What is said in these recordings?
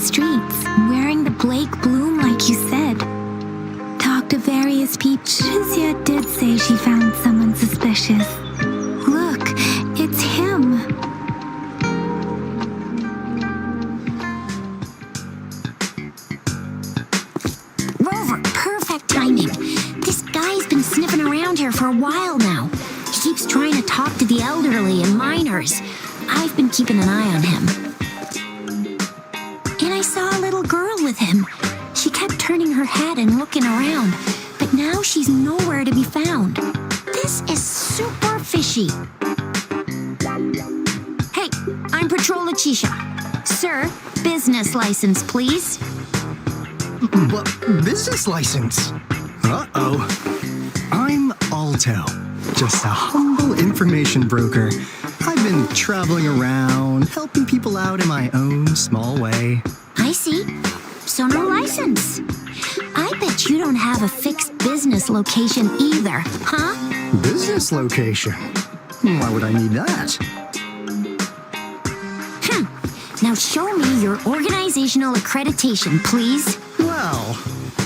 streets, wearing the Blake bloom like you said. Talked to various peaches, yet did say she found someone suspicious. Look, it's him. Rover, perfect timing. This guy's been sniffing around here for a while now. He keeps trying to talk to the elderly and minors. I've been keeping an eye on him. And I saw a little girl with him. She kept turning her head and looking around, but now she's nowhere to be found. This is super fishy. Hey, I'm Patrol Letitia. Sir, business license, please. But business license? Uh-oh. I'm Alto, just a humble information broker. I've been traveling around, helping people out in my own small way. I see. So no license. I bet you don't have a fixed business location either, huh? Business location? Why would I need that? Now show me your organizational accreditation, please. Well,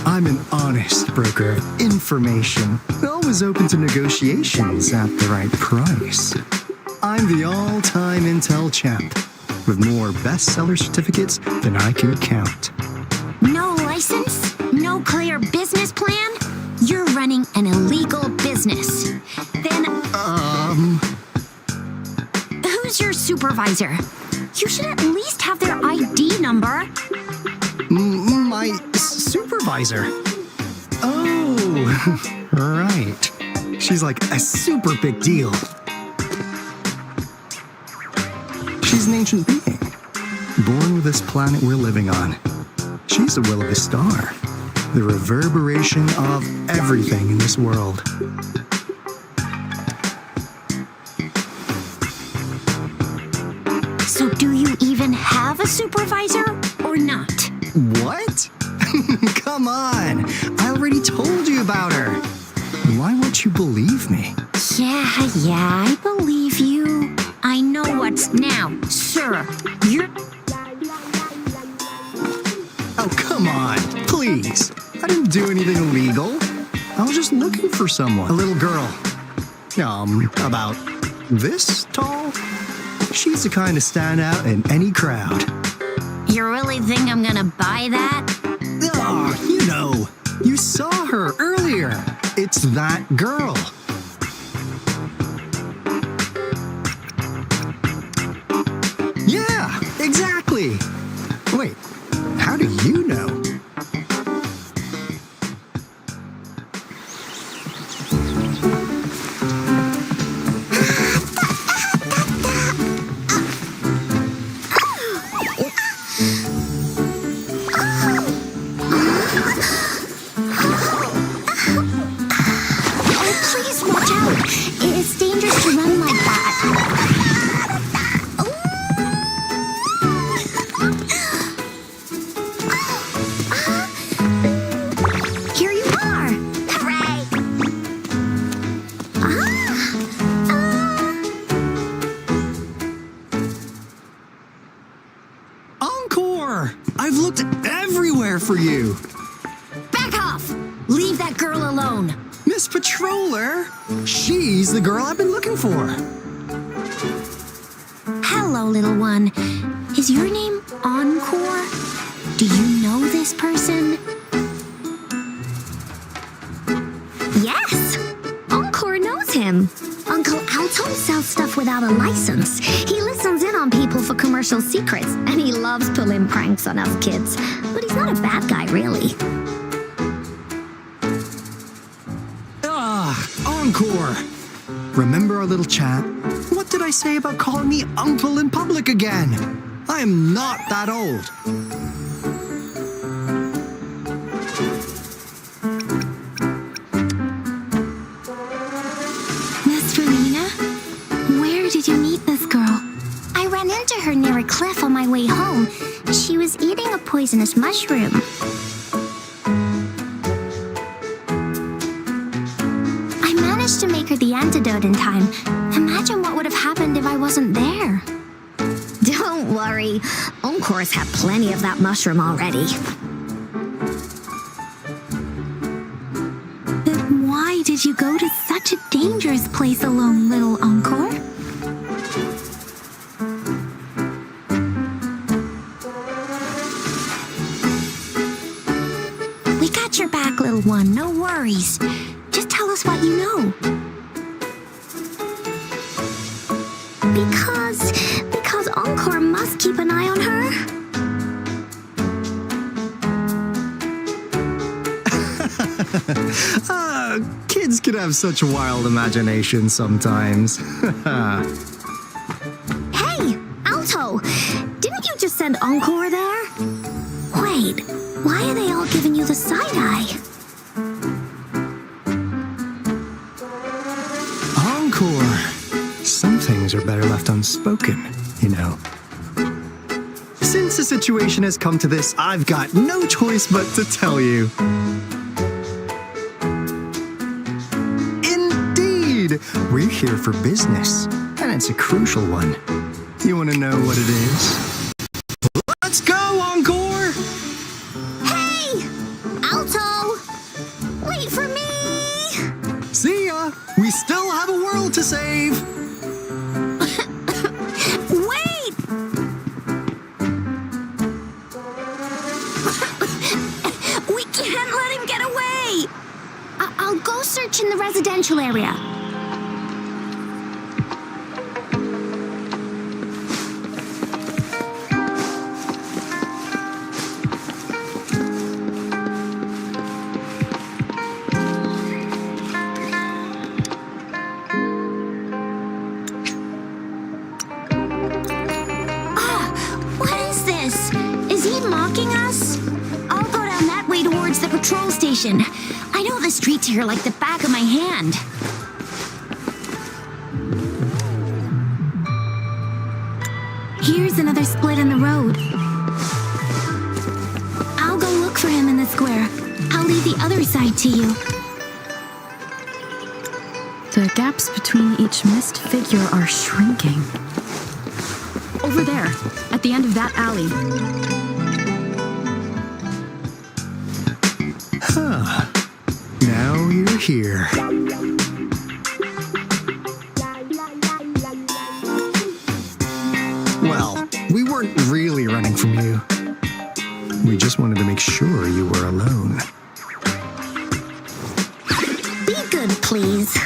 I'm an honest broker of information, always open to negotiations at the right price. I'm the all-time Intel champ, with more bestseller certificates than I can count. No license? No clear business plan? You're running an illegal business. Then, who's your supervisor? You should at least have their ID number. My supervisor? Oh, right. She's like a super big deal. She's an ancient being, born with this planet we're living on. She's the will of the star, the reverberation of everything in this world. So do you even have a supervisor or not? What? Come on, I already told you about her. Why won't you believe me? Yeah, I believe you. I know what's now. Sir, you're... Oh, come on, please. I didn't do anything illegal. I was just looking for someone. A little girl. About this tall? She's the kind to stand out in any crowd. You really think I'm gonna buy that? Oh, you know, you saw her earlier. It's that girl. Yeah, exactly. Wait, how do you know? Please watch out. It's dangerous to run like that. Here you are. Hooray. Encore! I've looked everywhere for you. Back off. Leave that girl alone. Miss Patroller, she's the girl I've been looking for. Hello, little one. Is your name Encore? Do you know this person? Yes, Encore knows him. Uncle Alto sells stuff without a license. He listens in on people for commercial secrets, and he loves pulling pranks on us kids. But he's not a bad guy, really. Encore! Remember our little chat? What did I say about calling me uncle in public again? I am not that old. Miss Rowena, where did you meet this girl? I ran into her near a cliff on my way home. She was eating a poisonous mushroom. I managed to make her the antidote in time. Imagine what would have happened if I wasn't there. Don't worry. worry. Encore's had plenty of that mushroom already. But why did you go to such a dangerous place alone, little Encore? We got your back, little one. No worries. Just tell us what you know. Because Encore must keep an eye on her. Kids can have such wild imaginations sometimes. Hey, Alto! Didn't you just send Encore there? Wait, why are they all giving you the side-eye? Encore! Some things are better left unspoken, you know. Since the situation has come to this, I've got no choice but to tell you. Indeed! We're here for business, and it's a crucial one. You want to know what it is? Let's go, Encore! Hey! Alto! Wait for me! See ya! We still have a world to save! Wait! We can't let him get away! I'll go search in the residential area. What is this? Is he mocking us? I'll go down that way towards the patrol station. I know the streets here like the back of my hand. Here's another split in the road. I'll go look for him in the square. I'll leave the other side to you. The gaps between each missed figure are shrinking. Over there, at the end of that alley. Now you're here. Well, we weren't really running from you. We just wanted to make sure you were alone. Be good, please.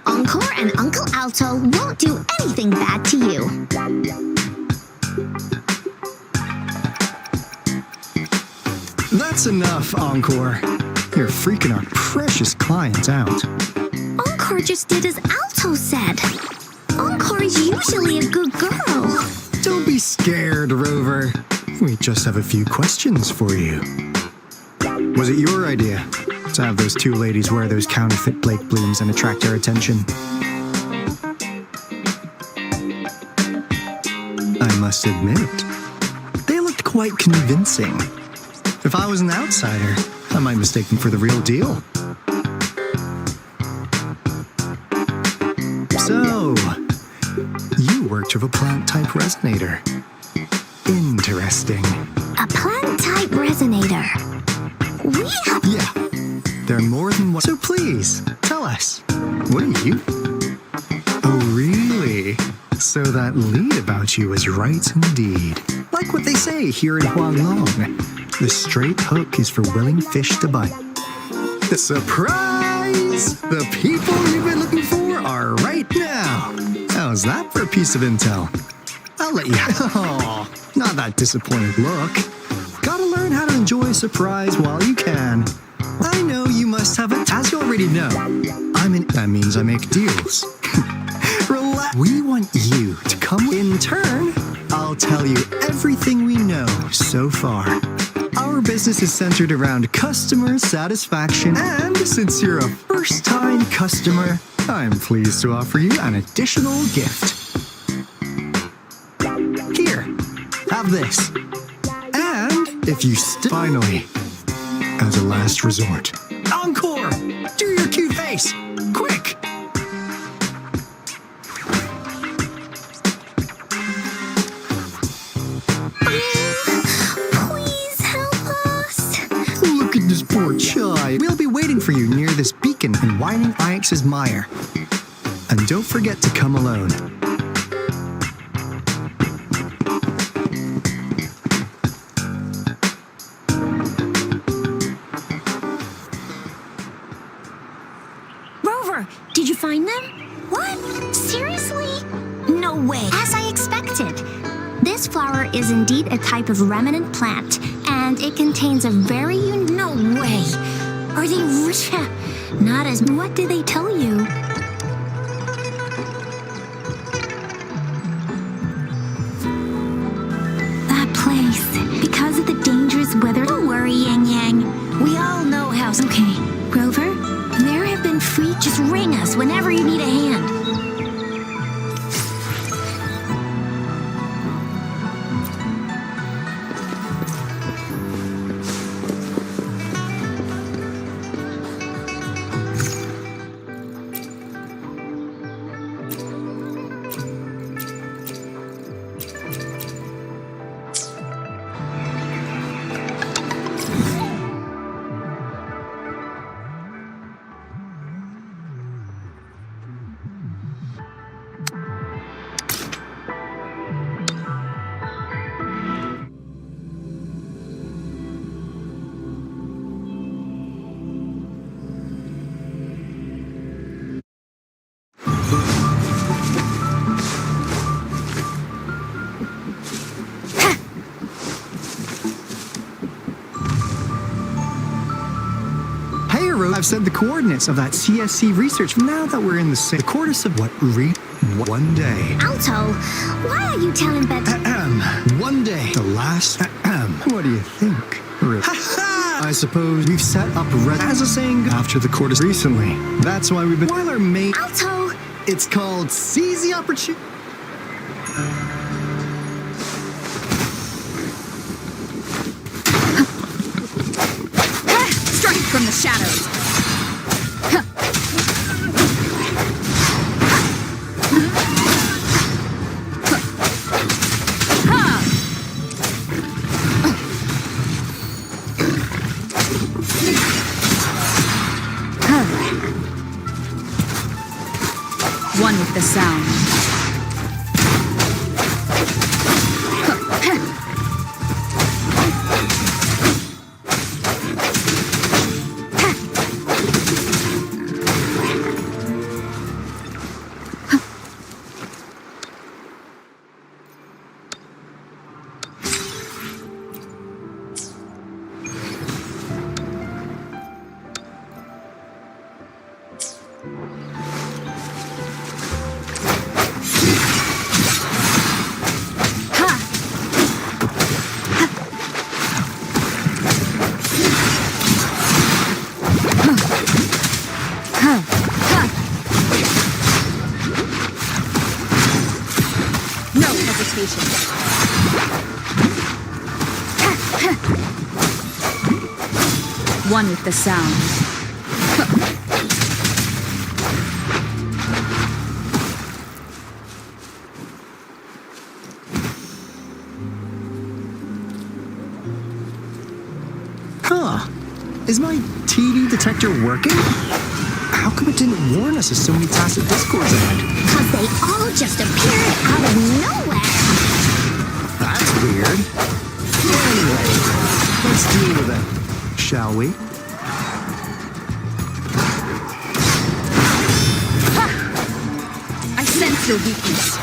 Encore and Uncle Alto won't do anything bad to you. That's enough, Encore. You're freaking our precious client out. Encore just did as Alto said. Encore is usually a good girl. Don't be scared, Rover. We just have a few questions for you. Was it your idea to have those two ladies wear those counterfeit Blake blooms and attract our attention? I must admit, they looked quite convincing. If I was an outsider, I might mistake them for the real deal. So, you worked with a plant-type resonator. Interesting. A plant-type resonator. We have... Yeah, there are more than one. So please, tell us, what are you? Oh, really? So that lead about you is right indeed. Like what they say here in Huanglong. The straight hook is for willing fish to bite. The surprise! The people you've been looking for are right now. How's that for a piece of intel? I'll let you... Oh, not that disappointed look. Gotta learn how to enjoy a surprise while you can. I know you must have it. As you already know, that means I make deals. Relax. We want you to come in turn. I'll tell you everything we know so far. Our business is centered around customer satisfaction, and since you're a first-time customer, I'm pleased to offer you an additional gift. Here, have this. And if you finally, as a last resort, Encore! Do your cute face! Quick! right, we'll be waiting for you near this beacon in Whining Ix's mire. And don't forget to come alone. Rover, did you find them? What? Seriously? No way. As I expected. This flower is indeed a type of remnant plant, and it contains a very unique... No way. Are they rich? Not as... What do they tell you? That place. Because of the dangerous weather... Don't worry, Yang Yang. We all know how... Okay, Rover? There have been free... Just ring us whenever you need a hand. I've said the coordinates of that CSC research. Now that we're in the same... The coordinates of what? One day. Alto, why are you telling Beth... One day. The last... What do you think? Really? I suppose we've set up as a saying after the coordinates recently. That's why we've been... While our mate... Alto! It's called Seize the Opportunity... Strike from the shadows. One with the sound. No hesitation. One with the sound. Huh. Is my TD detector working? How come it didn't warn us of so many tacit discords ahead? Because they all just appeared out of nowhere. That's weird. Anyway, let's deal with it, shall we? I sense your weakness.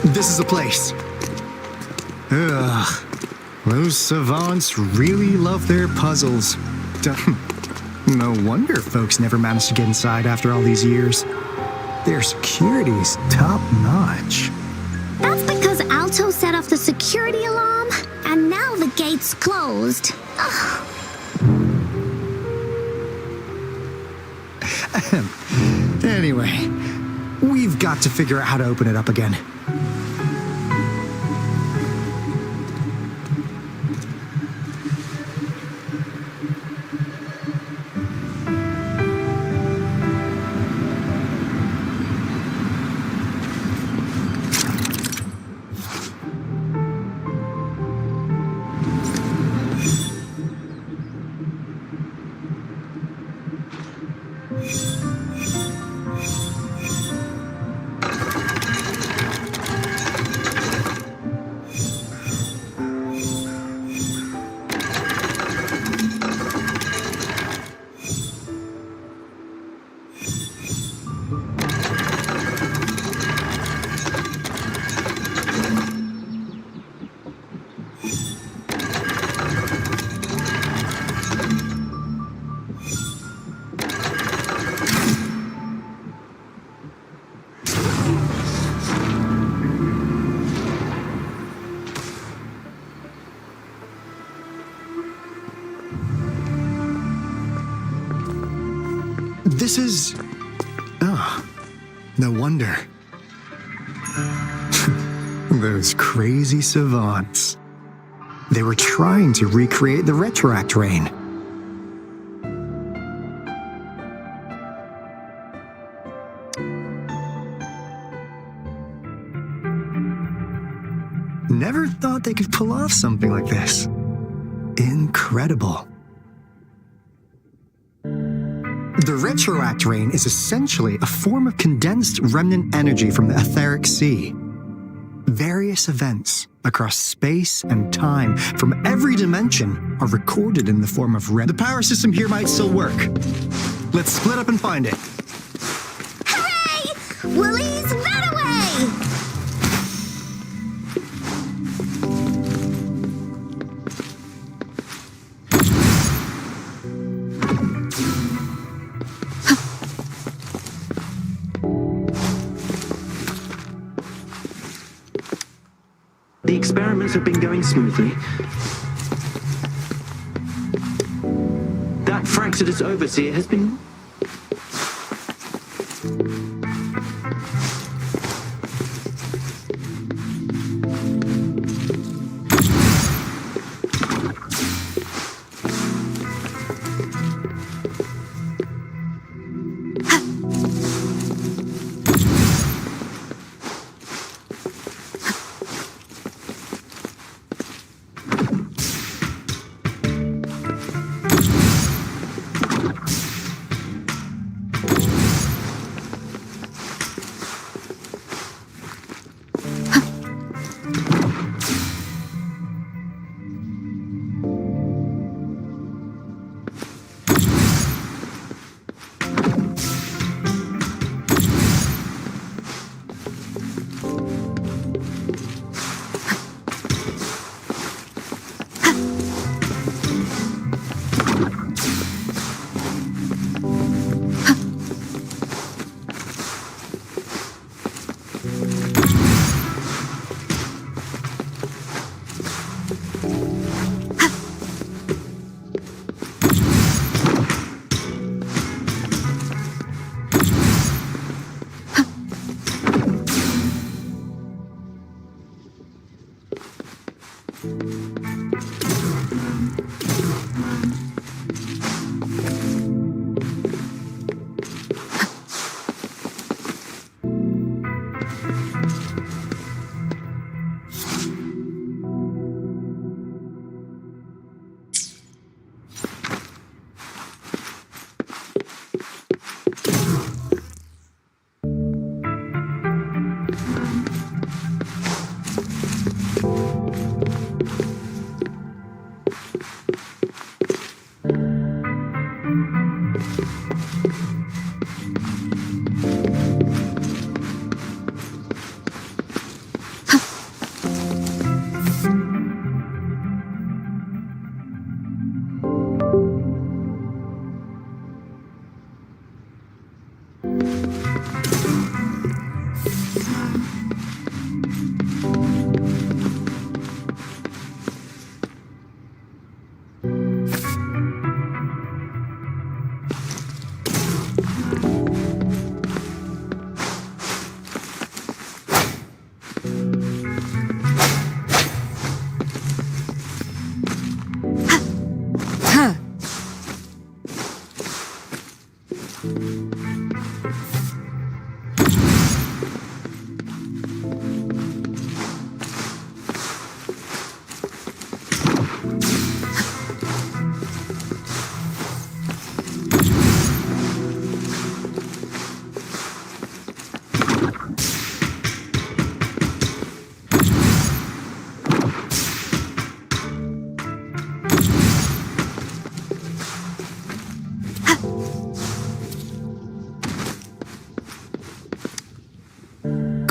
This is the place. Ugh. Those savants really love their puzzles. No wonder folks never managed to get inside after all these years. Their security's top-notch. That's because Alto set off the security alarm, and now the gate's closed. Ugh. Anyway, we've got to figure out how to open it up again. This is... Oh, no wonder. Those crazy savants. They were trying to recreate the retroact rain. Never thought they could pull off something like this. Incredible. The retroact rain is essentially a form of condensed remnant energy from the etheric sea. Various events across space and time from every dimension are recorded in the form of The power system here might still work. Let's split up and find it. Hooray! Woolies that away! The experiments have been going smoothly. That Fraxidus overseer has been...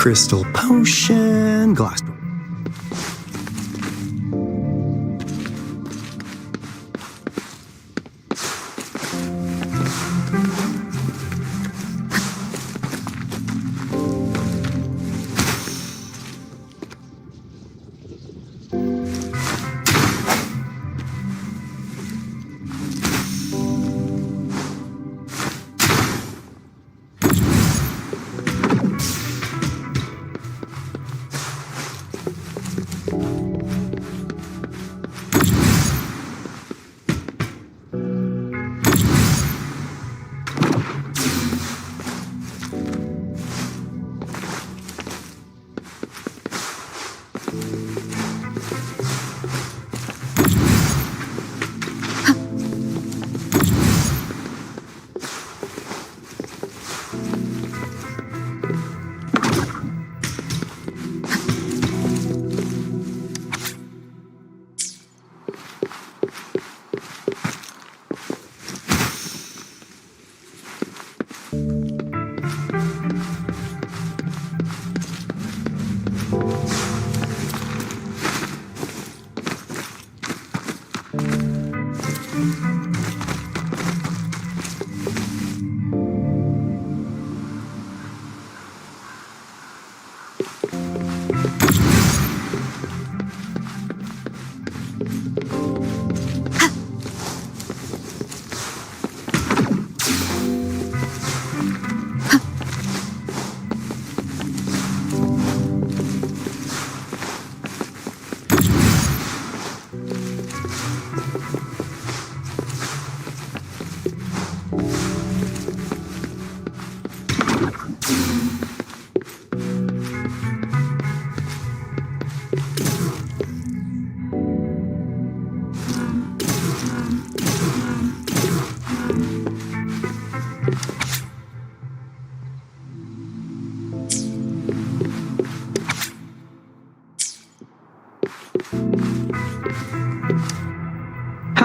crystal potion, glass door.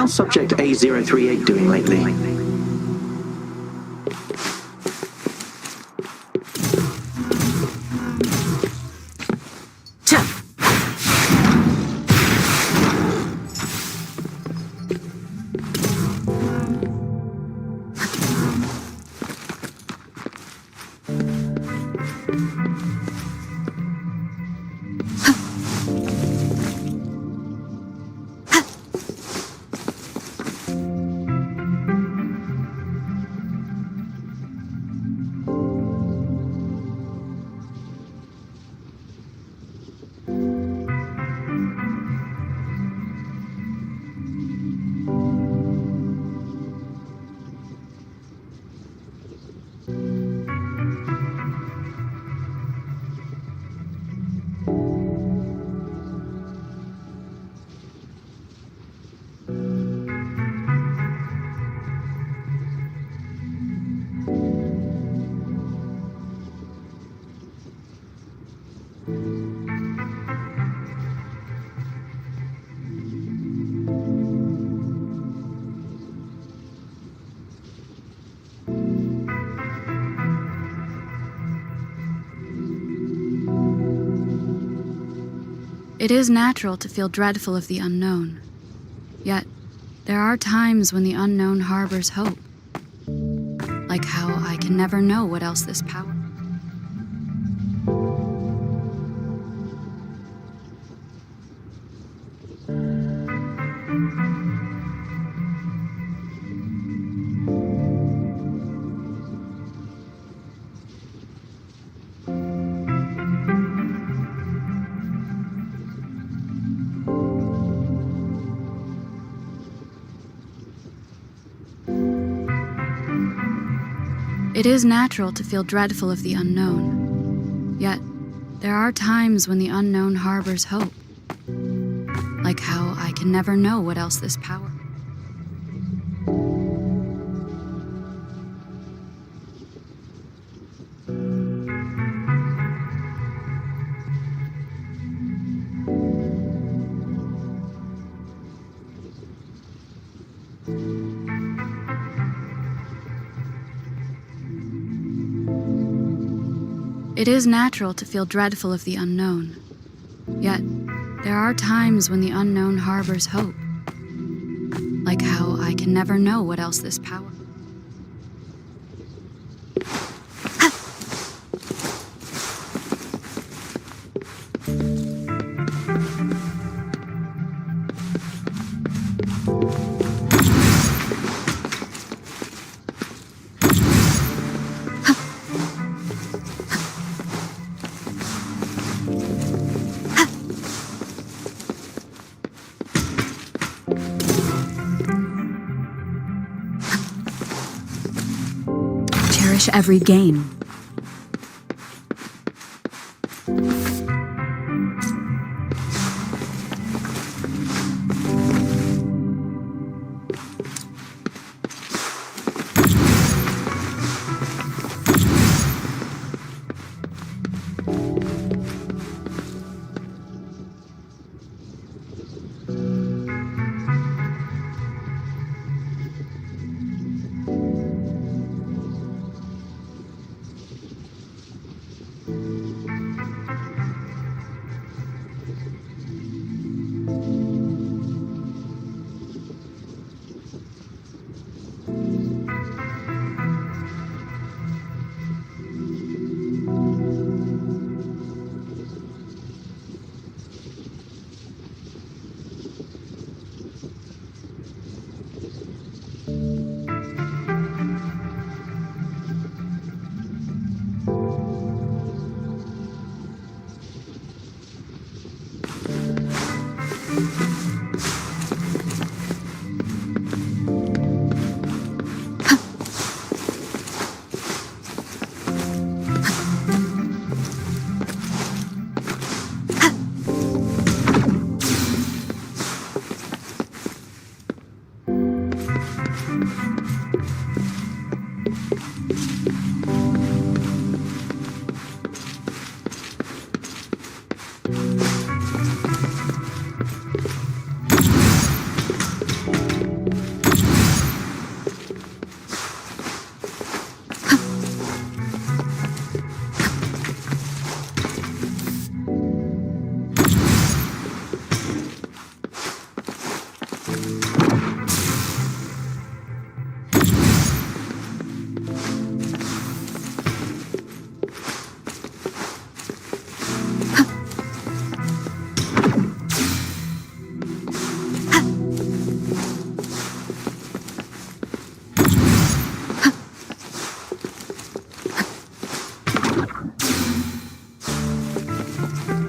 How's Subject A038 doing lately? It is natural to feel dreadful of the unknown. Yet, there are times when the unknown harbors hope. Like how I can never know what else this power. It is natural to feel dreadful of the unknown. Yet, there are times when the unknown harbors hope. Like how I can never know what else this power. It is natural to feel dreadful of the unknown. Yet, there are times when the unknown harbors hope. Like how I can never know what else this power. Cherish every gain.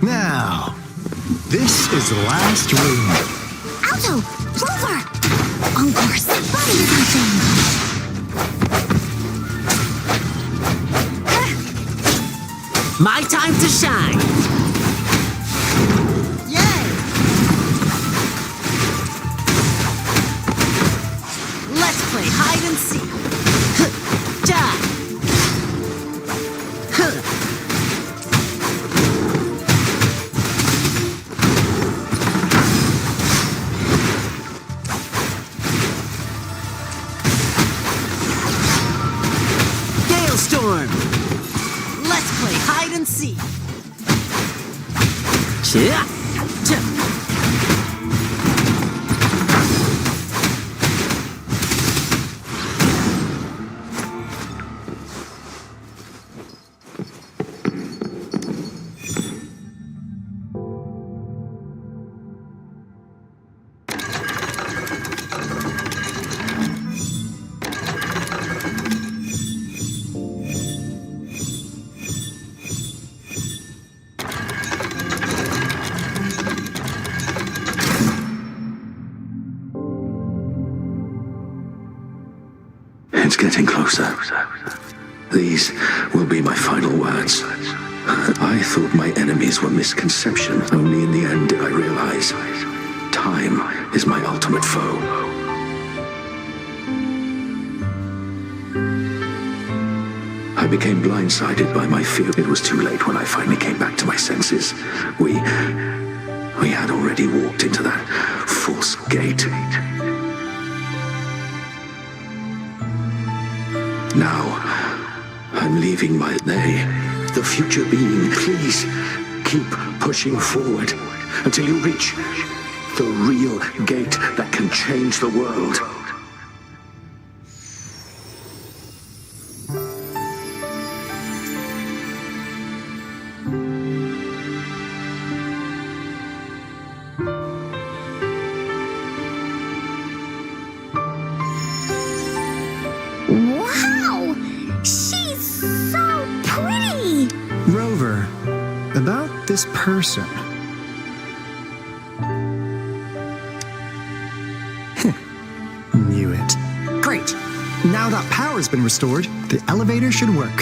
Now, this is the last room. Alto! Rover! Encore spotting something! My time to shine! Yay! Let's play hide and seek! Die! Storm. Let's play hide and seek. Yeah. It's getting closer. These will be my final words. I thought my enemies were misconceptions. Only in the end did I realize time is my ultimate foe. I became blindsided by my fear. It was too late when I finally came back to my senses. We had already walked into that false gate. Now, I'm leaving my... the future being. Please keep pushing forward until you reach the real gate that can change the world. Wow! She's so pretty! Rover, about this person. Knew it. Great! Now that power's been restored, the elevator should work.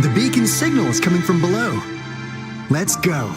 The beacon signal is coming from below. Let's go.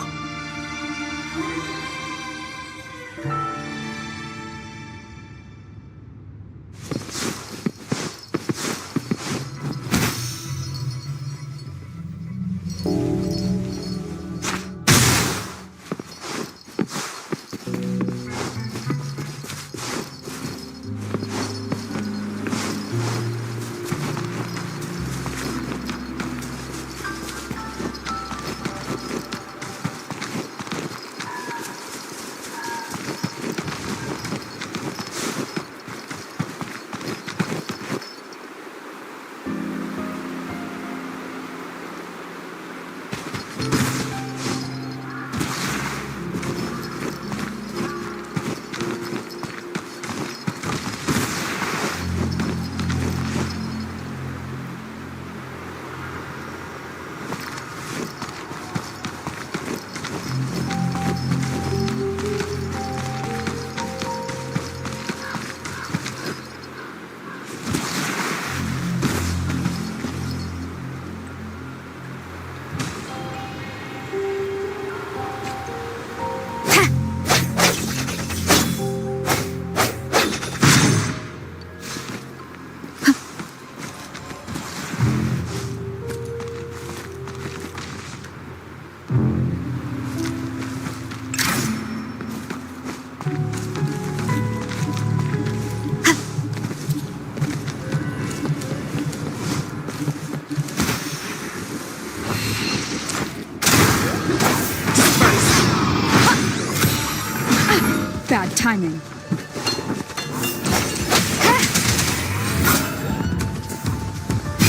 Bad timing.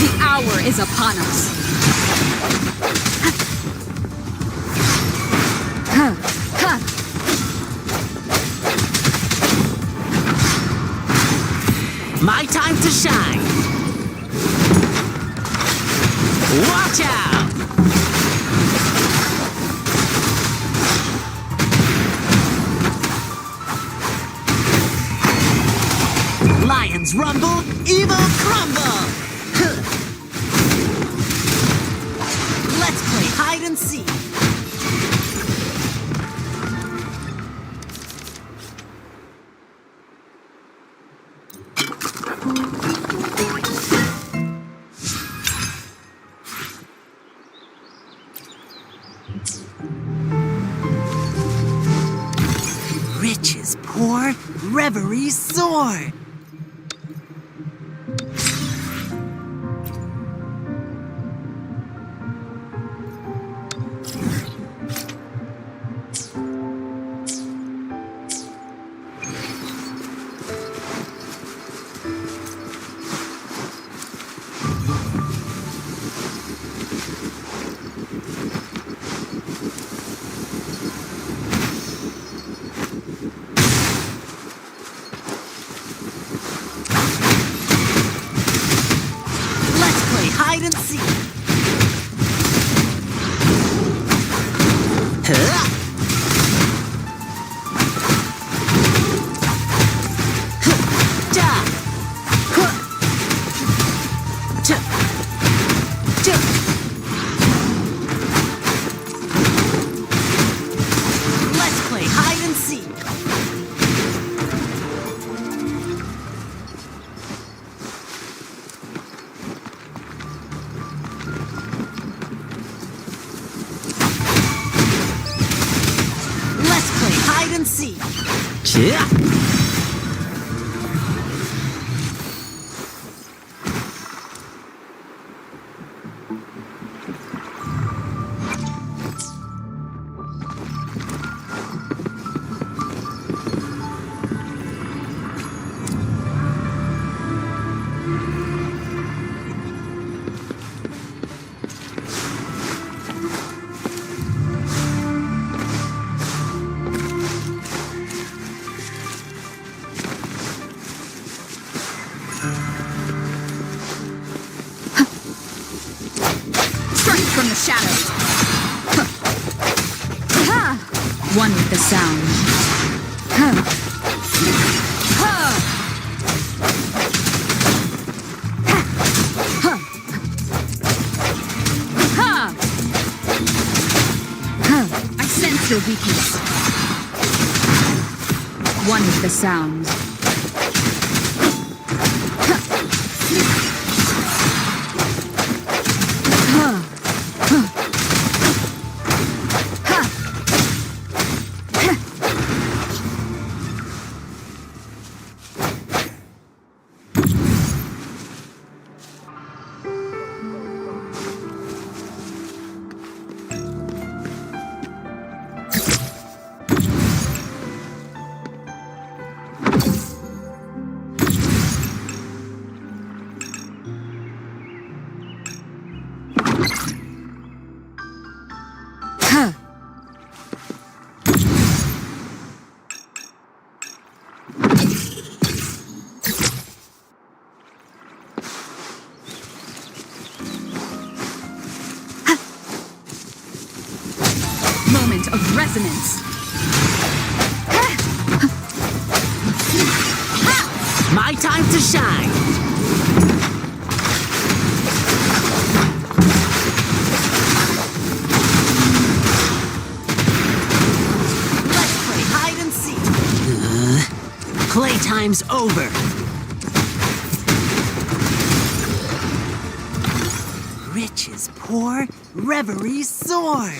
The hour is upon us. My time to shine. Watch out! Lions rumble, evil crumble! Let's play hide and seek. Riches pour, reveries soar. Hide and seek. Let's play hide and seek. Hide and seek. Yeah. sound. Huh. I sense your weakness. One with the sound. Moment of resonance. My time to shine. Let's play hide and seek. Playtime's over. Rich is poor, reverie soar.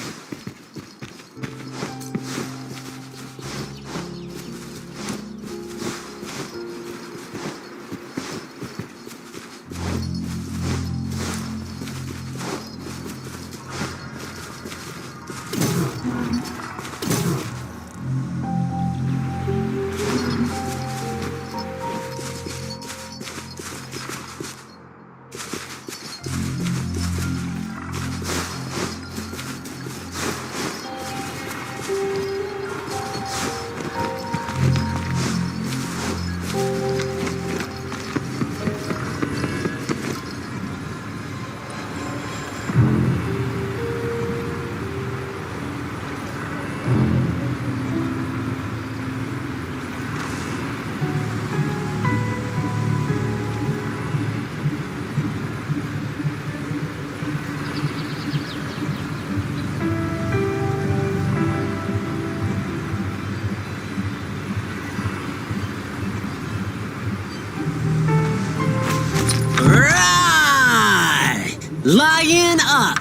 Lion up!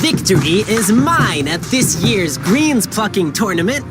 Victory is mine at this year's greens plucking tournament.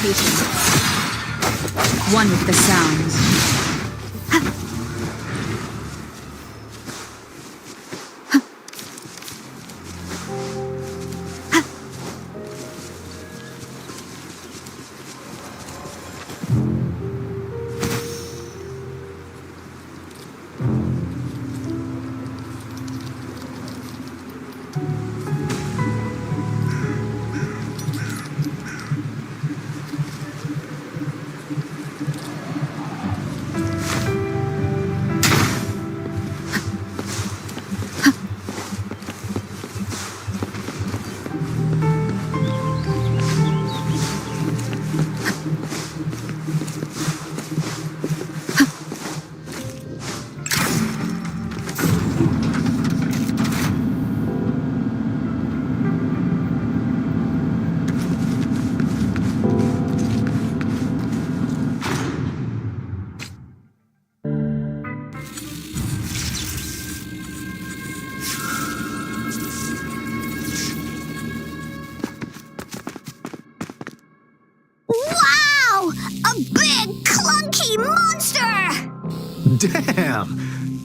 meditation. One with the sounds. Wow! A big, clunky monster! Damn!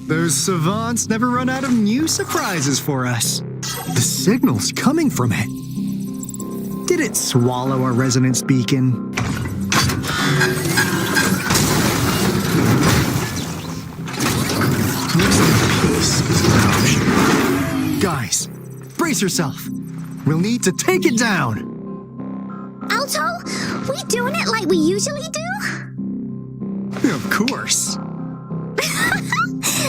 Those savants never run out of new surprises for us. The signal's coming from it. Did it swallow our resonance beacon? Looks like peace is an option. Guys, brace yourself. We'll need to take it down. Alto, we doing it like we usually do? Of course.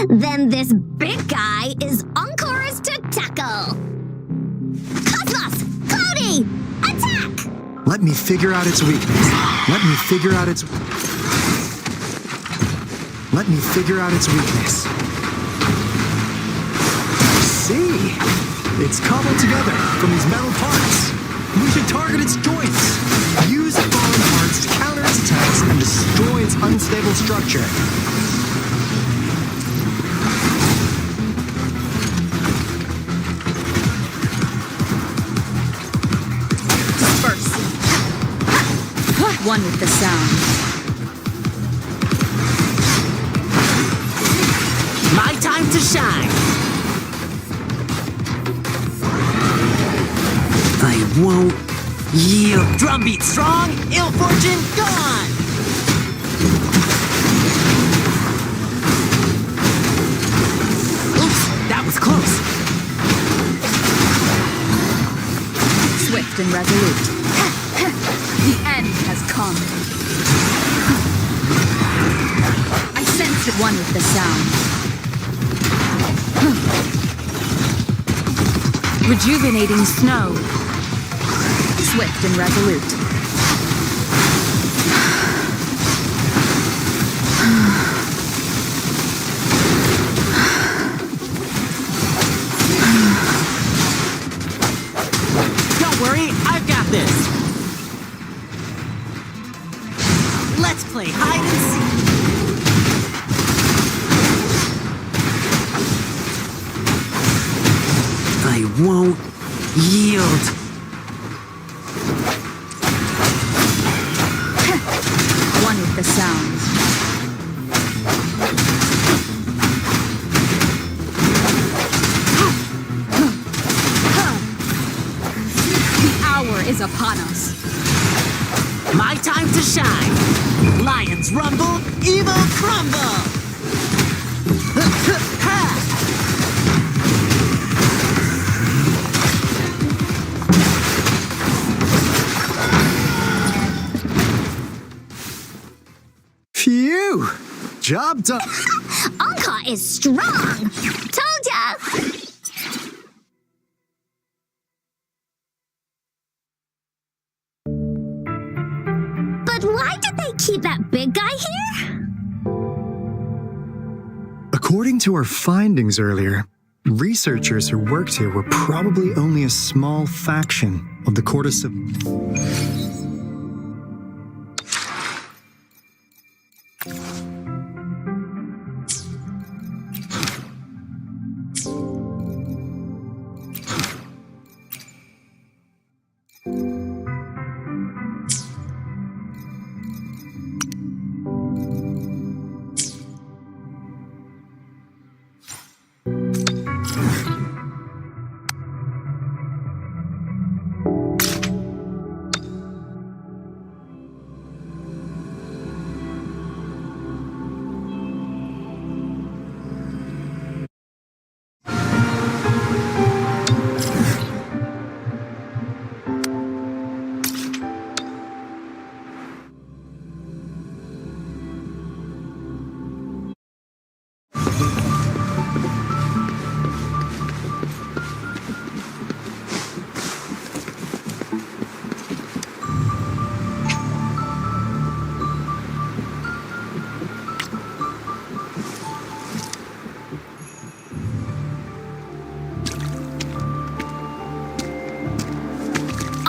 Then this big guy is Encore's to tackle. Cosmos! Cloudy! Attack! Let me figure out its weakness. Let me figure out its weakness. See? It's cobbled together from these metal parts. We should target its joints. Use the fallen parts to counter its attacks and destroy its unstable structure. Disperse. One with the sound. My time to shine. I won't yield. Drumbeat strong, ill fortune gone. Oops, that was close. Swift and resolute. The end has come. I sense it. One with the sound. Rejuvenating snow. Swift and resolute. Don't worry, I've got this. Let's play hide and seek. I won't yield. One with the sounds. The hour is upon us. My time to shine. Lions rumble, evil crumble. Phew! Job done. Encore is strong! Told ya! But why did they keep that big guy here? According to our findings earlier, researchers who worked here were probably only a small faction of the Cortis of...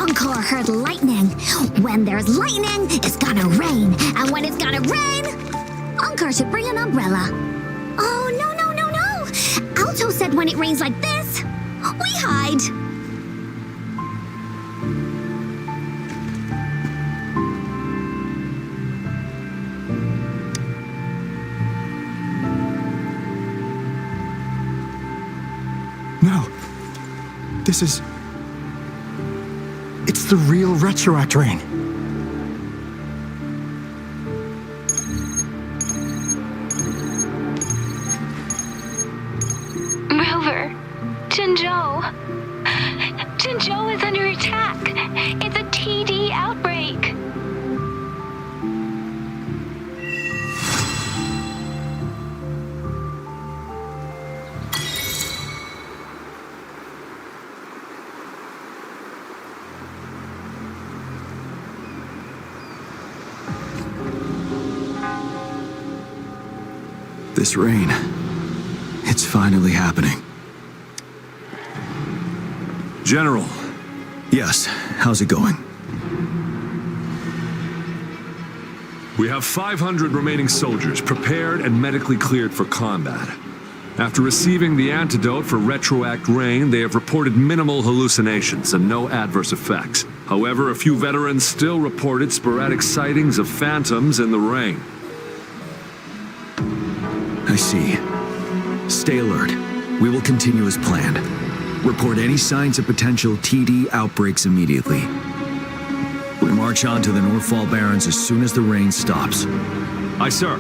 Encore heard lightning. When there's lightning, it's gonna rain. And when it's gonna rain, Encore should bring an umbrella. Oh, no, no, no, no. Alto said when it rains like this, we hide. No. This is... It's the real Retroact rain. Rover, Jinzhou. Jinzhou is under attack. It's a TD outbreak. This rain, it's finally happening. General. Yes, how's it going? We have 500 remaining soldiers prepared and medically cleared for combat. After receiving the antidote for Retroact rain, they have reported minimal hallucinations and no adverse effects. However, a few veterans still reported sporadic sightings of phantoms in the rain. I see. Stay alert. We will continue as planned. Report any signs of potential TD outbreaks immediately. We march on to the Northfall Barrens as soon as the rain stops. Aye, sir.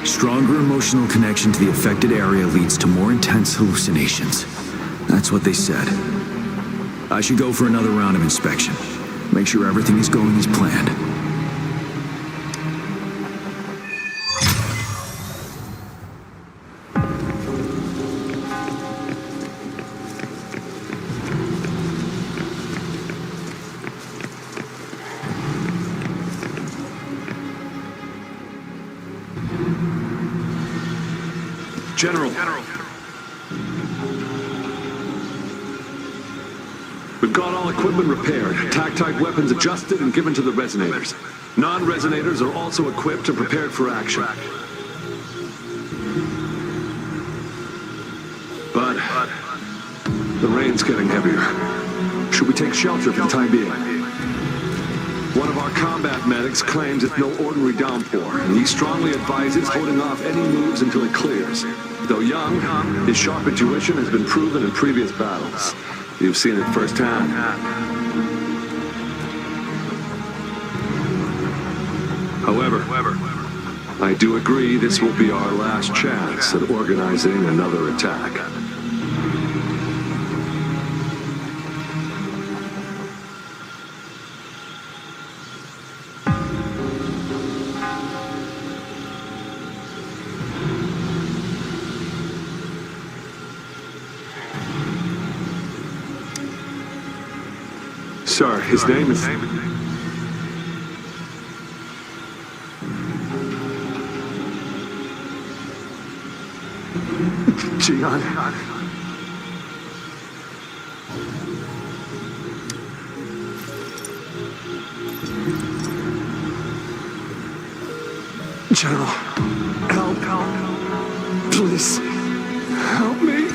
Stronger emotional connection to the affected area leads to more intense hallucinations. That's what they said. I should go for another round of inspection. Make sure everything is going as planned. General. We've got all equipment repaired, attack-type weapons adjusted and given to the resonators. Non-resonators are also equipped and prepared for action. But the rain's getting heavier. Should we take shelter for the time being? One of our combat medics claims it's no ordinary downpour, and he strongly advises holding off any moves until it clears. Though young, his sharp intuition has been proven in previous battles. You've seen it firsthand. However, I do agree this will be our last chance at organizing another attack. Sir, his name is... Jian. General, help. Please, help me.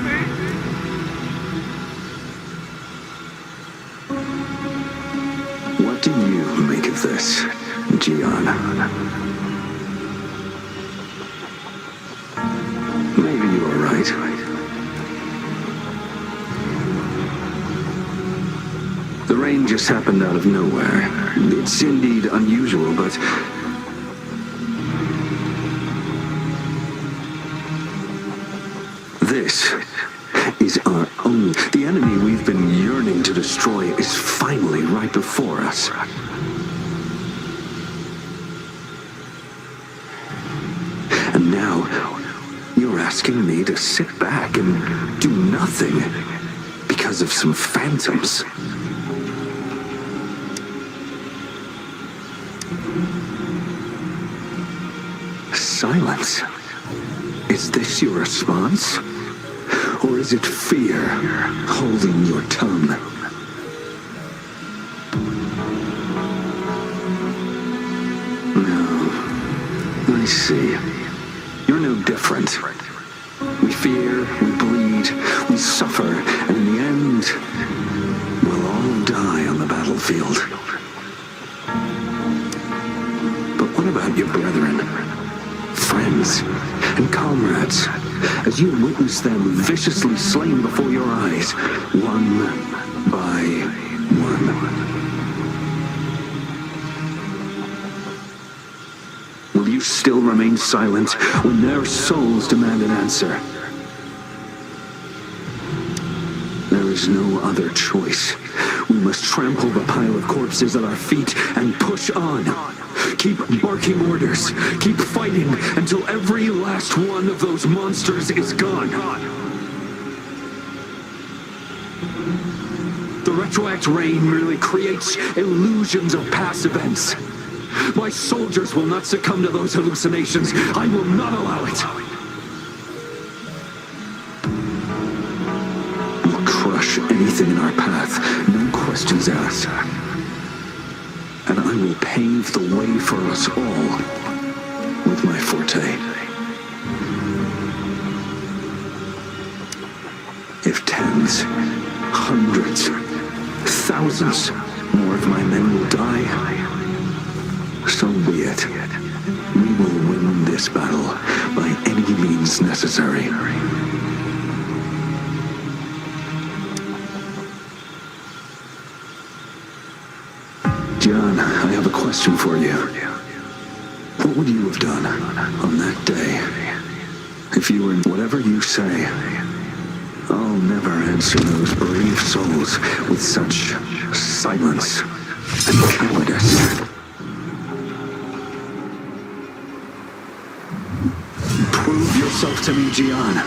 What do you make of this, Jian? Maybe you are right. The rain just happened out of nowhere. It's indeed unusual, but... this is our own... The enemy we've been yearning to destroy is finally right before us. And now, you're asking me to sit back and do nothing because of some phantoms. Silence. Is this your response? Or is it fear holding your tongue? No, I see. You're no different. We fear, we bleed, we suffer, and in the end, we'll all die on the battlefield. But what about your brethren, friends, and comrades, as you witness them viciously slain before your eyes, one by one? Will you still remain silent when their souls demand an answer? There is no other choice. We must trample the pile of corpses at our feet and push on. Keep barking orders. Keep fighting until every last one of those monsters is gone. The retroact rain merely creates illusions of past events. My soldiers will not succumb to those hallucinations. I will not allow it. We'll crush anything in our path, no questions asked. And I will pave the way for us all with my forte. If tens, hundreds, thousands more of my men will die, so be it. We will win this battle by any means necessary. John, I have a question for you. What would you have done on that day if you were in whatever you say? I'll never answer those brave souls with such silence and cowardice. Prove yourself to me, Gian.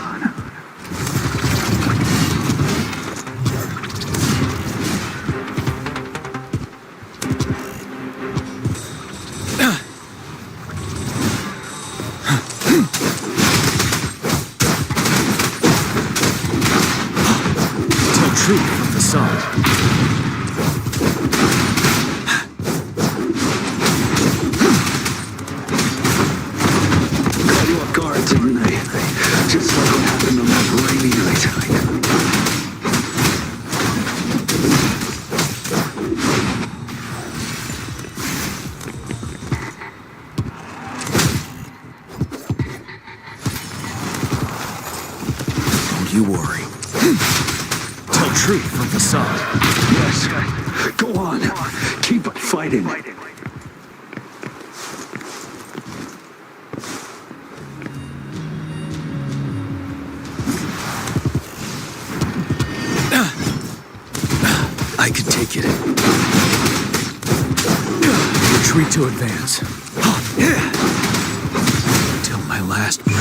Tell truth from facade. Just like what happened on that rainy night. Don't you worry. Tell truth from facade. Yes. Go on. Keep fighting. I can take it. Retreat to advance. Till my last breath.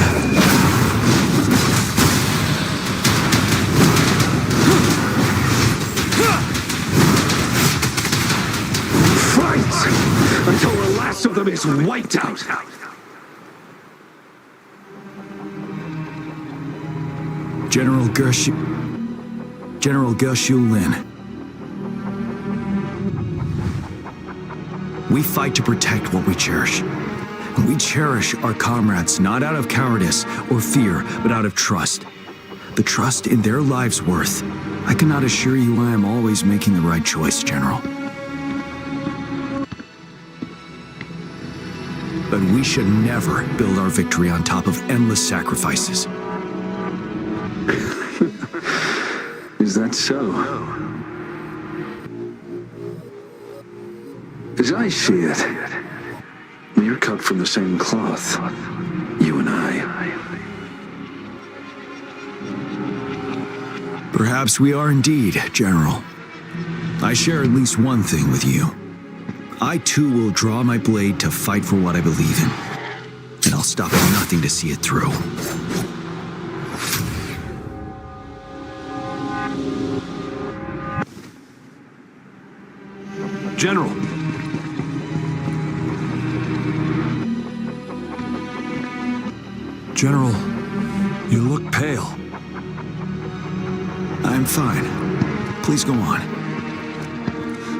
Fight! Until the last of them is wiped out! General Gershu Lin. We fight to protect what we cherish. And we cherish our comrades not out of cowardice or fear, but out of trust. The trust in their lives' worth. I cannot assure you I am always making the right choice, General. But we should never build our victory on top of endless sacrifices. Is that so? As I see it, we're cut from the same cloth, you and I. Perhaps we are indeed, General. I share at least one thing with you. I too will draw my blade to fight for what I believe in. And I'll stop at nothing to see it through. General. General, you look pale. I'm fine. Please go on.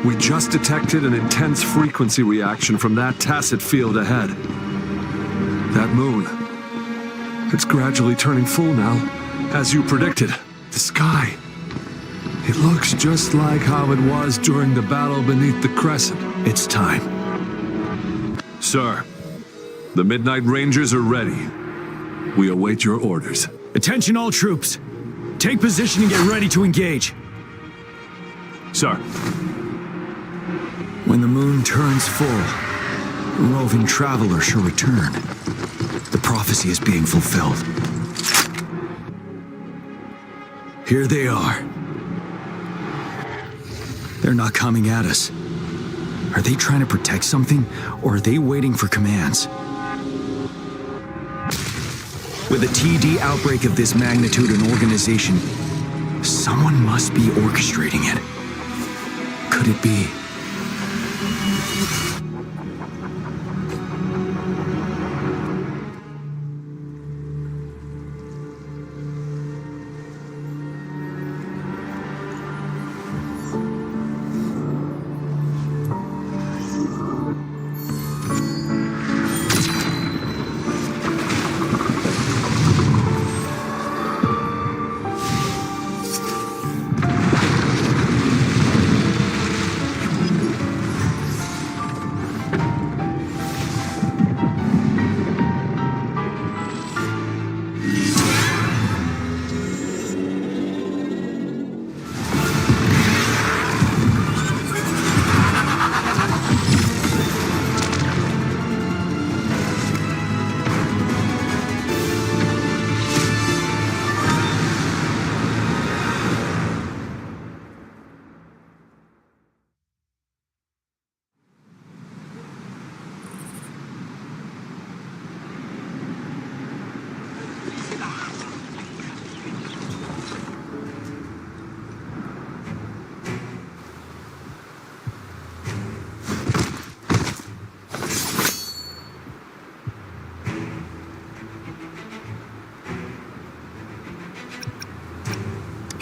We just detected an intense frequency reaction from that tacit field ahead. That moon. It's gradually turning full now. As you predicted, the sky. It looks just like how it was during the battle beneath the crescent. It's time. Sir, the Midnight Rangers are ready. We await your orders. Attention all troops. Take position and get ready to engage. Sir. When the moon turns full, a roving traveler shall return. The prophecy is being fulfilled. Here they are. They're not coming at us. Are they trying to protect something, or are they waiting for commands? With a TD outbreak of this magnitude and organization, someone must be orchestrating it. Could it be?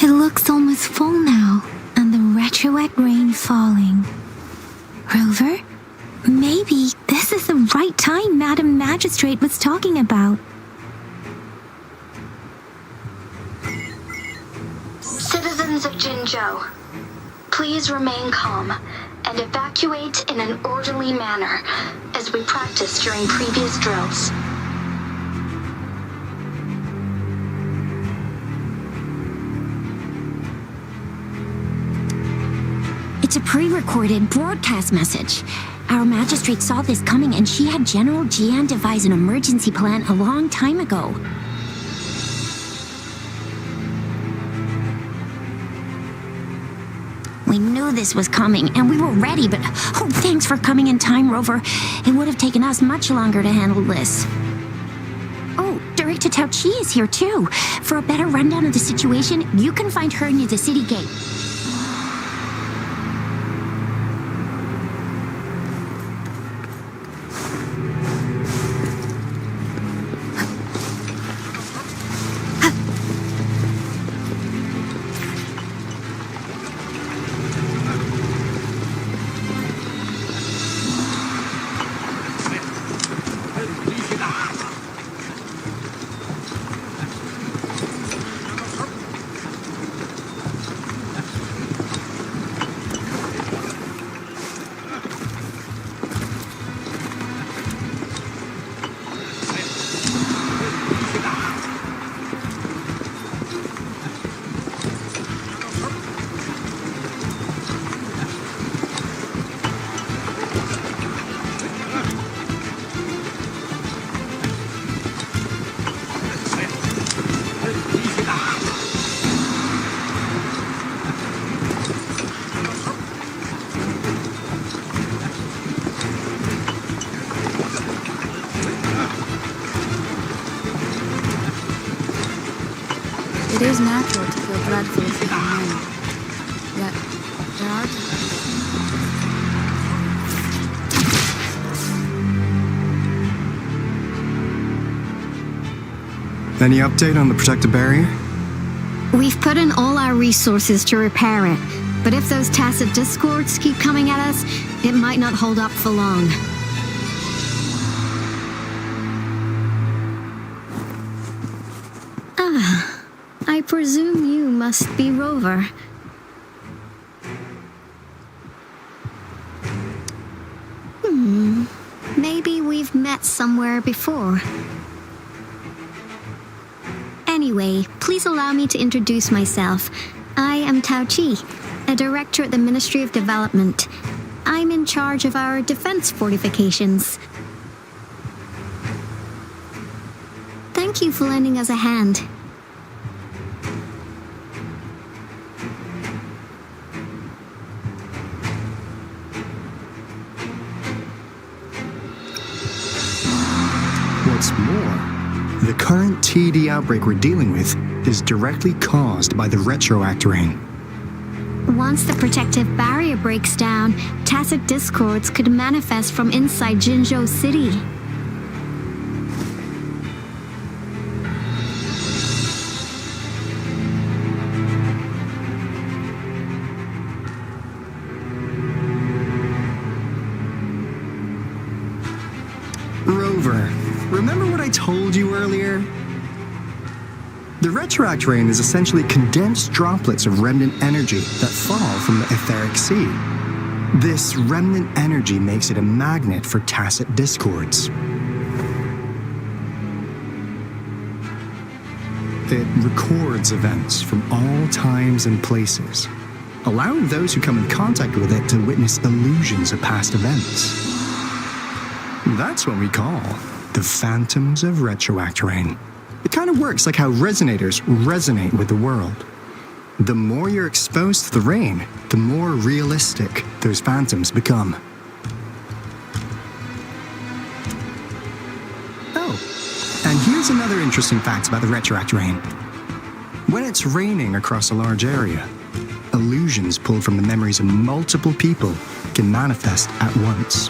It looks almost full now, and the retroact rain falling. Rover, maybe this is the right time Madam Magistrate was talking about. Citizens of Jinzhou, please remain calm and evacuate in an orderly manner as we practiced during previous drills. It's a pre-recorded broadcast message. Our magistrate saw this coming and she had General Jian devise an emergency plan a long time ago. We knew this was coming and we were ready, but oh, thanks for coming in time, Rover. It would have taken us much longer to handle this. Oh, Director Tao Chi is here too. For a better rundown of the situation, you can find her near the city gate. It is natural to feel dreadful of the unknown. Yet, there are Any update on the protective barrier? We've put in all our resources to repair it, but if those tacit discords keep coming at us, it might not hold up for long. I presume you must be Rover. Maybe we've met somewhere before. Anyway, please allow me to introduce myself. I am Tao Chi, a director at the Ministry of Development. I'm in charge of our defense fortifications. Thank you for lending us a hand. What's more, the current TD outbreak we're dealing with is directly caused by the retroact rain. Once the protective barrier breaks down, tacit discords could manifest from inside Jinzhou City. Rover, remember what I told you earlier? The retroact rain is essentially condensed droplets of remnant energy that fall from the etheric sea. This remnant energy makes it a magnet for tacit discords. It records events from all times and places, allowing those who come in contact with it to witness illusions of past events. That's what we call the phantoms of retroact rain. It kind of works like how resonators resonate with the world. The more you're exposed to the rain, the more realistic those phantoms become. Oh, and here's another interesting fact about the retroact rain. When it's raining across a large area, illusions pulled from the memories of multiple people can manifest at once.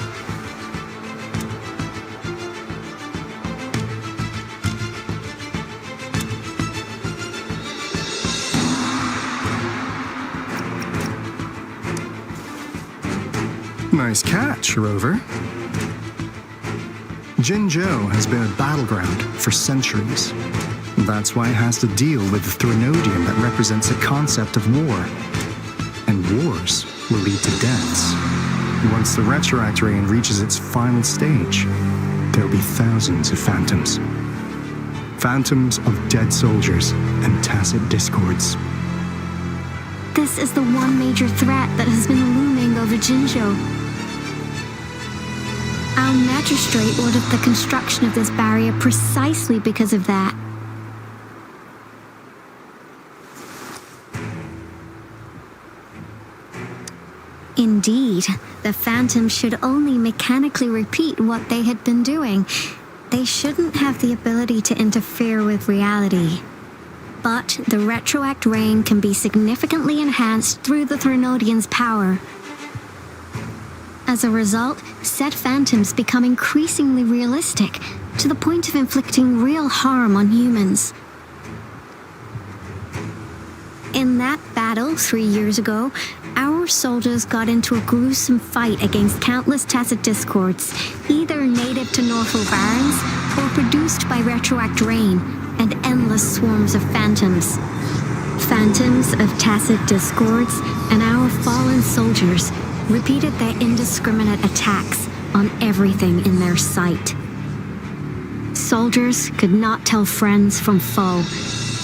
Nice catch, Rover. Jinzhou has been a battleground for centuries. That's why it has to deal with the Threnodium that represents a concept of war. And wars will lead to deaths. Once the retroact rain reaches its final stage, there will be thousands of phantoms. Phantoms of dead soldiers and tacit discords. This is the one major threat that has been looming over Jinzhou. Our magistrate ordered the construction of this barrier precisely because of that. Indeed, the phantoms should only mechanically repeat what they had been doing. They shouldn't have the ability to interfere with reality. But the retroact rain can be significantly enhanced through the Threnodian's power. As a result, said phantoms become increasingly realistic, to the point of inflicting real harm on humans. In that battle 3 years ago, our soldiers got into a gruesome fight against countless tacit discords, either native to Northwell Barrens or produced by retroact rain and endless swarms of phantoms. Phantoms of tacit discords and our fallen soldiers repeated their indiscriminate attacks on everything in their sight. Soldiers could not tell friends from foe.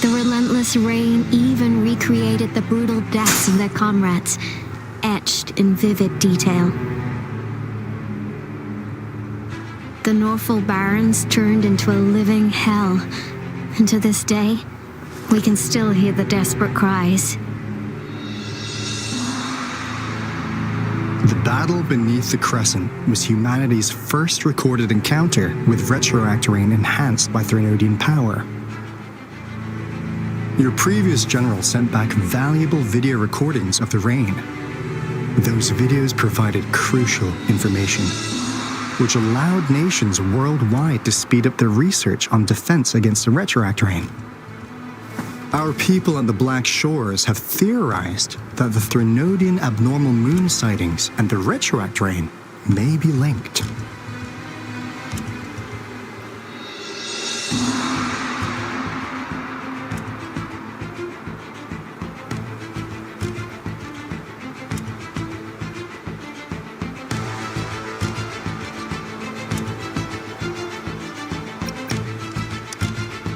The relentless rain even recreated the brutal deaths of their comrades, etched in vivid detail. The Northwell Barrens turned into a living hell, and to this day, we can still hear the desperate cries. The battle beneath the Crescent was humanity's first recorded encounter with retroact rain enhanced by Threnodian power. Your previous general sent back valuable video recordings of the rain. Those videos provided crucial information, which allowed nations worldwide to speed up their research on defense against the retroact rain. Our people on the Black Shores have theorized that the Threnodian abnormal moon sightings and the retroact rain may be linked.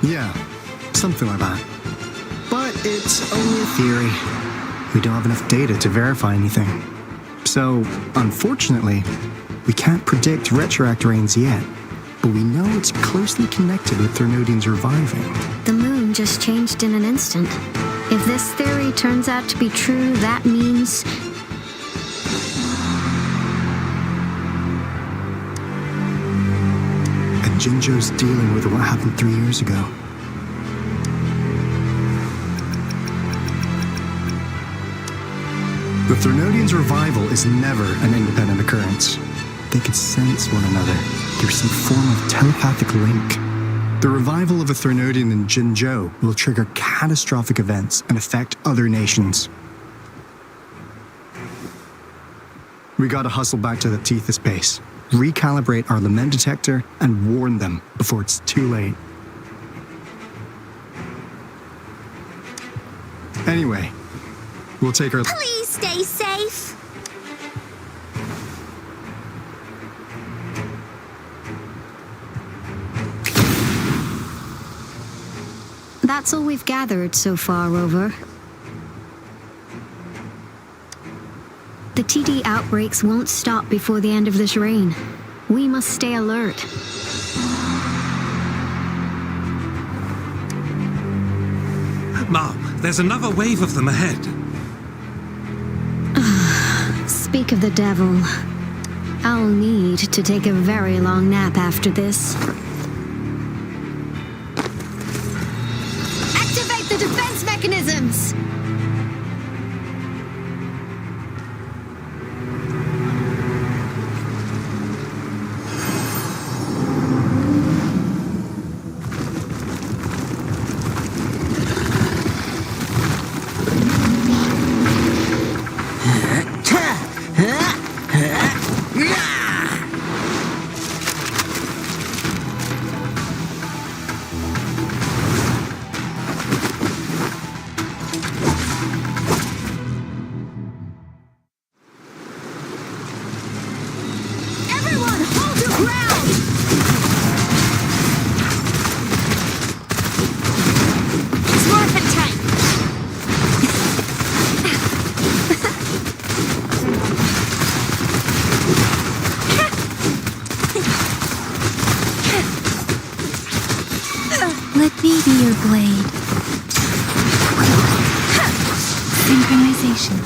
Yeah, something like that. But it's only a theory. We don't have enough data to verify anything. So, unfortunately, we can't predict retroact rains yet. But we know it's closely connected with Threnodians reviving. The moon just changed in an instant. If this theory turns out to be true, that means... And Jinzhou's dealing with what happened 3 years ago. The Threnodians' revival is never an independent occurrence. They could sense one another through some form of telepathic link. The revival of a Threnodian in Jinzhou will trigger catastrophic events and affect other nations. We gotta hustle back to the Tethys base, recalibrate our lament detector, and warn them before it's too late. Anyway, we'll take our... Please stay safe. That's all we've gathered so far, Rover. The TD outbreaks won't stop before the end of this reign. We must stay alert. Mom, there's another wave of them ahead. Speak of the devil. I'll need to take a very long nap after this. Activate the defense mechanisms! Let me be your blade. Synchronization.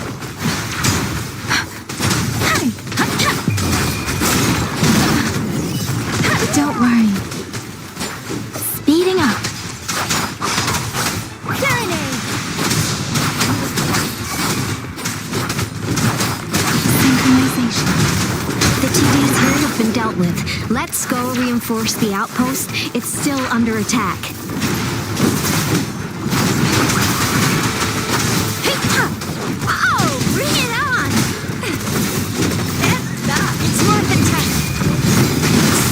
Don't worry. Speeding up. Synchronization. The TDs here have been dealt with. Let's go reinforce the outpost. It's still under attack.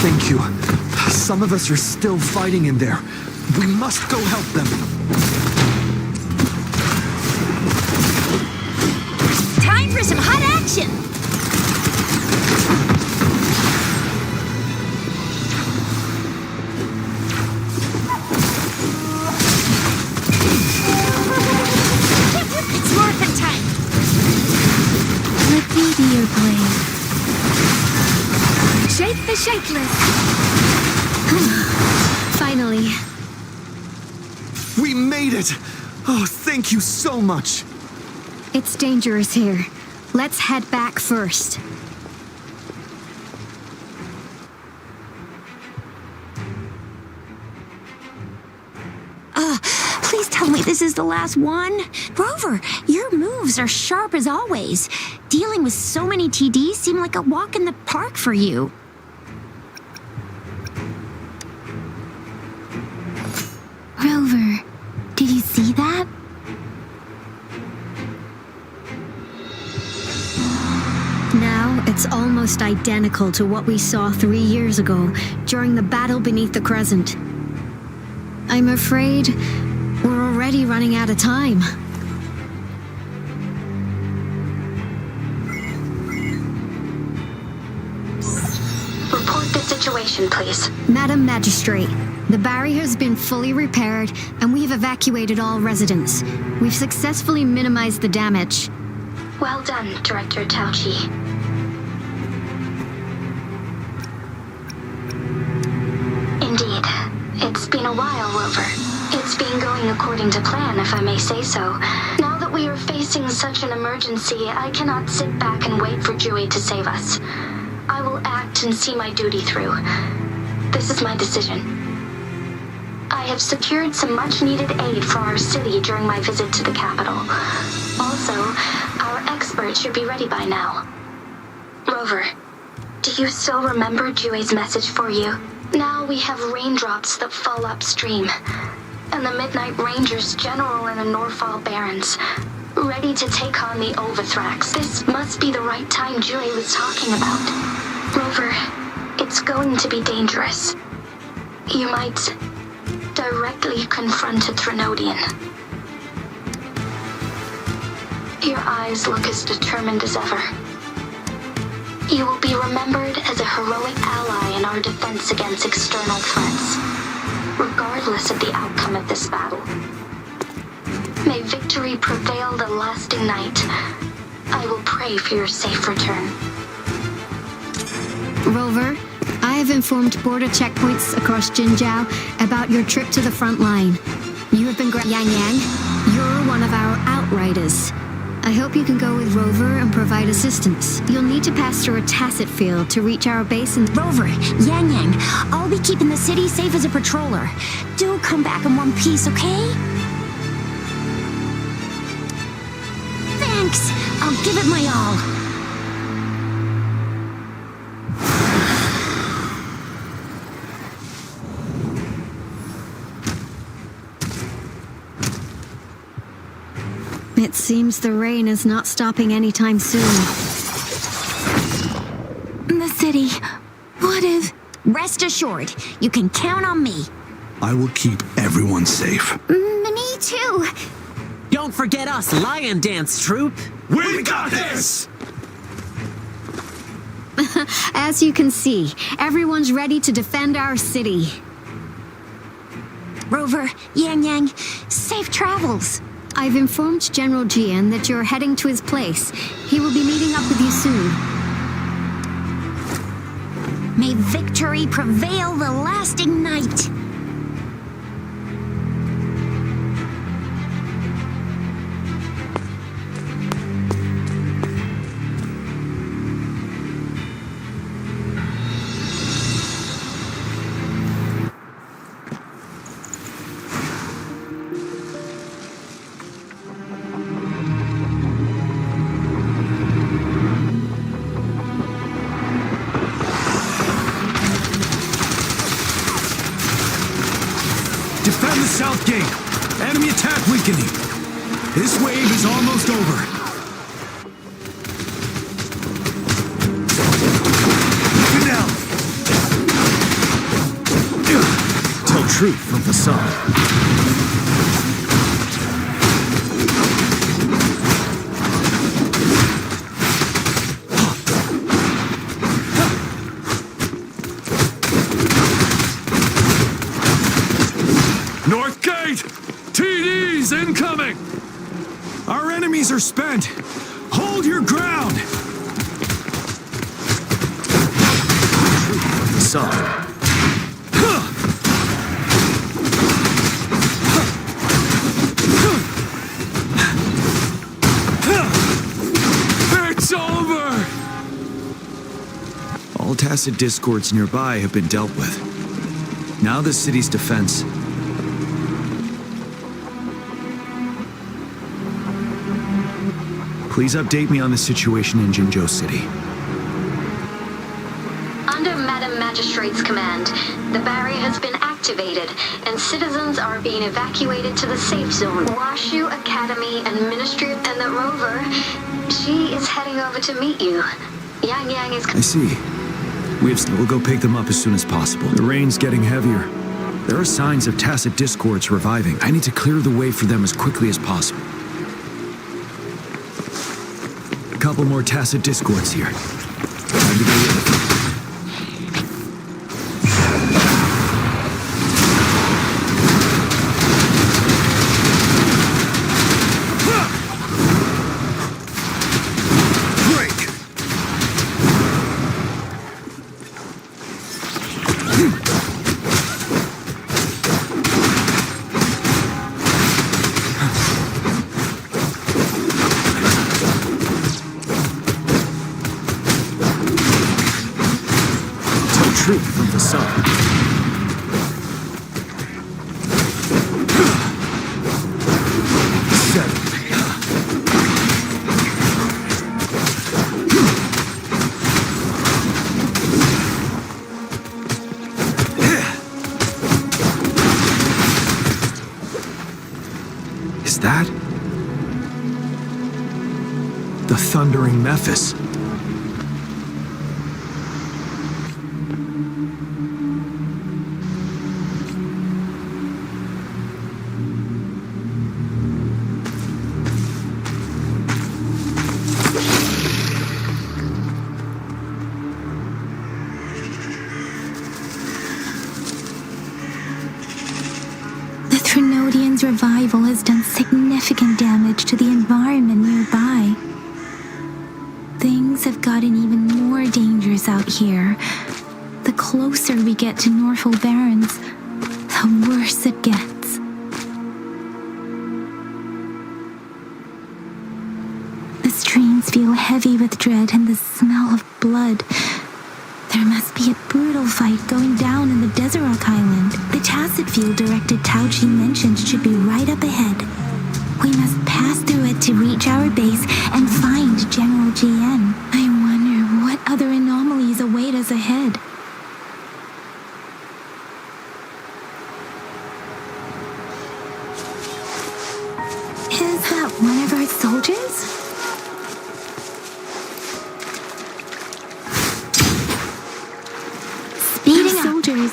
Thank you. Some of us are still fighting in there. We must go help them. Time for some hot action! It's morphin' time! Let me be your blade. Shake the shakeless! Finally. We made it! Oh, thank you so much! It's dangerous here. Let's head back first. Please tell me this is the last one. Rover, your moves are sharp as always. Dealing with so many TDs seemed like a walk in the park for you. Rover, did you see that? It's almost identical to what we saw 3 years ago during the battle beneath the Crescent. I'm afraid we're already running out of time. Report the situation, please. Madam Magistrate, the barrier has been fully repaired and we've evacuated all residents. We've successfully minimized the damage. Well done, Director Tauchi. Indeed. It's been a while, Rover. It's been going according to plan, if I may say so. Now that we are facing such an emergency, I cannot sit back and wait for Dewey to save us. I will act and see my duty through. This is my decision. I have secured some much-needed aid for our city during my visit to the capital. Also, our expert should be ready by now. Rover, do you still remember Dewey's message for you? Now we have raindrops that fall upstream, and the Midnight Rangers General in the Norfall Barrens, ready to take on the Overthrax. This must be the right time Dewey was talking about. Rover, it's going to be dangerous. You might directly confront a Trinodian. Your eyes look as determined as ever. You will be remembered as a heroic ally in our defense against external threats, regardless of the outcome of this battle. May victory prevail the lasting night. I will pray for your safe return. Rover, I have informed border checkpoints across Jinjiao about your trip to the front line. You have been Yang Yang. You're one of our outriders. I hope you can go with Rover and provide assistance. You'll need to pass through a tacit field to reach our base in... Rover, Yang Yang, I'll be keeping the city safe as a patroller. Do come back in one piece, okay? Thanks. I'll give it my all. It seems the rain is not stopping anytime soon. The city. What if... Rest assured, you can count on me. I will keep everyone safe. Me too. Don't forget us, Lion Dance Troop. We got this! As you can see, everyone's ready to defend our city. Rover, Yang Yang, safe travels. I've informed General Jian that you're heading to his place. He will be meeting up with you soon. May victory prevail the lasting night. Defend the south gate. Enemy attack weakening. This wave is almost over. Good now. Tell truth from the sun. North Gate! TDs incoming! Our enemies are spent. Hold your ground. Truth from the sun. It's over! All tacit discords nearby have been dealt with. Now the city's defense. Please update me on the situation in Jinzhou City. Under Madam Magistrate's command, the barrier has been activated, and citizens are being evacuated to the safe zone. Washu Academy and Ministry and the Rover, she is heading over to meet you. Yang Yang is... I see. We'll go pick them up as soon as possible. The rain's getting heavier. There are signs of tacit discords reviving. I need to clear the way for them as quickly as possible. A couple more tacit discords here. Time to go in. Truth from the sun. Is that the thundering Memphis? Trinodian's revival has done significant damage to the environment nearby. Things have gotten even more dangerous out here. The closer we get to Norfolk Barrens, the worse it gets. The streams feel heavy with dread and the smell of blood. There must be a brutal fight going down in the Desert Rock Island. The tacit field-directed Tauchi mentioned should be right up ahead. We must pass through it to reach our base and find General GN. I wonder what other anomalies await us ahead. Is that one of our soldiers? Soldiers.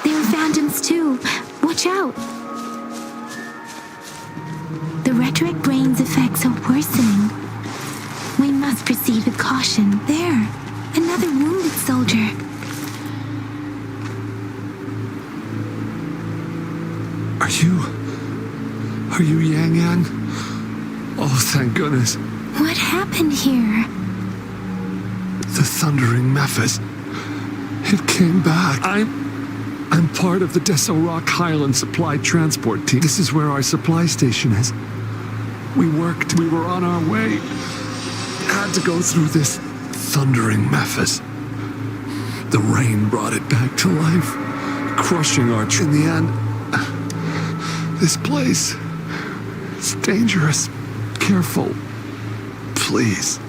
They're phantoms too. Watch out. The retroic brain's effects are worsening. We must proceed with caution. There. Another wounded soldier. Are you Yang Yang? Oh, thank goodness. What happened here? The thundering Memphis. It came back. I'm part of the Desert Rock Highland supply transport team. This is where our supply station is. We were on our way. Had to go through this thundering Memphis. The rain brought it back to life, crushing our in the end. This place, it's dangerous. Careful, please.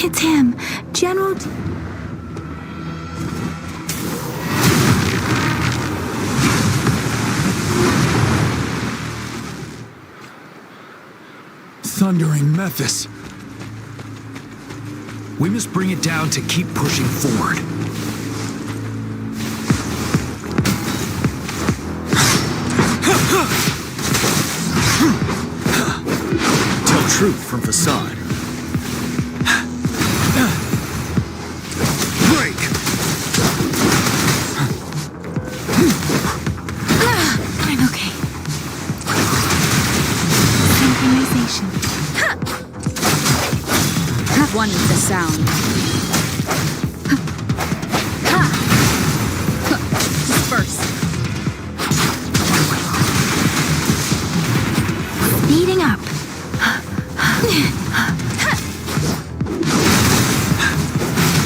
It's him, General... Thundering Memphis. We must bring it down to keep pushing forward. Tell truth from facade. I'm okay. Synchronization. One is the sound. Disperse. Speeding up.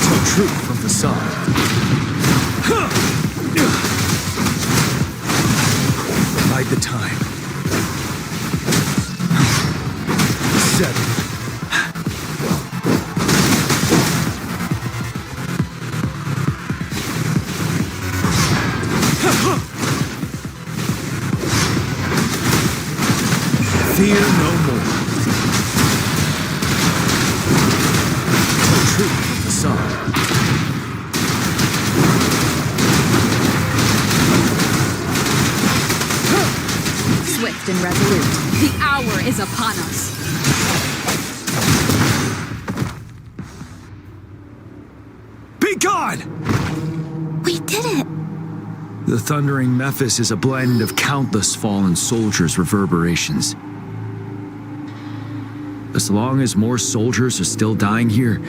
Tell truth from facade. Bide the time. 7. Fear no more. Retreat from the sun. Swift and resolute, the hour is upon us. Be gone! We did it! The thundering Mephis is a blend of countless fallen soldiers' reverberations. As long as more soldiers are still dying here,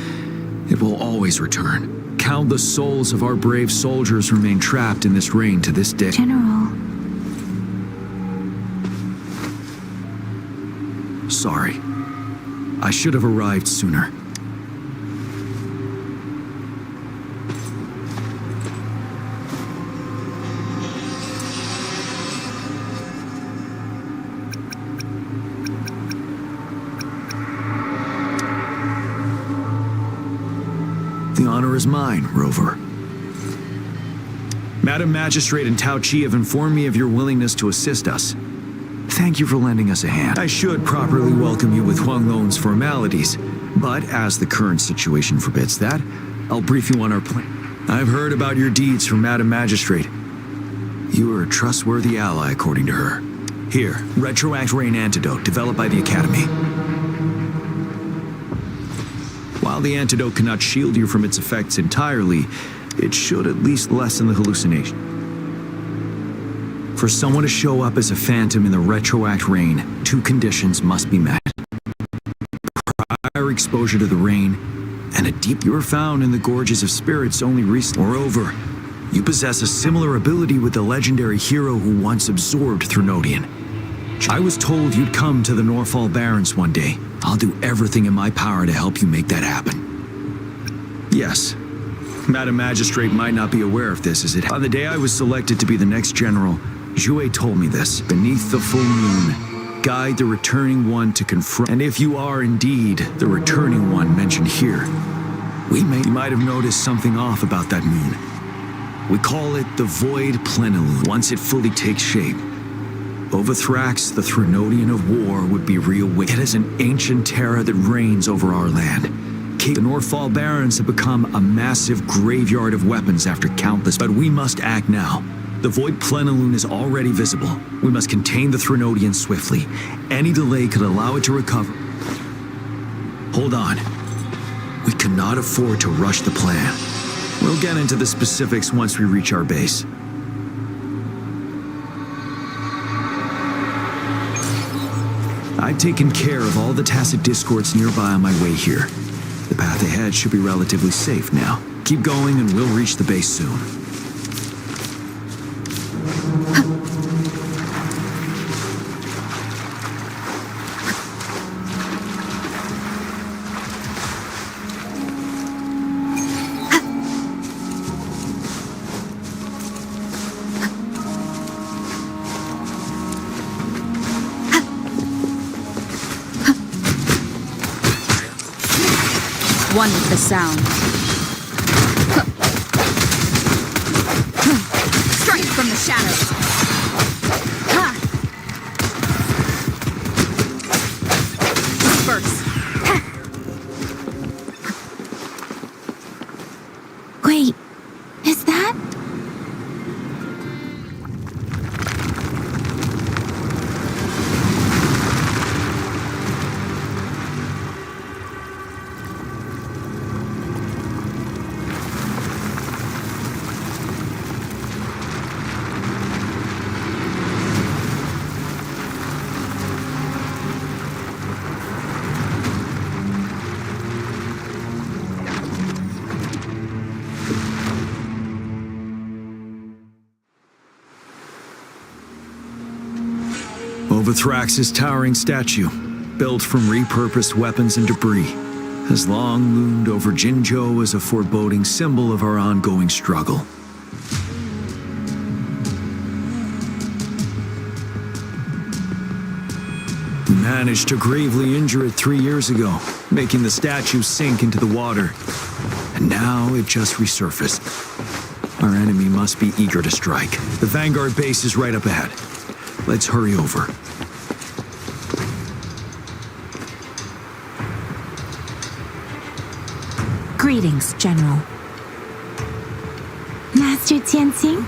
it will always return. Countless souls of our brave soldiers remain trapped in this rain to this day. General. Sorry. I should have arrived sooner. The honor is mine, Rover. Madam Magistrate and Tao Chi have informed me of your willingness to assist us. Thank you for lending us a hand. I should properly welcome you with Huang Lon's formalities, but as the current situation forbids that, I'll brief you on our plan. I've heard about your deeds from Madam Magistrate. You are a trustworthy ally, according to her. Here, Retroact Rain Antidote, developed by the Academy. While the antidote cannot shield you from its effects entirely, it should at least lessen the hallucination. For someone to show up as a phantom in the Retroact Rain, 2 conditions must be met. Prior exposure to the rain, and a deep you were found in the gorges of spirits only recently. Moreover, you possess a similar ability with the legendary hero who once absorbed Threnodian. I was told you'd come to the Norfall Barrens one day. I'll do everything in my power to help you make that happen. Yes, Madam Magistrate might not be aware of this, as on the day I was selected to be the next general, Jue told me this. Beneath the full moon, guide the returning one to confront. And if you are indeed the returning one mentioned here, you might have noticed something off about that moon. We call it the Void Plenilune. Once it fully takes shape, Overthrax, the Threnodian of war, would be reawakened. It is an ancient terror that reigns over our land. The Norfall Barrens have become a massive graveyard of weapons after countless, but we must act now. The Void Plenilune is already visible. We must contain the Threnodian swiftly. Any delay could allow it to recover. Hold on. We cannot afford to rush the plan. We'll get into the specifics once we reach our base. I've taken care of all the tacit discords nearby on my way here. The path ahead should be relatively safe now. Keep going and we'll reach the base soon. One with the sound. Strength from the shadows. Disperse. Wait, is that? Overthrax's towering statue, built from repurposed weapons and debris, has long loomed over Jinzhou as a foreboding symbol of our ongoing struggle. We managed to gravely injure it 3 years ago, making the statue sink into the water. And now it just resurfaced. Our enemy must be eager to strike. The Vanguard base is right up ahead. Let's hurry over. Greetings, General. Master Tianxing?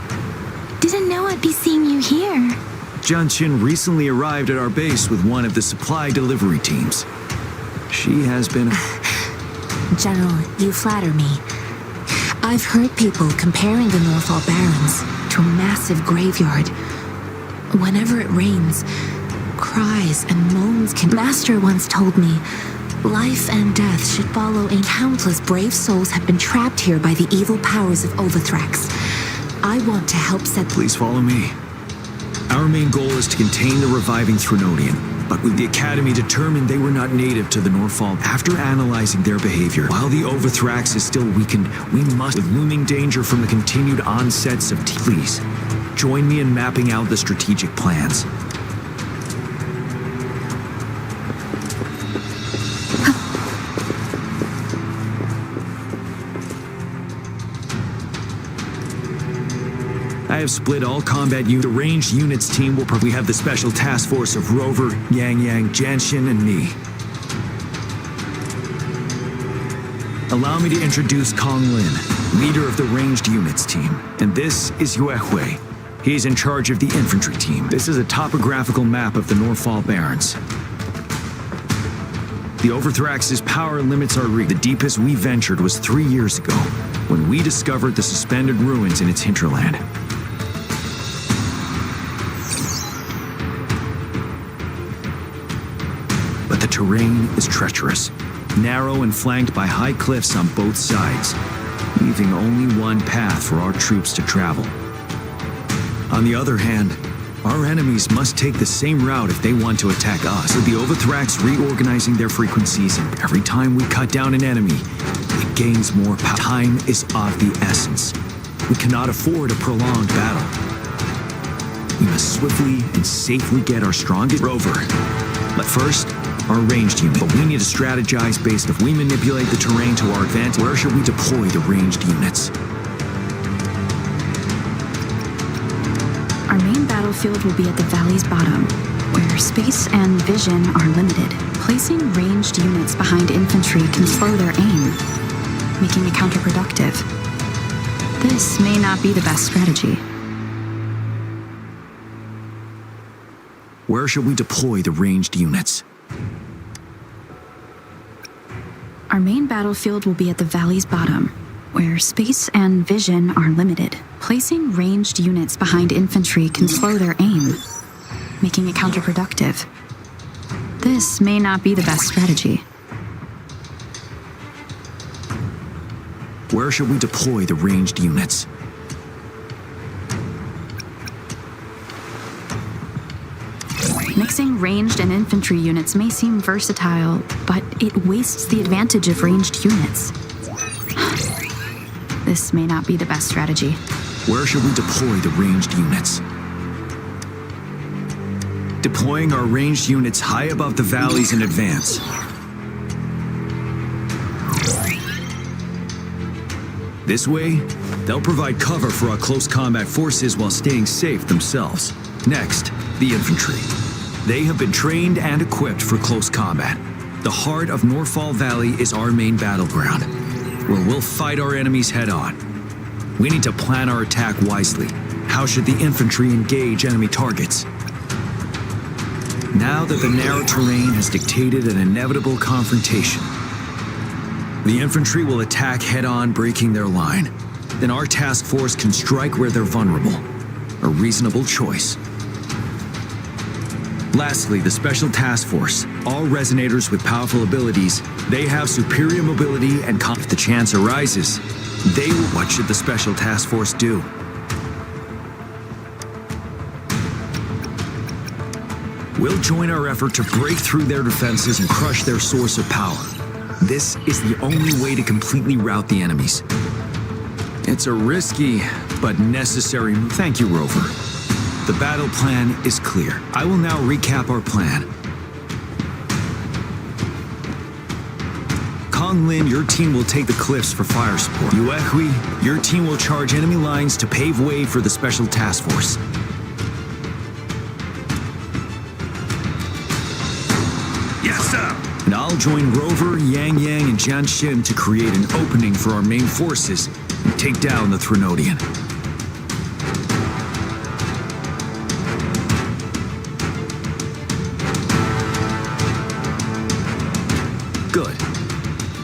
Didn't know I'd be seeing you here. Jianqin recently arrived at our base with one of the supply delivery teams. She has been... General, you flatter me. I've heard people comparing the Norfall Barrens to a massive graveyard. Whenever it rains, cries and moans can... Master once told me, life and death should follow, and countless brave souls have been trapped here by the evil powers of Overthrax. I want to help set... Please follow me. Our main goal is to contain the reviving Threnodian, but with the Academy determined they were not native to the Norfall, after analyzing their behavior, while the Overthrax is still weakened, we must, with looming danger from the continued onsets of Please, join me in mapping out the strategic plans. I have split all combat units. The ranged units team will we have the special task force of Rover, Yang, Jianxin, and me. Allow me to introduce Kong Lin, leader of the ranged units team. And this is Yue Hui. He's in charge of the infantry team. This is a topographical map of the Norfall Barrens. The Overthrax's power limits our reach. The deepest we ventured was 3 years ago, when we discovered the suspended ruins in its hinterland. But the terrain is treacherous, narrow and flanked by high cliffs on both sides, leaving only one path for our troops to travel. On the other hand, our enemies must take the same route if they want to attack us. With the Overthrax reorganizing their frequencies, and every time we cut down an enemy, it gains more power. Time is of the essence. We cannot afford a prolonged battle. We must swiftly and safely get our strongest rover. But first, our ranged unit. But we need to strategize based if we manipulate the terrain to our advantage. Where should we deploy the ranged units? Our main battlefield will be at the valley's bottom, where space and vision are limited. Placing ranged units behind infantry can slow their aim, making it counterproductive. This may not be the best strategy. Where should we deploy the ranged units? Our main battlefield will be at the valley's bottom, where space and vision are limited. Placing ranged units behind infantry can slow their aim, making it counterproductive. This may not be the best strategy. Where should we deploy the ranged units? Mixing ranged and infantry units may seem versatile, but it wastes the advantage of ranged units. This may not be the best strategy. Where should we deploy the ranged units? Deploying our ranged units high above the valleys in advance. This way, they'll provide cover for our close combat forces while staying safe themselves. Next, the infantry. They have been trained and equipped for close combat. The heart of Norfall Valley is our main battleground, where we'll fight our enemies head-on. We need to plan our attack wisely. How should the infantry engage enemy targets? Now that the narrow terrain has dictated an inevitable confrontation, the infantry will attack head-on, breaking their line. Then our task force can strike where they're vulnerable. A reasonable choice. Lastly, the Special Task Force. All resonators with powerful abilities, they have superior mobility and if the chance arises, they will. What should the Special Task Force do? We'll join our effort to break through their defenses and crush their source of power. This is the only way to completely rout the enemies. It's a risky but necessary move. Thank you, Rover. The battle plan is clear. I will now recap our plan. Kong Lin, your team will take the cliffs for fire support. Yue Hui, your team will charge enemy lines to pave way for the Special Task Force. Yes, sir. and I'll join Rover, Yang Yang, and Jian Xin to create an opening for our main forces and take down the Threnodian. Good.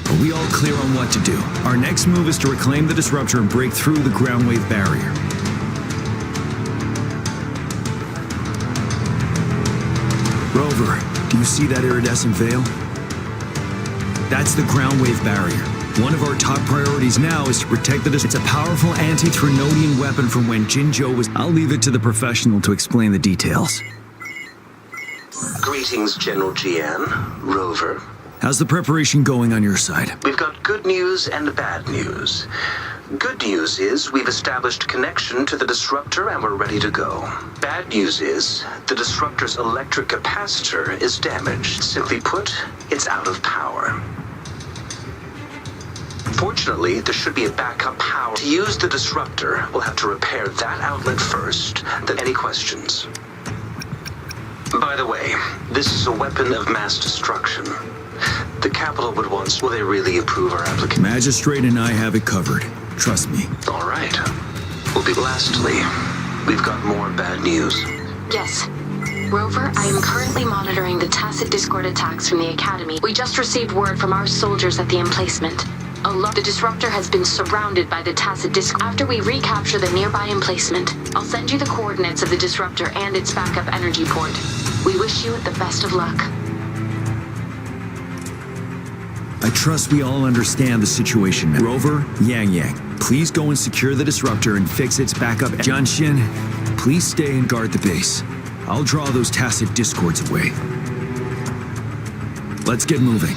Are we all clear on what to do? Our next move is to reclaim the disruptor and break through the ground wave barrier. Rover, do you see that iridescent veil? That's the ground wave barrier. One of our top priorities now is to protect the It's a powerful anti-Threnodian weapon from when Jinzhou was... I'll leave it to the professional to explain the details. Greetings, General Jian. Rover. How's the preparation going on your side? We've got good news and bad news. Good news is we've established connection to the disruptor and we're ready to go. Bad news is the disruptor's electric capacitor is damaged. Simply put, it's out of power. Fortunately, there should be a backup power. To use the disruptor, we'll have to repair that outlet first. Then any questions? By the way, this is a weapon of mass destruction. The capital would want... Will they really approve our application? Magistrate and I have it covered. Trust me. All right. Lastly, we've got more bad news. Yes. Rover, I am currently monitoring the tacit Discord attacks from the Academy. We just received word from our soldiers at the emplacement. The disruptor has been surrounded by the tacit Discord. After we recapture the nearby emplacement, I'll send you the coordinates of the disruptor and its backup energy port. We wish you the best of luck. I trust we all understand the situation. Rover, Yang Yang, please go and secure the disruptor and fix its backup. Jian Xin, please stay and guard the base. I'll draw those tacit discords away. Let's get moving.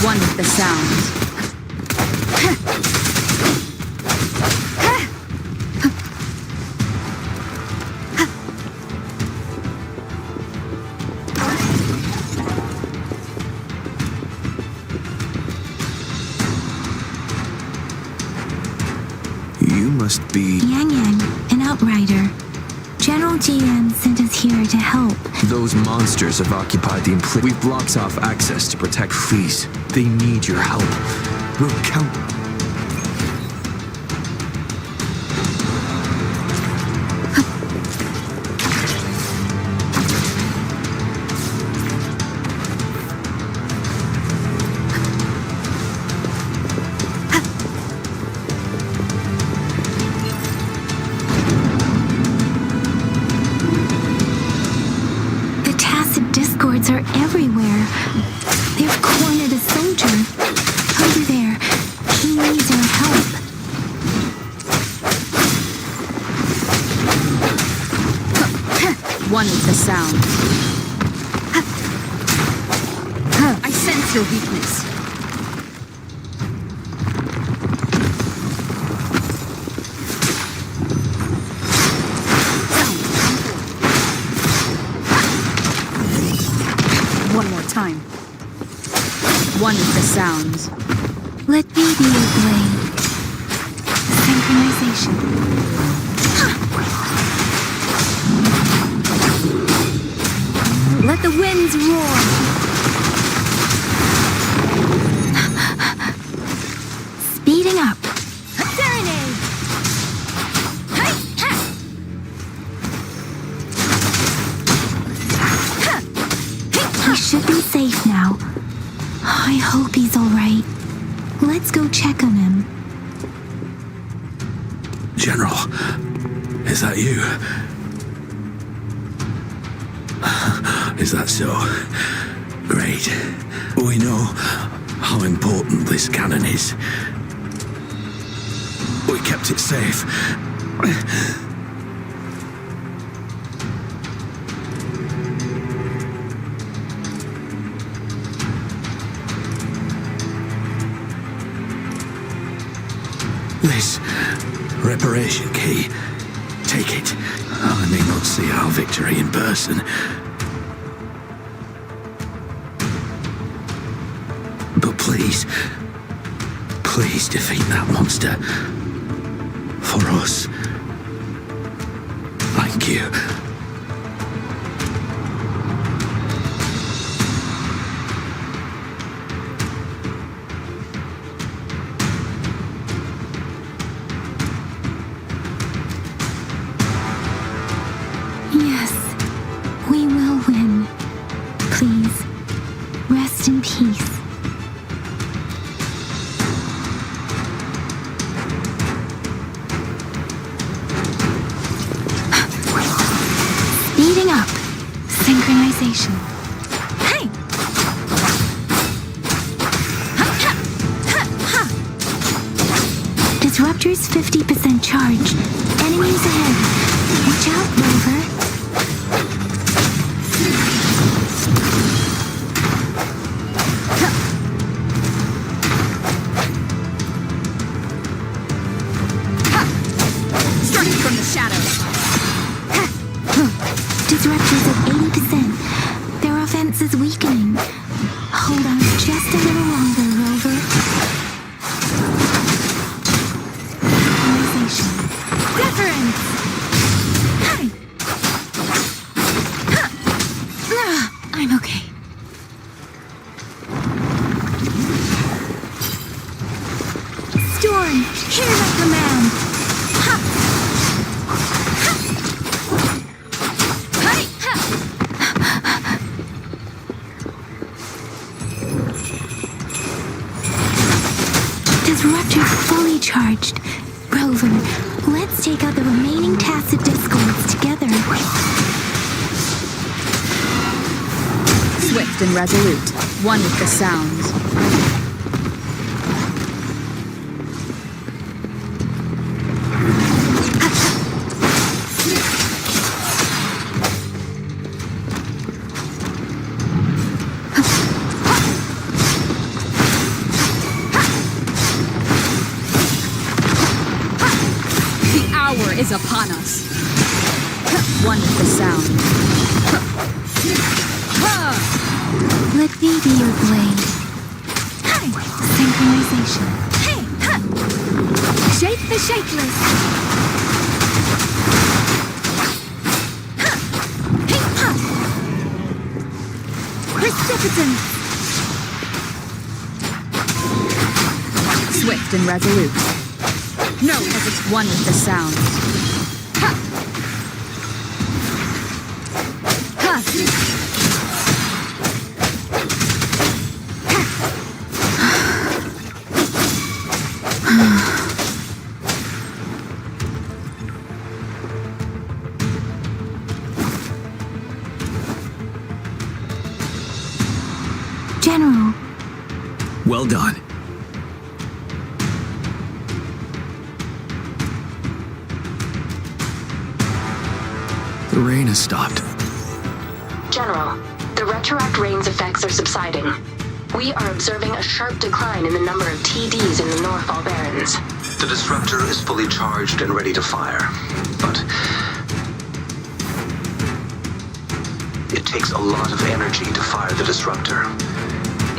One with the sound. You must be... Yang Yang, an outrider. General Jian sent us here to help. Those monsters have occupied the We've blocked off access to protect. Please, they need your help. We'll count. Discords are everywhere. They've cornered a soldier. Over there. He needs our help. One with the sound. I sense your weakness. One more time. One with the sounds. Let me be your blade. Synchronization. Let the winds roar. Speeding up. Serenade. He should be safe now. I hope he's all right. Let's go check on him. General, is that you? Is that so? Great. We know how important this cannon is. We kept it safe. This reparation key. Take it. I may not see our victory in person. But please defeat that monster. For us. Thank you. Yes, we will win. Please, rest in peace. Speeding up. Synchronization. Hey! Disruptor's 50% charge. Enemies ahead. Watch out, Rover. Strike from the shadows. Disruptor's at 80%. Their offense is weakening. Hold on just a little longer, Rover. Synchronization. Deference! Hey! I'm okay. Storm, hear my command. Disruptor's fully charged. Rover, let's take out the remaining tacit discords together. Swift and resolute, one with the sounds. The hour is upon us. One with the sound. Let me be your blade. Hey! Synchronization. Hey! Shape the shapeless. Hey! Precipitant. Swift and resolute. No, as it's one with the sound. Ha! General. Well done. The rain has stopped. General, the retroact rain's effects are subsiding. We are observing a sharp decline in the number of TDs in the Northfall Barrens. The disruptor is fully charged and ready to fire, but it takes a lot of energy to fire the disruptor.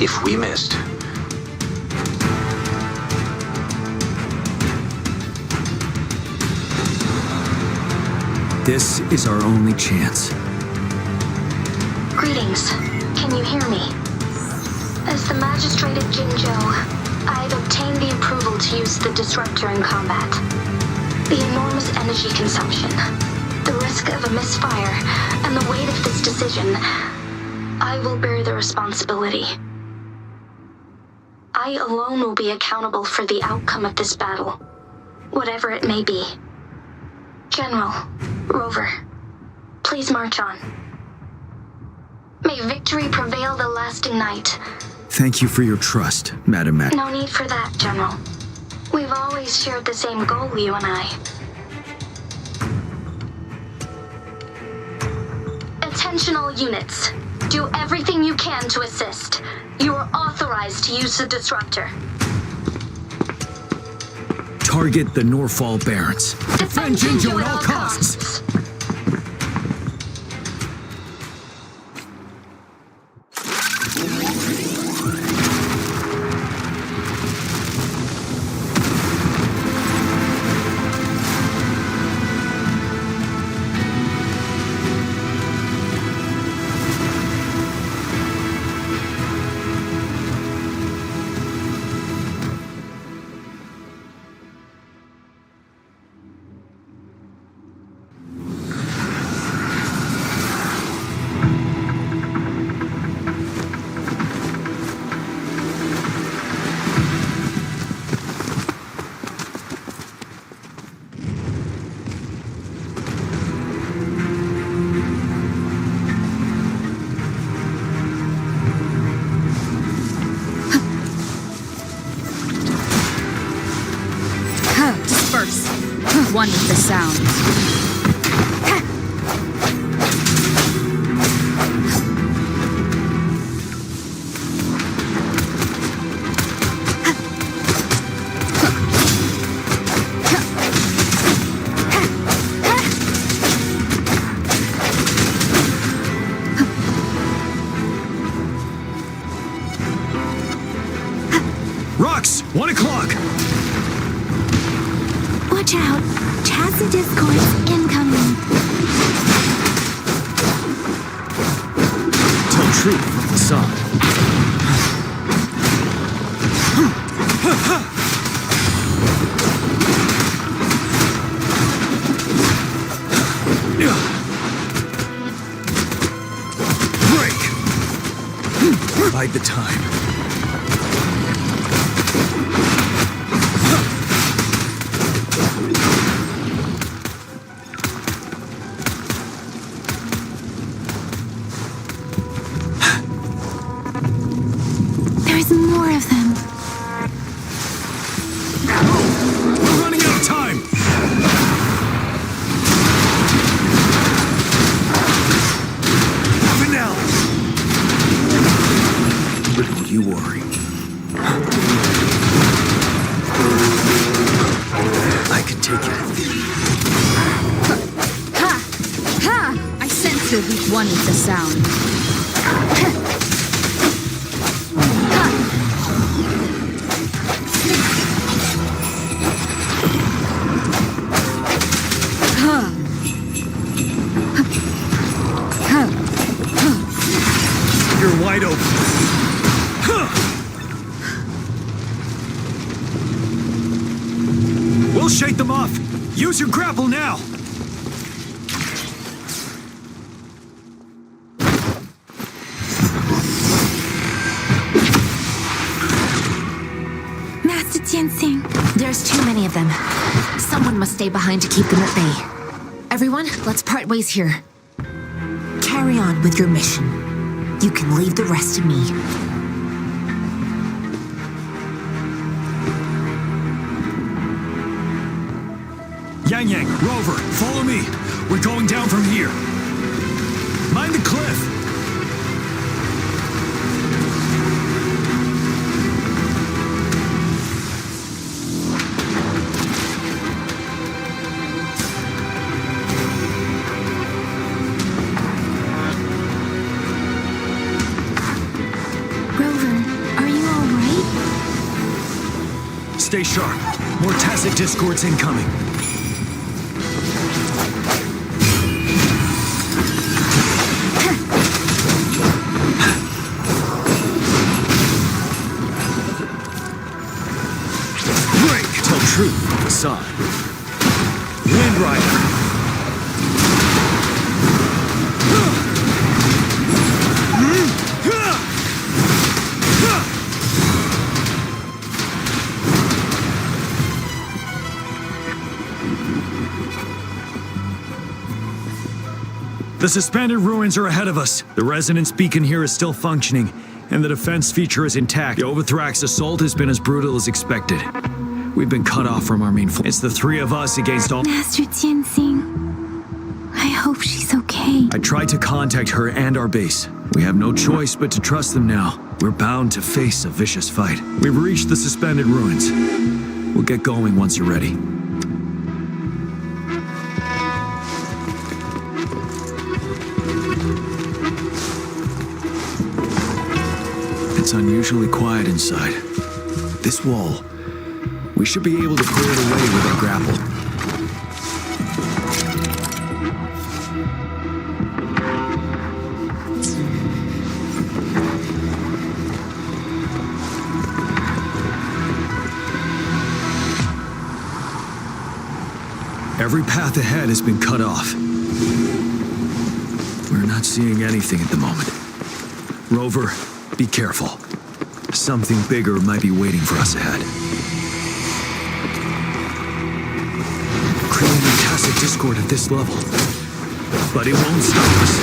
If we missed, This is our only chance. Greetings. Can you hear me? As the magistrate of Jinzhou, I've obtained the approval to use the disruptor in combat. The enormous energy consumption, the risk of a misfire, and the weight of this decision, I will bear the responsibility. I alone will be accountable for the outcome of this battle, whatever it may be. General, Rover, please march on. May victory prevail the lasting night. Thank you for your trust, Madam Matt. No need for that, General. We've always shared the same goal, you and I. Attention all units. Do everything you can to assist. You are authorized to use the disruptor. Target the Norfall Barrens. Defend Jinju at all costs. One with the sound. Rocks, 1 o'clock. Watch out. Tacit discords incoming. Tell truth from the side. Break! Bide the time. There's more of them. We're running out of time! Have it now! Don't you worry. I can take it. Ha! Ha! I sense you'll beat one with the sound. You're wide open. We'll shake them off. Use your grapple now. Master Ginseng. There's too many of them. Someone must stay behind to keep them at bay. Everyone, let's part ways here. Carry on with your mission. You can leave the rest to me. Yang, Rover, follow me. We're going down from here. Mind the cliff. Stay sharp. More tacit discords incoming. Break! Tell truth on the side. Wind Rider. The suspended ruins are ahead of us. The resonance beacon here is still functioning, and the defense feature is intact. The Overthrax assault has been as brutal as expected. We've been cut off from our main fleet. It's the three of us against all. Master Tianxing, I hope she's okay. I tried to contact her and our base. We have no choice but to trust them now. We're bound to face a vicious fight. We've reached the suspended ruins. We'll get going once you're ready. It's unusually quiet inside. This wall, we should be able to clear it away with our grapple. Every path ahead has been cut off. We're not seeing anything at the moment. Rover, be careful. Something bigger might be waiting for us ahead. Creating a tacit discord at this level. But it won't stop us.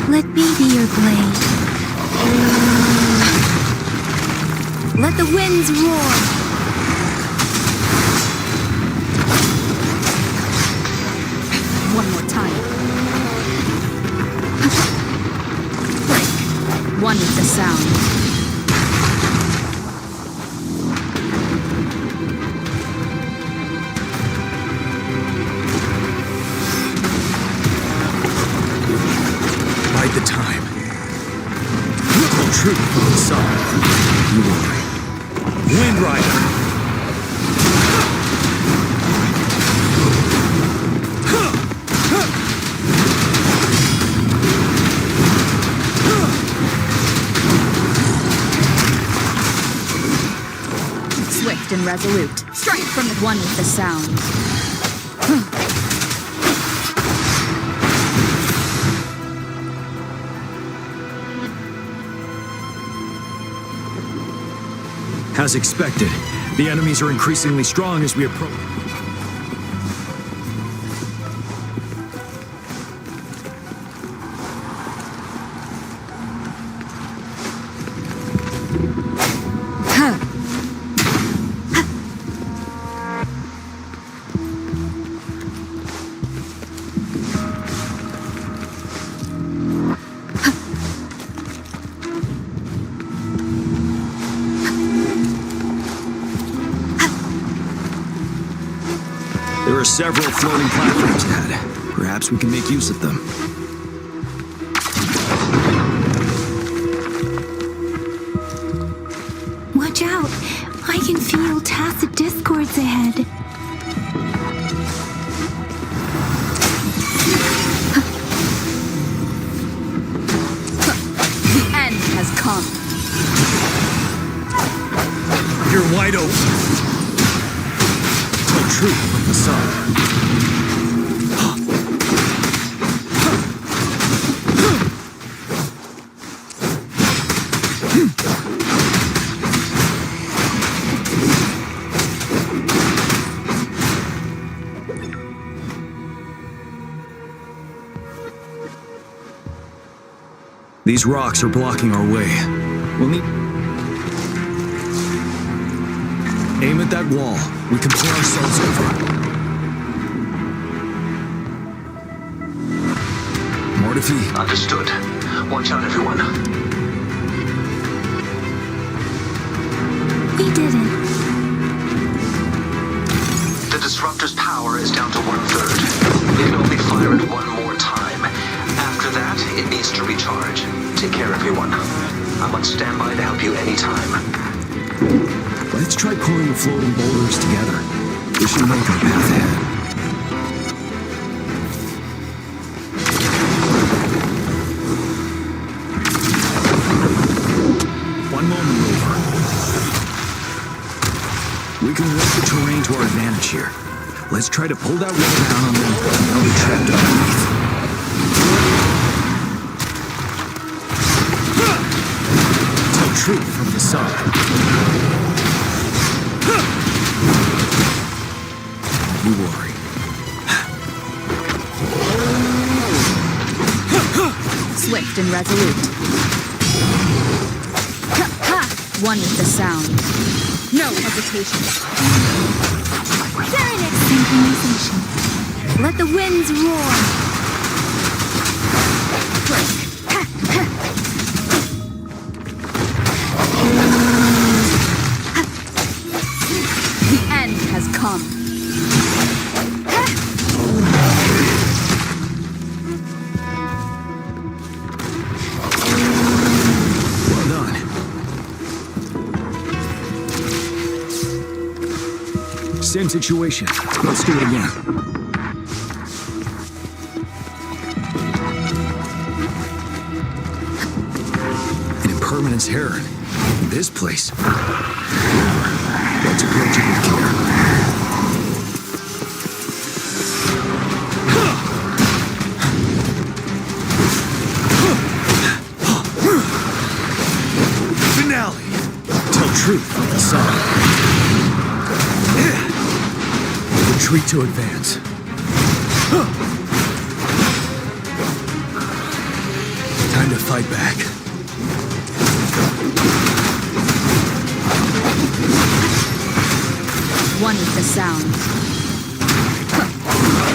Let me be your blade. Let the winds roar. One more time. Break. One with the sound. Bide the time. Hold true to the sun. You worry. Wind Rider. Swift and resolute. Strike from the one with the sound. As expected, the enemies are increasingly strong as we approach. There are several floating platforms ahead. Perhaps we can make use of them. Watch out! I can feel tacit discords ahead. The end has come. You're wide open. Tell truth from the sun. These rocks are blocking our way. We'll need... Aim at that wall. We can pull ourselves over. Mortifi. Understood. Watch out, everyone. We did it. The disruptor's power is down to 1/3. It can only fire it one more time. After that, it needs to recharge. Take care, everyone. I'm on standby to help you anytime. Let's try pulling the floating boulders together. This should make our path ahead. One moment, Rover. We can work the terrain to our advantage here. Let's try to pull that wall down on them while we're trapped underneath. Tell truth from the sun. You worry. Swift and resolute. One with the sound. No hesitation. Synchronization. Let the winds roar. The end has come. Well done. Same situation. Let's do it again. An impermanence heron. This place. Let's approach it with care. Finale. Tell truth with the song. Retreat to advance. Time to fight back. One with the sound.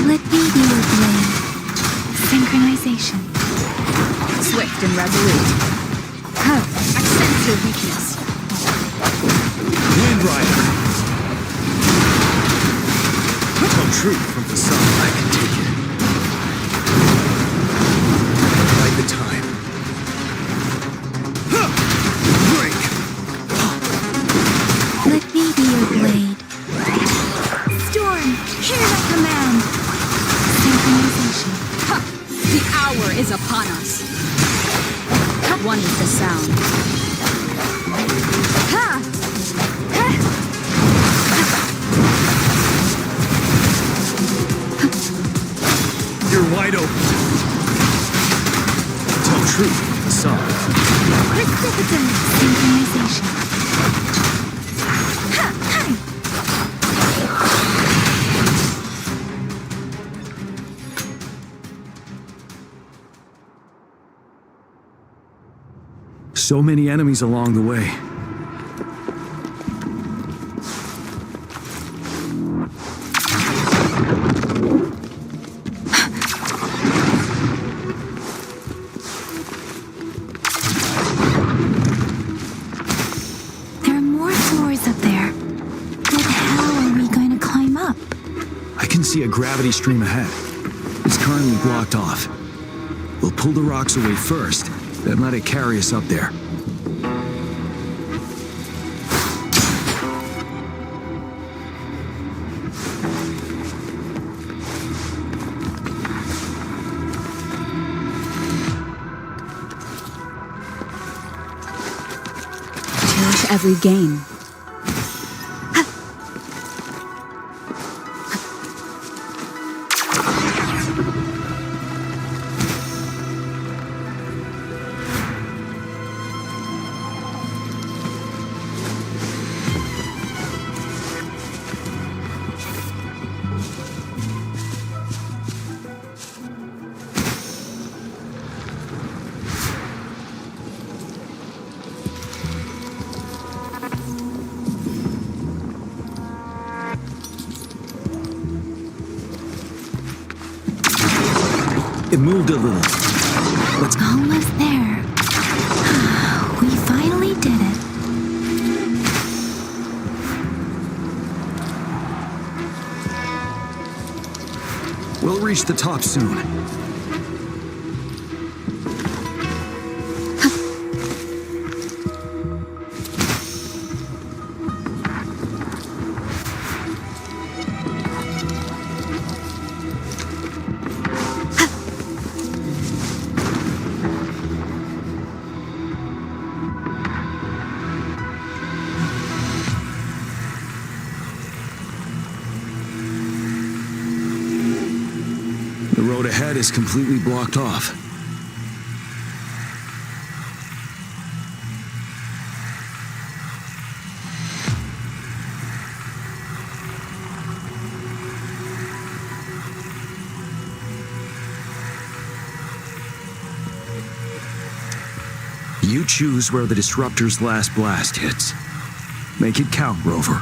Let me be your blade. Synchronization. Swift and resolute. I sense your weakness. Wind Rider. Tell truth from the sun. I can take it. Like the time. Break. Let me be your blade. Storm, hear my command. Synchronization. The hour is upon us. One with the sound. You're wide open. Tell truth from the sun. Precipitant synchronization. So many enemies along the way. There are more floors up there. But how are we going to climb up? I can see a gravity stream ahead. It's currently blocked off. We'll pull the rocks away first, then let it carry us up there. Cherish every gain. It moved a little. Let's go. Almost there. We finally did it. We'll reach the top soon. The road ahead is completely blocked off. You choose where the Disruptor's last blast hits. Make it count, Rover.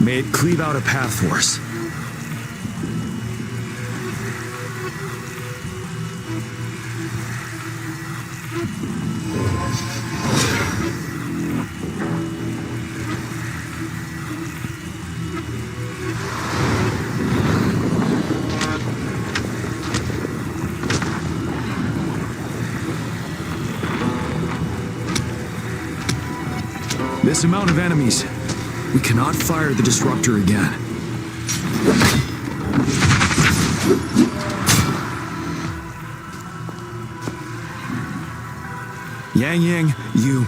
May it cleave out a path for us. This amount of enemies. We cannot fire the Disruptor again. Yang Yang, you...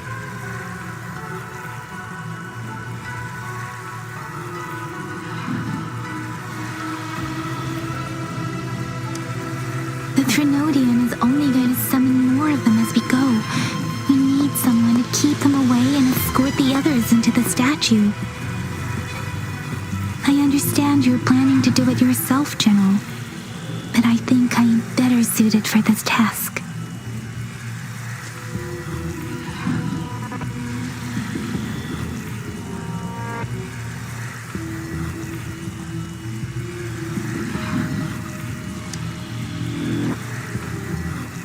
The Trinodian is only going to summon more of them as we go. We need someone to keep them away and escort the others into the statue. I understand you're planning to do it yourself, General, but I think I am better suited for this task.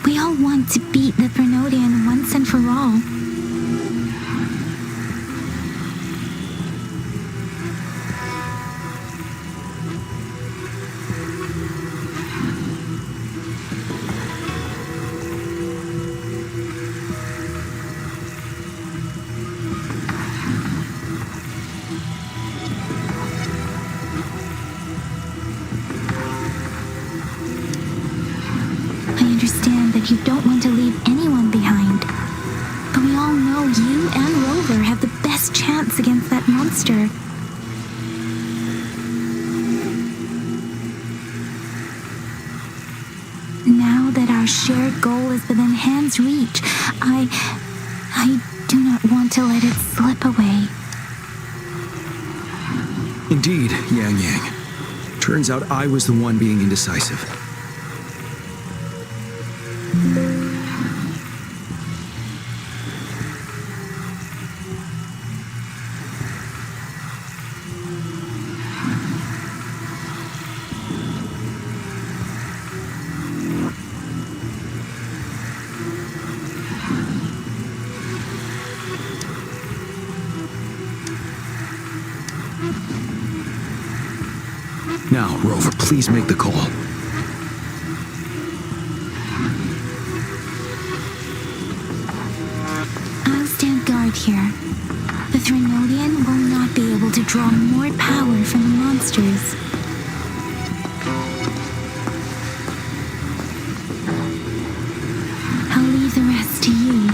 We all want to beat the Trinodian once and for all. You don't want to leave anyone behind. But we all know you and Rover have the best chance against that monster. Now that our shared goal is within hand's reach, I do not want to let it slip away. Indeed, Yang Yang. Turns out I was the one being indecisive. Now, Rover, please make the call. I'll stand guard here. The Trinodian will not be able to draw more power from the monsters. I'll leave the rest to you.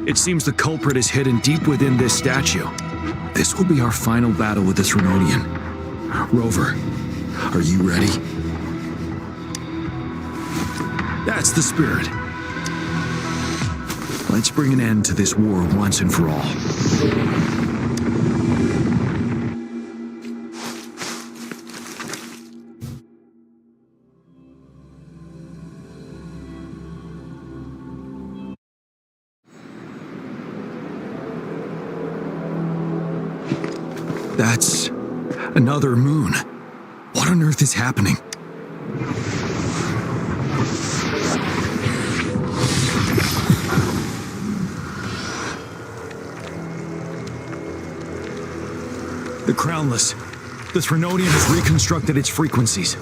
It seems the culprit is hidden deep within this statue. This will be our final battle with the Trinodian. Rover, are you ready? That's the spirit. Let's bring an end to this war once and for all. That's another moon. What on earth is happening? The Crownless. The Threnodian has reconstructed its frequencies.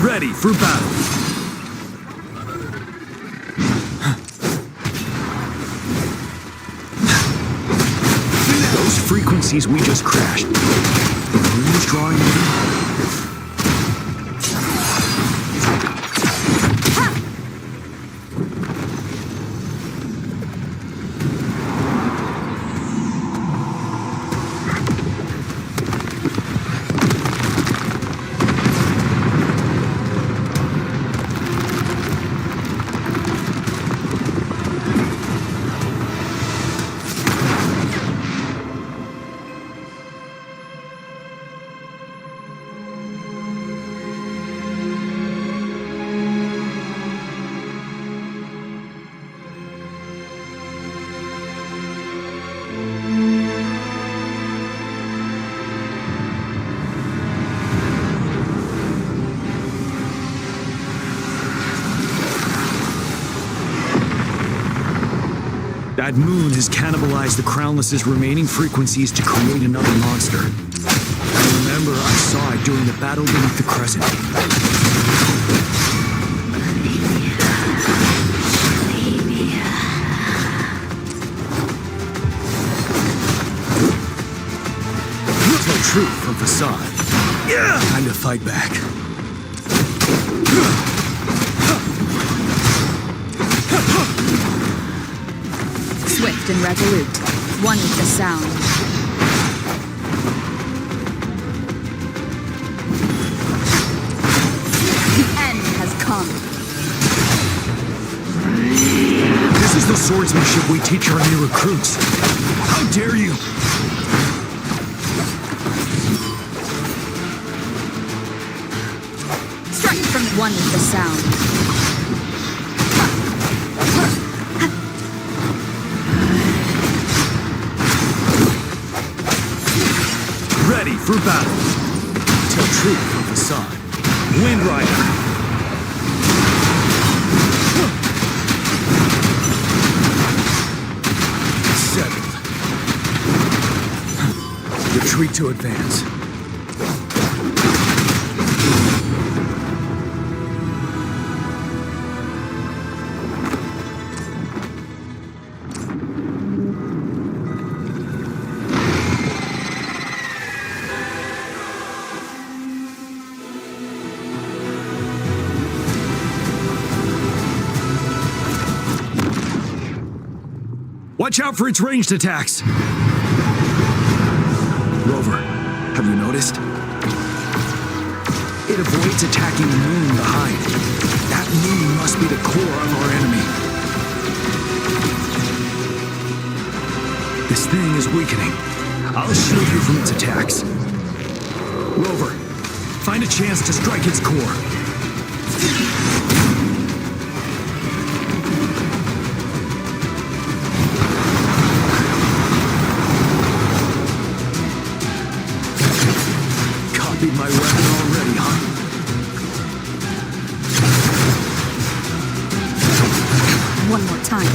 Ready for battle. Those frequencies we just crashed. The moon is drawing in. That moon has cannibalized the Crownless's remaining frequencies to create another monster. I remember I saw it during the battle beneath the Crescent. Tell truth from facade. Time to fight back. Swift and resolute, one with the sound. The end has come. This is the swordsmanship we teach our new recruits. How dare you! Strike from one with the sound. Ready for battle. Tell truth from facade. Wind Rider. Settled. Retreat to advance. Watch out for its ranged attacks! Rover, have you noticed? It avoids attacking the moon behind. That moon must be the core of our enemy. This thing is weakening. I'll shield you from its attacks. Rover, find a chance to strike its core. My weapon already, huh? One more time.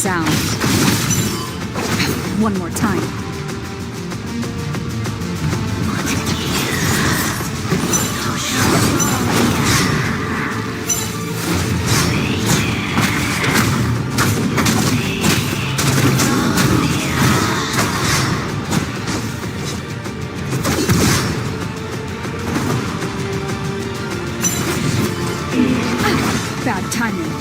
Sound. One more time. Bad timing.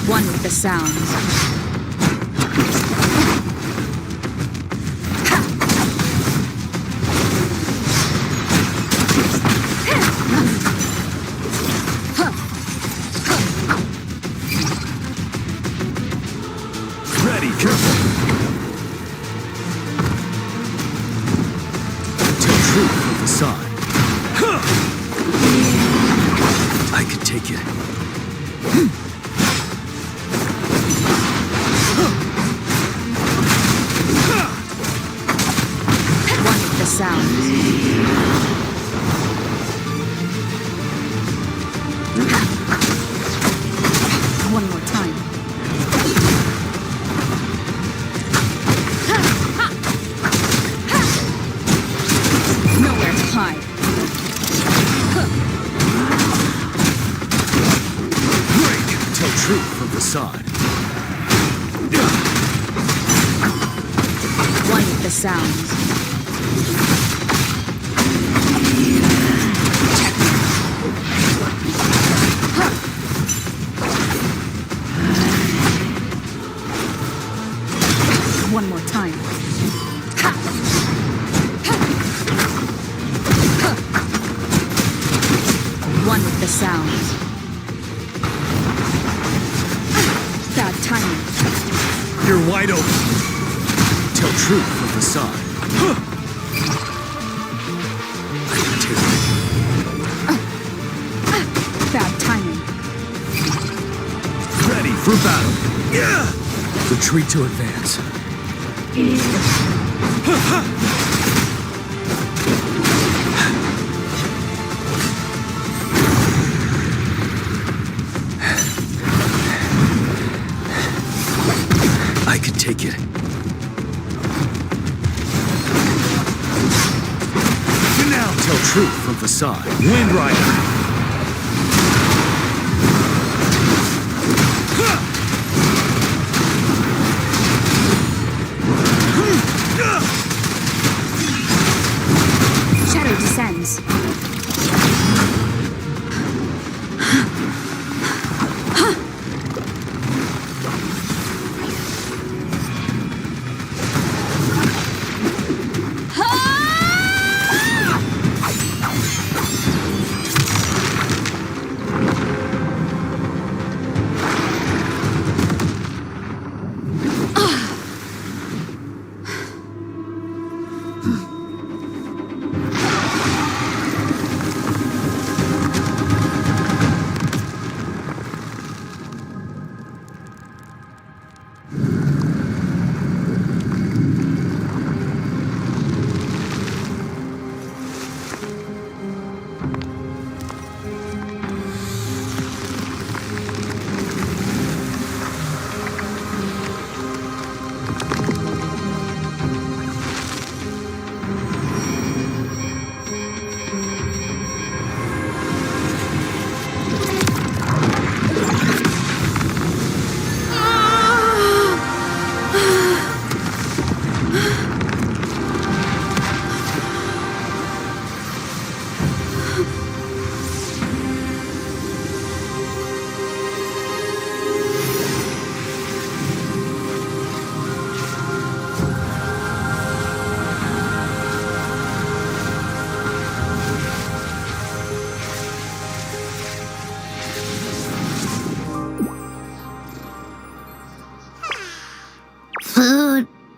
One with the sound. Ready, careful. Tell truth from the side. I could take it. Sound. One more time. Nowhere to hide. Break! Tell truth from the side. One with the sound. One more time. One with the sound. Bad timing. You're wide open. Tell truth from the side. I can take it. Bad timing. Ready for battle. Retreat to advance. I can take it. Now tell truth from the side. Wind Rider. Shadow descends.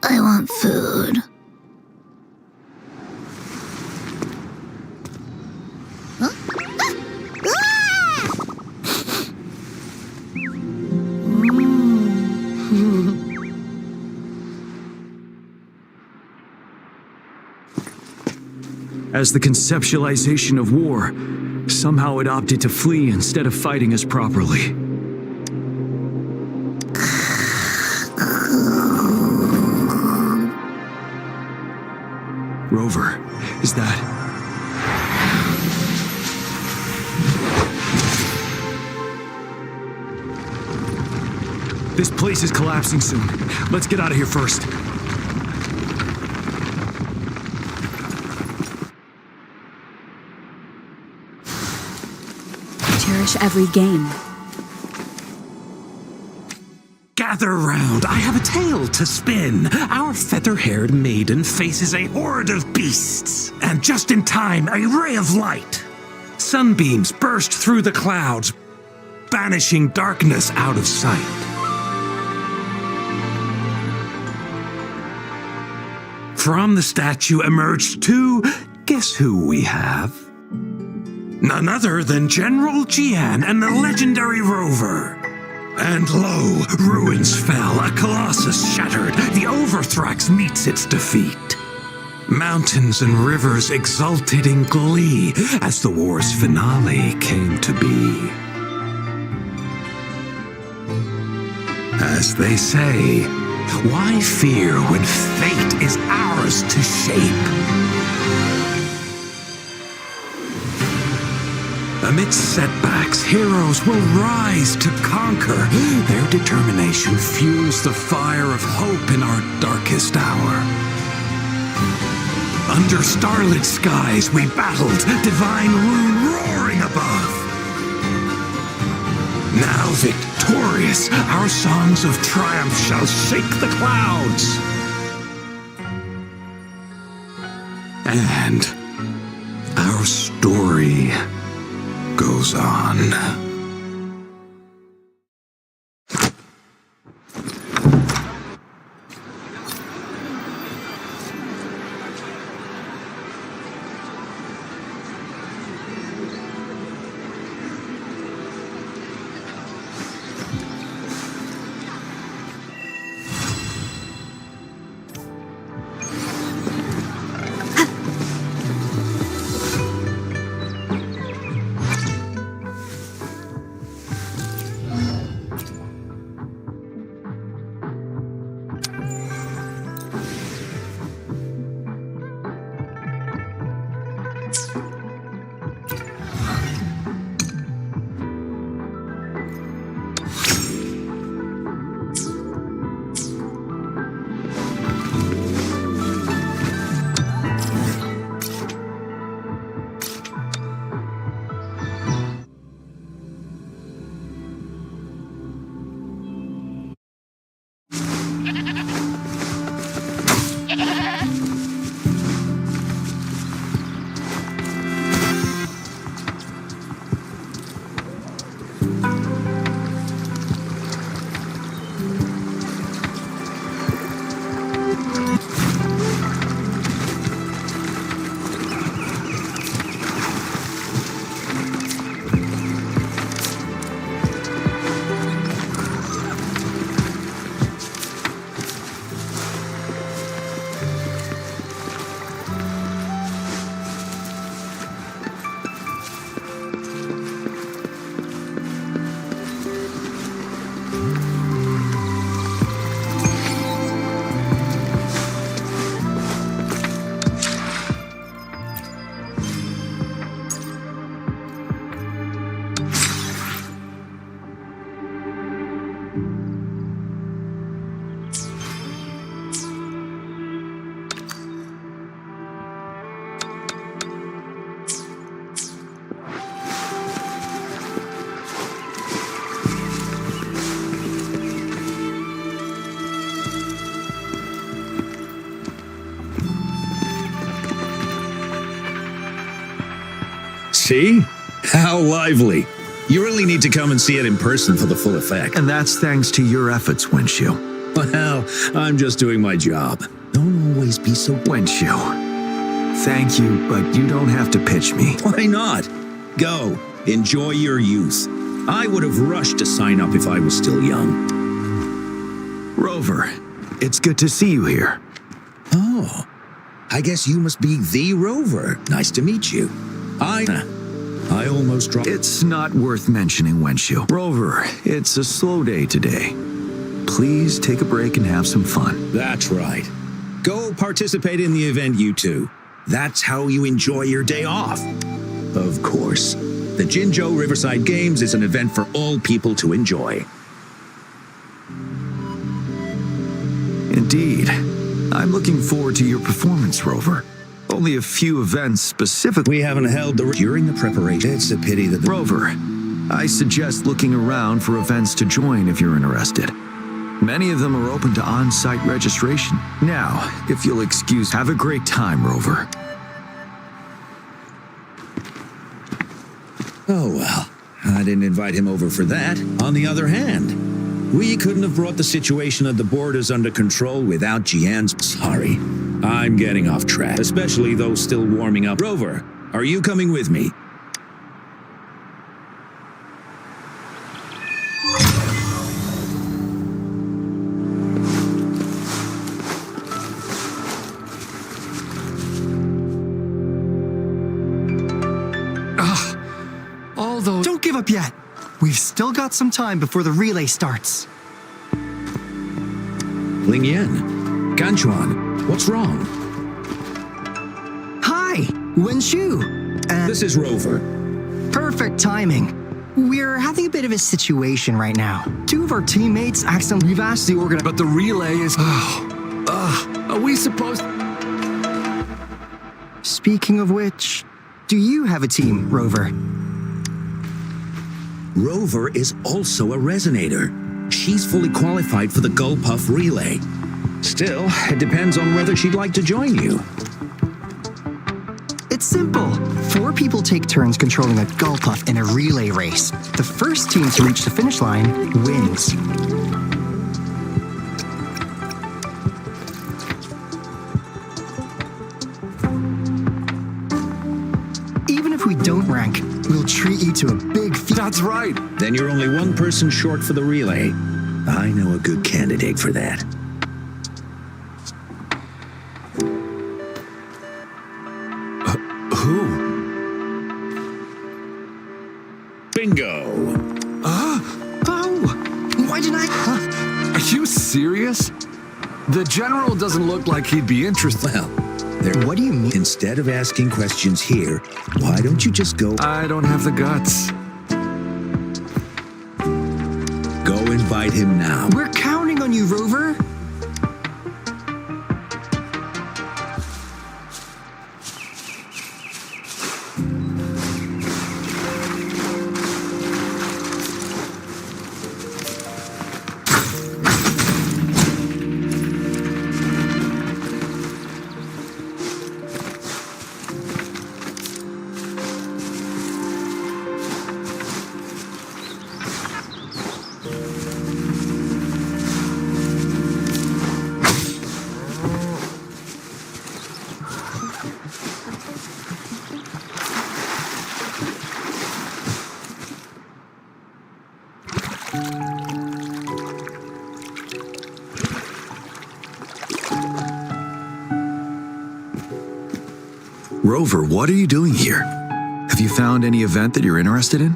I want food. Huh? As the conceptualization of war, somehow it opted to flee instead of fighting us properly. Rover, is that... This place is collapsing soon. Let's get out of here first. Cherish every gain. Gather round, I have a tale to spin. Our feather-haired maiden faces a horde of beasts. And just in time, a ray of light. Sunbeams burst through the clouds, banishing darkness out of sight. From the statue emerged two, guess who we have? None other than General Jian and the legendary Rover. And lo, ruins fell, a colossus shattered, the Overthrax meets its defeat. Mountains and rivers exulted in glee as the war's finale came to be. As they say, why fear when fate is ours to shape? Amidst setbacks, heroes will rise to conquer. Their determination fuels the fire of hope in our darkest hour. Under starlit skies we battled, divine rune roaring above. Now victorious, our songs of triumph shall shake the clouds. And our story goes on. See? How lively. You really need to come and see it in person for the full effect. And that's thanks to your efforts, Windshield. Well, I'm just doing my job. Don't always be so... Wenshu, thank you, but you don't have to pitch me. Why not? Go. Enjoy your youth. I would have rushed to sign up if I was still young. Rover, it's good to see you here. Oh, I guess you must be the Rover. Nice to meet you. I almost dropped... It's not worth mentioning, Wenshu. Rover, it's a slow day today. Please take a break and have some fun. That's right. Go participate in the event, you two. That's how you enjoy your day off. Of course. The Jinzhou Riverside Games is an event for all people to enjoy. Indeed. I'm looking forward to your performance, Rover. Only a few events specifically we haven't held during the preparation. It's a pity that Rover, I suggest looking around for events to join if you're interested. Many of them are open to on-site registration. Now, if you'll excuse, have a great time, Rover. Oh well, I didn't invite him over for that. On the other hand, we couldn't have brought the situation at the borders under control without Jian's... Sorry, I'm getting off track, especially those still warming up. Rover, are you coming with me? Don't give up yet. We've still got some time before the relay starts. Ling Yan, Ganchuan, what's wrong? Hi, Wenshu. This is Rover. Perfect timing. We're having a bit of a situation right now. Two of our teammates accidentally... We've asked the organizer... But the relay is... are we supposed... Speaking of which, do you have a team, Rover? Rover is also a resonator. She's fully qualified for the Gulpuff relay. Still, it depends on whether she'd like to join you. It's simple. 4 people take turns controlling a Gulpuff in a relay race. The first team to reach the finish line wins. Even if we don't rank, we'll treat you to a big feast. That's right. Then you're only one person short for the relay. I know a good candidate for that. Who? Bingo! Oh! Why didn't I... Are you serious? The general doesn't look like he'd be interested. Well, what do you mean? Instead of asking questions here, why don't you just go... I don't have the guts. Go invite him now. We're counting on you, Rover. Rover, what are you doing here? Have you found any event that you're interested in?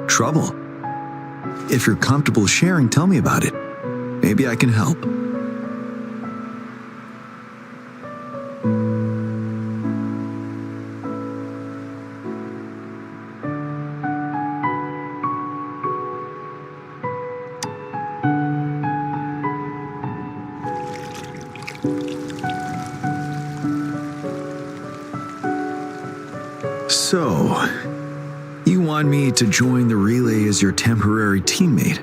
Trouble? If you're comfortable sharing, tell me about it. Maybe I can help. So, you want me to join the relay as your temporary teammate?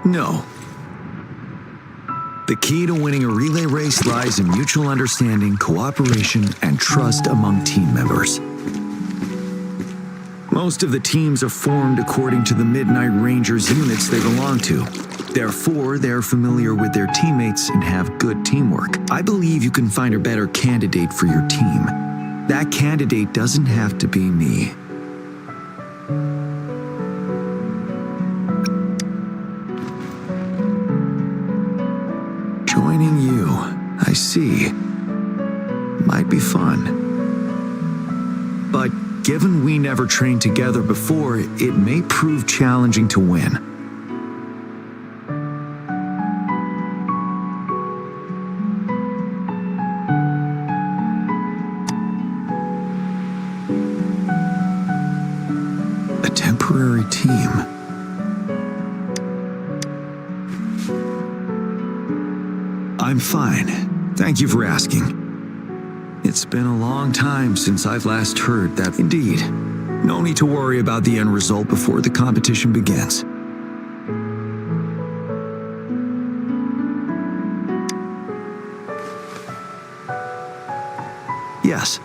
No. The key to winning a relay race lies in mutual understanding, cooperation, and trust among team members. Most of the teams are formed according to the Midnight Rangers units they belong to. Therefore, they're familiar with their teammates and have good teamwork. I believe you can find a better candidate for your team. That candidate doesn't have to be me. Joining you, I see. Might be fun. But given we never trained together before, it may prove challenging to win. A temporary team. I'm fine. Thank you for asking. It's been a long time since I've last heard that. Indeed. No need to worry about the end result before the competition begins. Yes,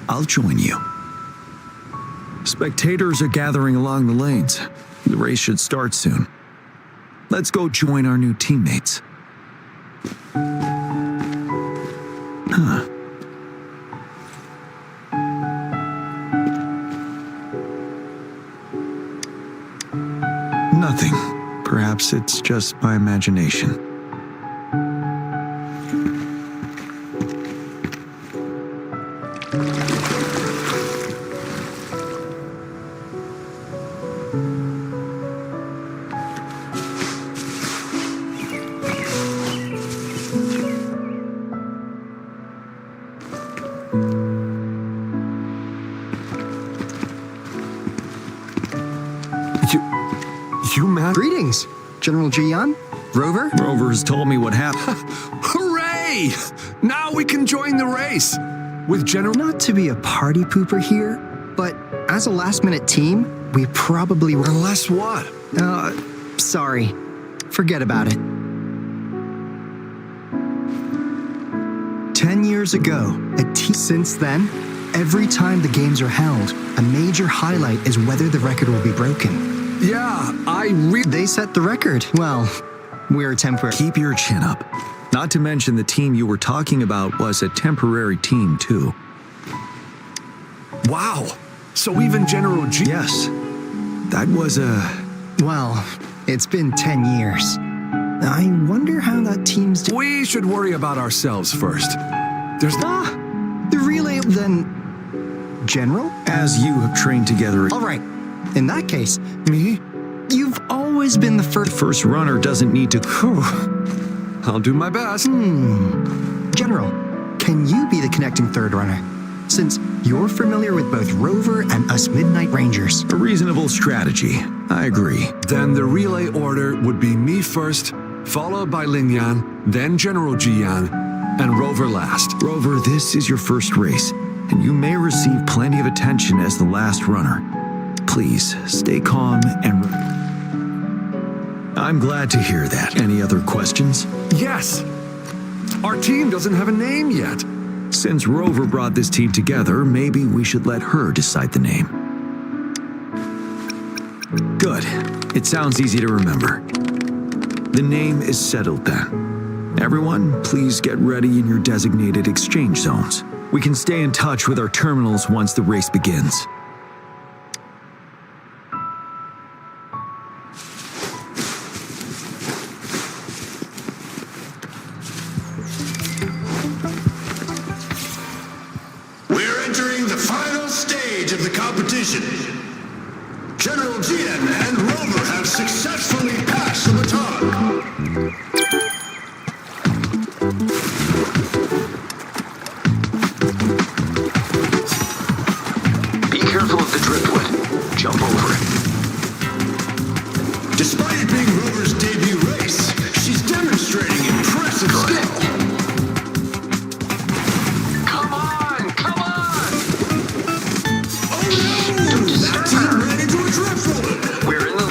I'll join you. Spectators are gathering along the lanes. The race should start soon. Let's go join our new teammates. Huh. Nothing. Perhaps it's just my imagination. You man? Greetings, General Jian. Rover? Rover has told me what happened. Hooray! Now we can join the race. With General... Not to be a party pooper here, but as a last-minute team, we probably... Unless what? Sorry. Forget about it. 10 years ago, since then, every time the games are held, a major highlight is whether the record will be broken. Yeah, They set the record. Well, we're temporary. Keep your chin up. Not to mention the team you were talking about was a temporary team, too. Wow. So even General G... Yes. That was Well, it's been 10 years. I wonder how that team's... We should worry about ourselves first. There's... the relay, then... General? As you have trained together... All right. In that case... Me? You've always been the first... The first runner doesn't need to... I'll do my best. General, can you be the connecting third runner? Since you're familiar with both Rover and us Midnight Rangers. A reasonable strategy. I agree. Then the relay order would be me first, followed by Lingyan, then General Jian, and Rover last. Rover, this is your first race, and you may receive plenty of attention as the last runner. Please, stay calm and... I'm glad to hear that. Any other questions? Yes! Our team doesn't have a name yet. Since Rover brought this team together, maybe we should let her decide the name. Good. It sounds easy to remember. The name is settled then. Everyone, please get ready in your designated exchange zones. We can stay in touch with our terminals once the race begins. We're entering the final stage of the competition. General Jian and Rover have successfully passed the baton. Be careful of the driftwood. Jump over it. Despite it being Rover's debut race, she's demonstrating impressive skill. Come on! Come on! Oh no! That team ran into a driftwood! We're in the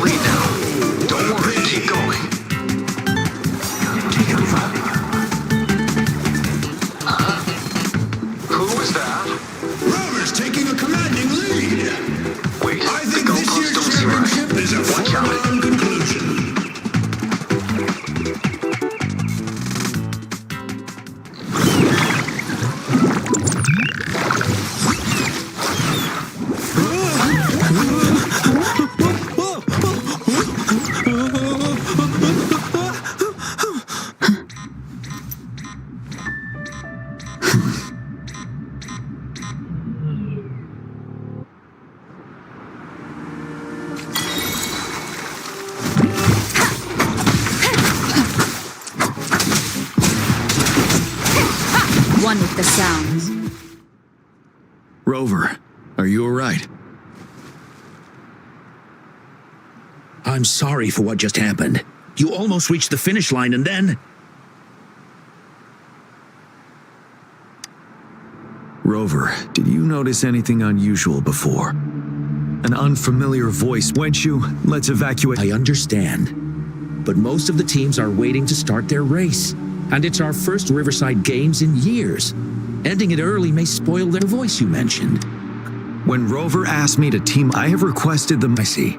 sounds. Rover, are you alright? I'm sorry for what just happened. You almost reached the finish line and then... Rover, did you notice anything unusual before? An unfamiliar voice. Wenshu, let's evacuate. I understand. But most of the teams are waiting to start their race. And it's our first Riverside Games in years. Ending it early may spoil their voice you mentioned. When Rover asked me to team, I have requested them. I see.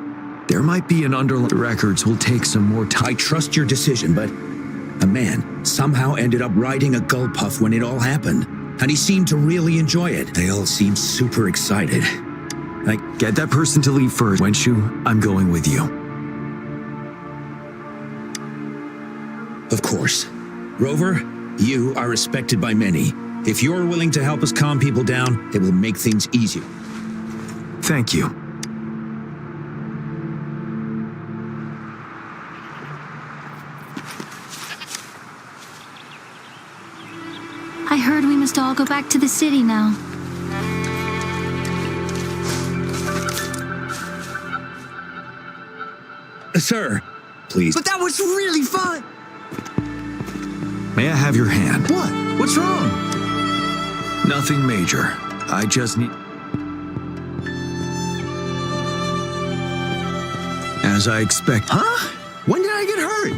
There might be an underlying records will take some more time. I trust your decision, but a man somehow ended up riding a gull puff when it all happened. And he seemed to really enjoy it. They all seemed super excited. Get that person to leave first. Wenshu, I'm going with you. Of course. Rover, you are respected by many. If you're willing to help us calm people down, it will make things easier. Thank you. I heard we must all go back to the city now. Sir, please. But that was really fun! May I have your hand? What? What's wrong? Nothing major. I just need... As I expect. Huh? When did I get hurt?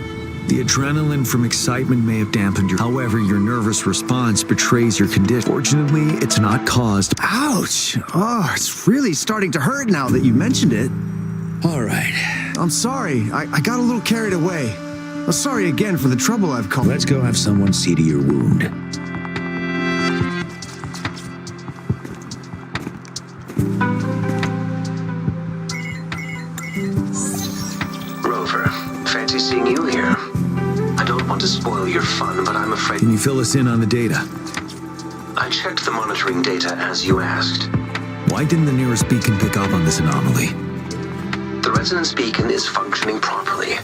The adrenaline from excitement may have dampened your... However, your nervous response betrays your condition. Fortunately, it's not caused... Ouch! Oh, it's really starting to hurt now that you mentioned it. All right. I'm sorry. I got a little carried away. I'm sorry again for the trouble I've caused. Let's go have someone see to your wound. Rover, fancy seeing you here. I don't want to spoil your fun, but I'm afraid... Can you fill us in on the data? I checked the monitoring data as you asked. Why didn't the nearest beacon pick up on this anomaly? The resonance beacon is functioning properly,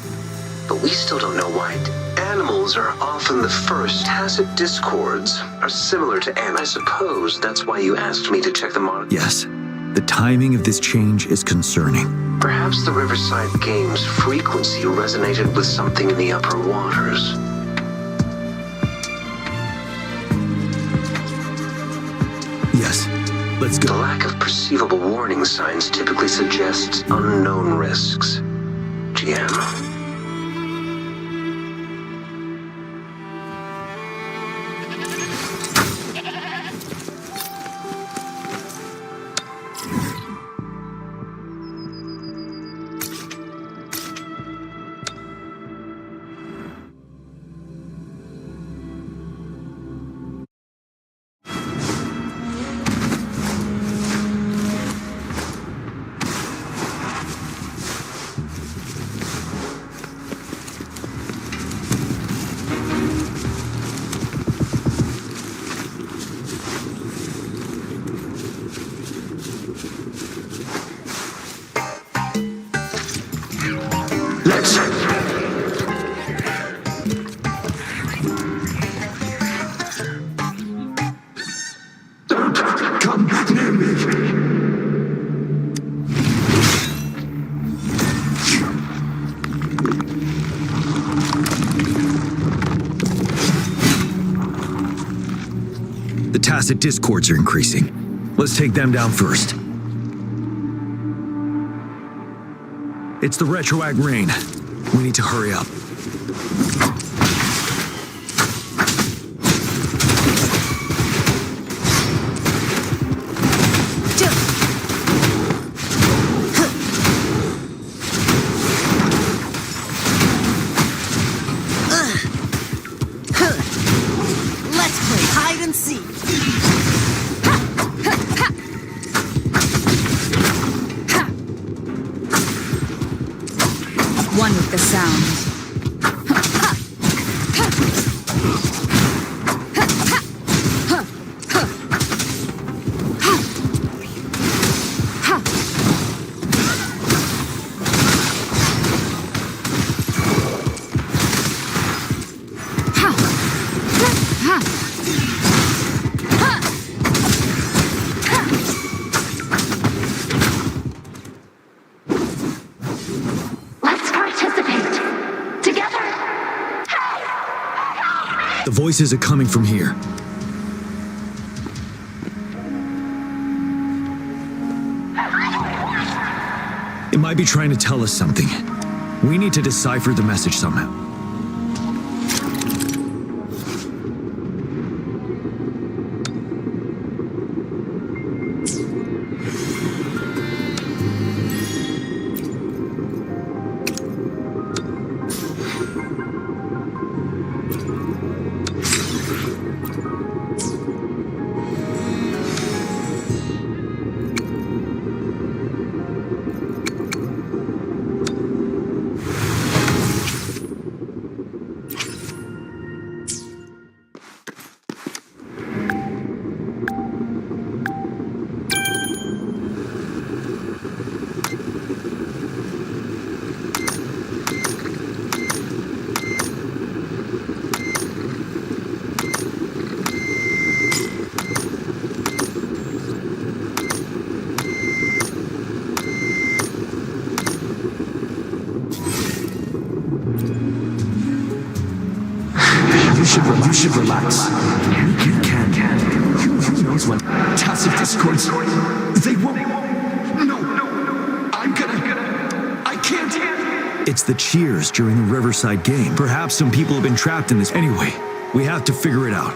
but we still don't know why. Animals are often the first. Tacit discords are similar to I suppose that's why you asked me to check the monitor. Yes. The timing of this change is concerning. Perhaps the Riverside Games frequency resonated with something in the upper waters. Yes. Let's go. The lack of perceivable warning signs typically suggests unknown risks. GM. The tacit discords are increasing. Let's take them down first. It's the retroact rain. We need to hurry up. Let's play hide and seek. One with the sound. voices are coming from here. It might be trying to tell us something. We need to decipher the message somehow. You should relax. You can. Who knows when tacit discords? They won't. No. I can't. It's the cheers during the Riverside game. Perhaps some people have been trapped in this. Anyway, we have to figure it out.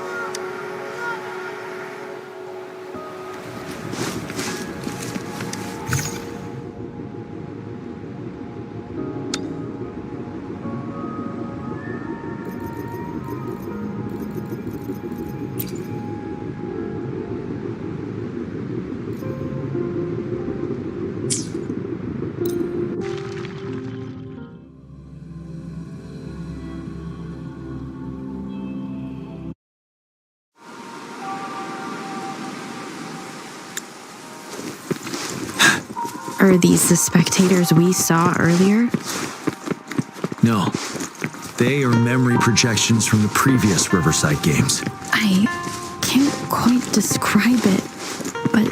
Are these the spectators we saw earlier? No. They are memory projections from the previous Riverside games. I can't quite describe it, but...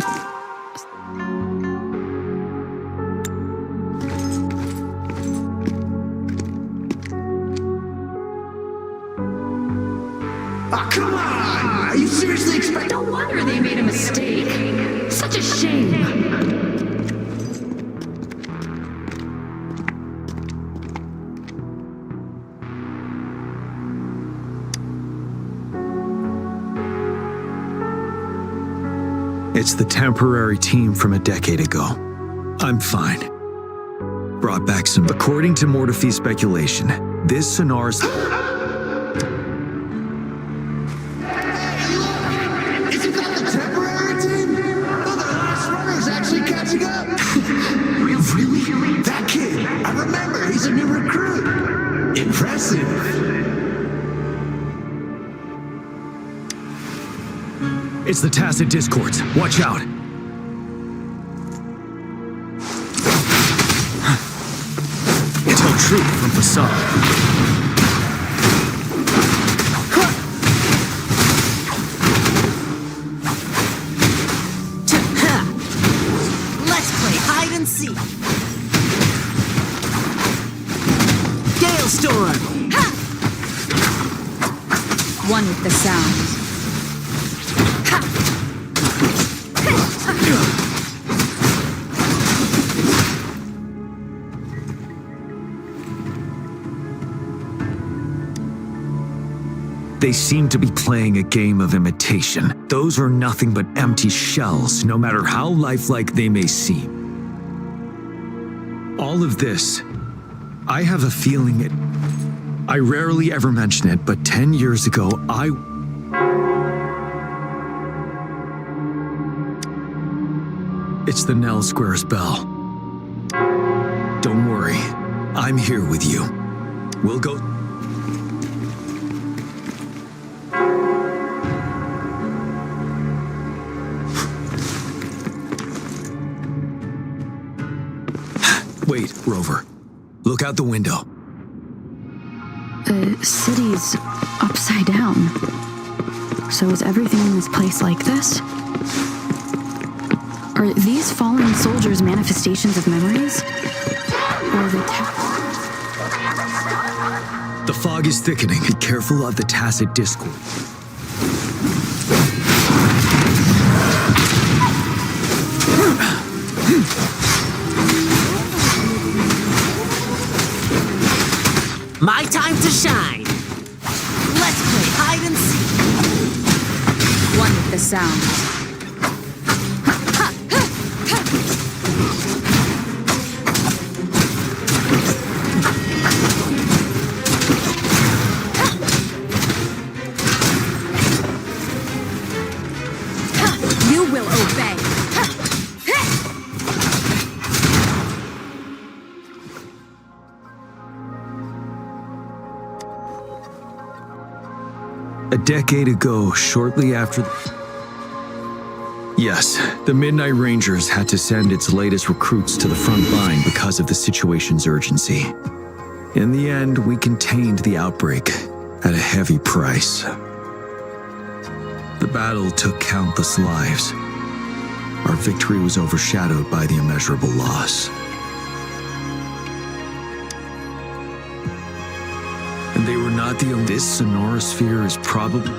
Oh, come on! Are you seriously expecting... No wonder they made a mistake. Such a shame. It's the temporary team from a decade ago. I'm fine. Brought back some... According to Mortefi's speculation, this Sonar's... Isn't that the temporary team? Well, the last runner's actually catching up. Really? That kid. I remember. He's a new recruit. Impressive. It's the tacit discords. Watch out. Tell truth from facade. Let's play hide and seek. Gale Storm. One with the sound. They seem to be playing a game of imitation. Those are nothing but empty shells, no matter how lifelike they may seem. All of this, I have a feeling it... I rarely ever mention it, but 10 years ago, It's the Nell Squares bell. Don't worry, I'm here with you. We'll go... Wait, Rover. Look out the window. The city's upside down. So is everything in this place like this? Are these fallen soldiers manifestations of memories? Or the The fog is thickening. Be careful of the tacit discord. My time to shine. Let's play hide and seek. One with the sound. You will obey. A decade ago, shortly after Yes, the Midnight Rangers had to send its latest recruits to the front line because of the situation's urgency. In the end, we contained the outbreak at a heavy price. The battle took countless lives. Our victory was overshadowed by the immeasurable loss. And they were not the only. This sonorosphere is probably...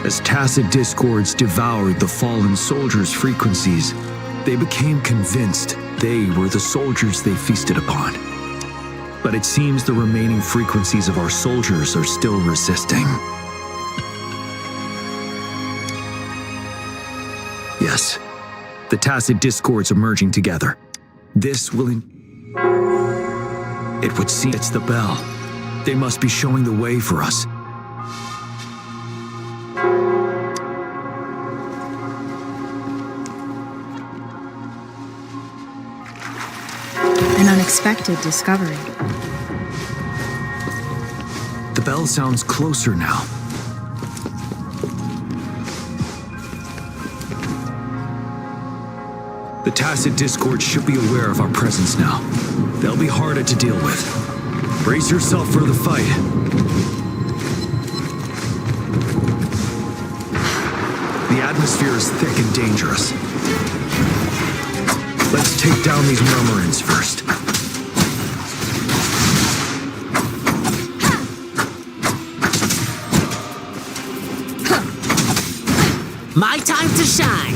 As tacit discords devoured the fallen soldiers' frequencies, they became convinced they were the soldiers they feasted upon. But it seems the remaining frequencies of our soldiers are still resisting. Yes, the tacit discords are merging together. This will... It would seem it's the bell. They must be showing the way for us. An unexpected discovery. The bell sounds closer now. The tacit discord should be aware of our presence now. They'll be harder to deal with. Brace yourself for the fight. The atmosphere is thick and dangerous. Let's take down these murmurins first. My time to shine.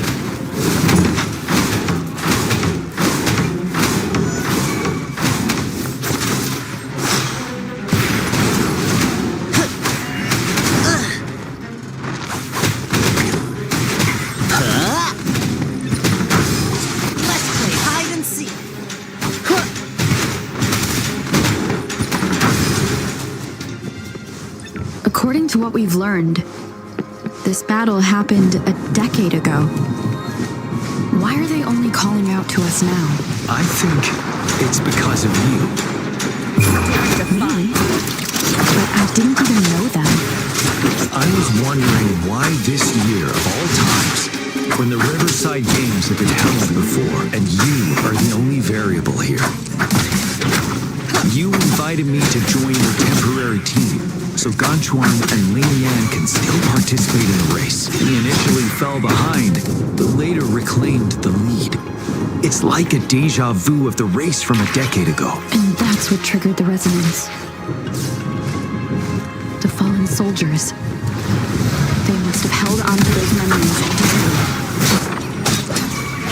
According to what we've learned, this battle happened a decade ago. Why are they only calling out to us now? I think it's because of you. Me? But I didn't even know them. I was wondering why this year of all times, when the Riverside Games have been held before, and you are the only variable here. You invited me to join your temporary team, so Ganchuan and Ling Yan can still participate in the race. He initially fell behind, but later reclaimed the lead. It's like a deja vu of the race from a decade ago. And that's what triggered the resonance. The fallen soldiers. They must have held onto those memories deeply.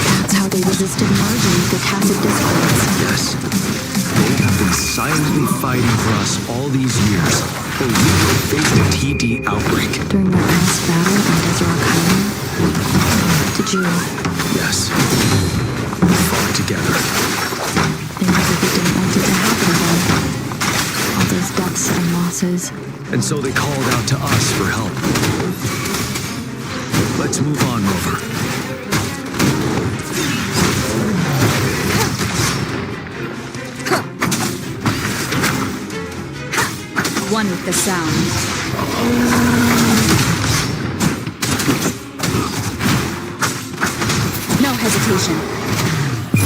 That's how they resisted merging with the tacit discords. Yes. They have been silently fighting for us all these years, but we faced a TD outbreak. During that last battle on Desert Island, did you... Yes. We fought together. They never didn't want it to happen again. All those deaths and losses. And so they called out to us for help. Let's move on, Rover. One with the sound. No hesitation.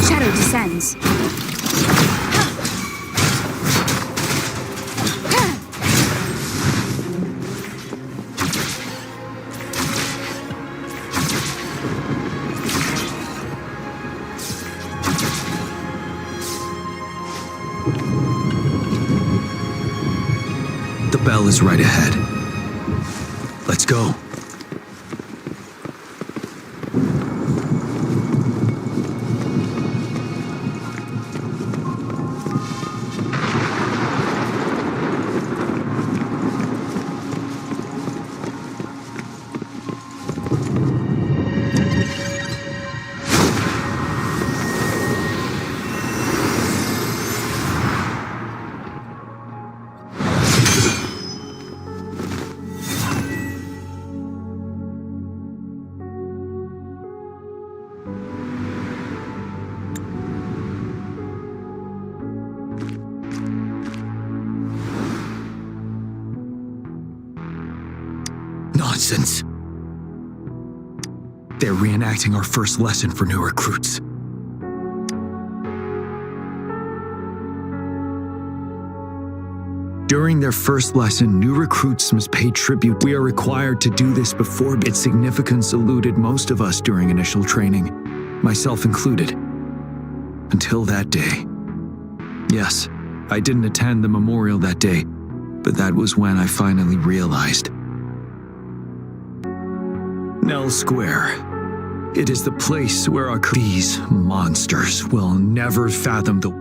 Shadow descends. cell is right ahead. Let's go. Nonsense. They're reenacting our first lesson for new recruits. During their first lesson, new recruits must pay tribute. We are required to do this before its significance eluded most of us during initial training, myself included. Until that day. Yes, I didn't attend the memorial that day, but that was when I finally realized. Nell Square. It is the place where these monsters will never fathom the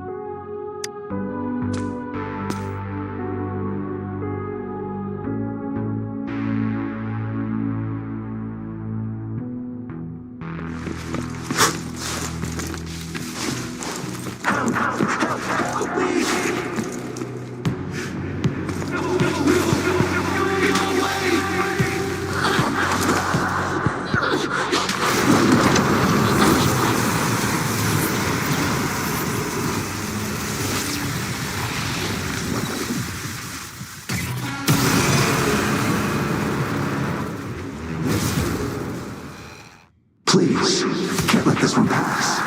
Please, can't let this one pass.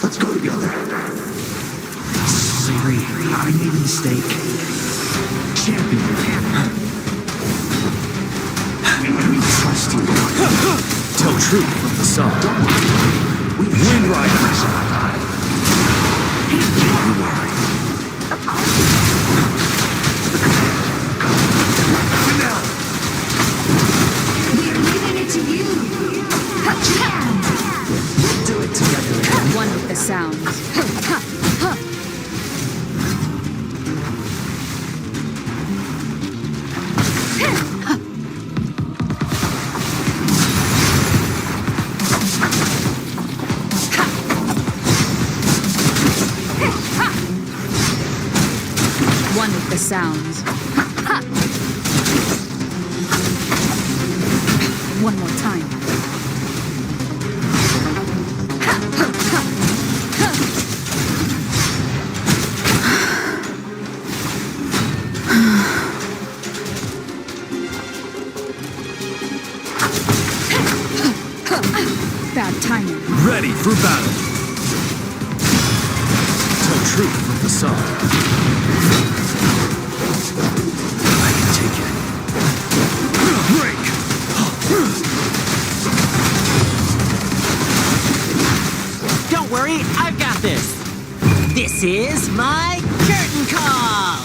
Let's go together. Sorry, I made a mistake. Champion. We trust you. Tell truth from the sun. Wind Riders. Don't worry. We're leaving it to you. We'll do it together. One with the sounds. One with the sounds. One more time. Bad timing. Ready for battle. Tell truth from the sun. I can take it. Break! Don't worry, I've got this. This is my curtain call.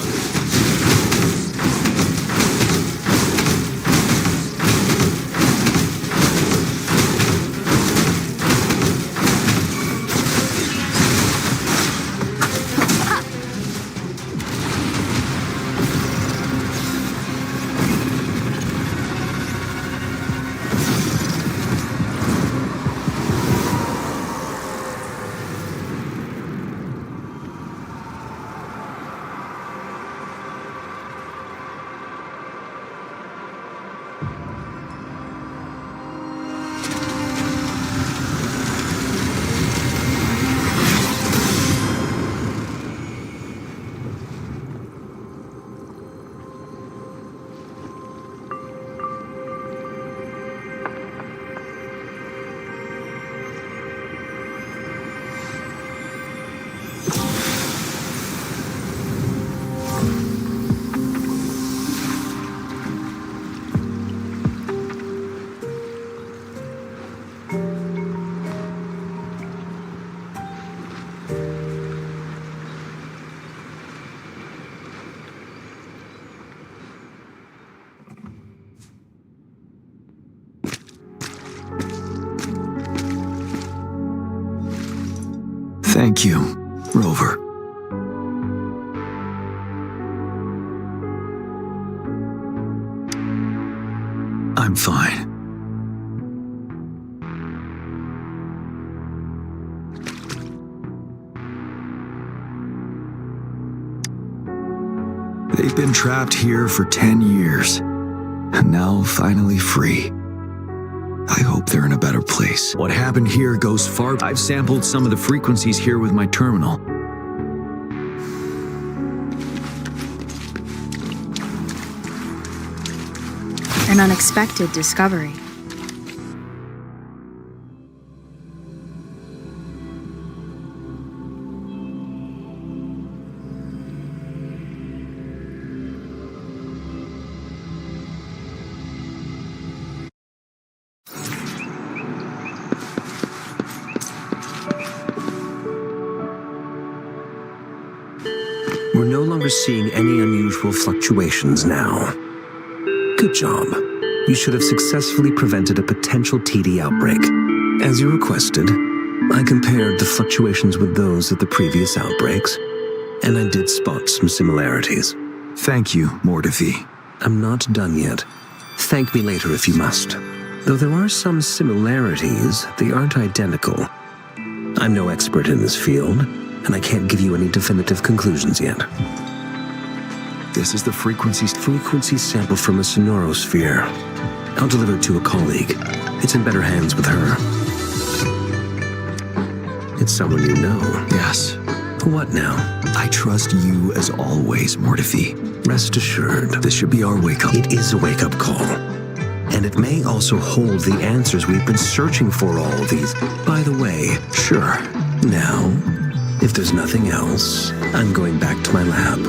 Thank you, Rover. I'm fine. They've been trapped here for 10 years, and now finally free. I hope they're in a better place. What happened here goes far. I've sampled some of the frequencies here with my terminal. An unexpected discovery. We're no longer seeing any unusual fluctuations now. Good job. You should have successfully prevented a potential TD outbreak. As you requested, I compared the fluctuations with those of the previous outbreaks, and I did spot some similarities. Thank you, Mordefi. I'm not done yet. Thank me later if you must. Though there are some similarities, they aren't identical. I'm no expert in this field, and I can't give you any definitive conclusions yet. This is the frequency sample from a sonorosphere. I'll deliver it to a colleague. It's in better hands with her. It's someone you know. Yes. What now? I trust you as always, Mordefi. Rest assured, This should be our wake-up. it is a wake-up call. And it may also hold the answers we've been searching for all these. By the way, Sure. now, if there's nothing else, I'm going back to my lab.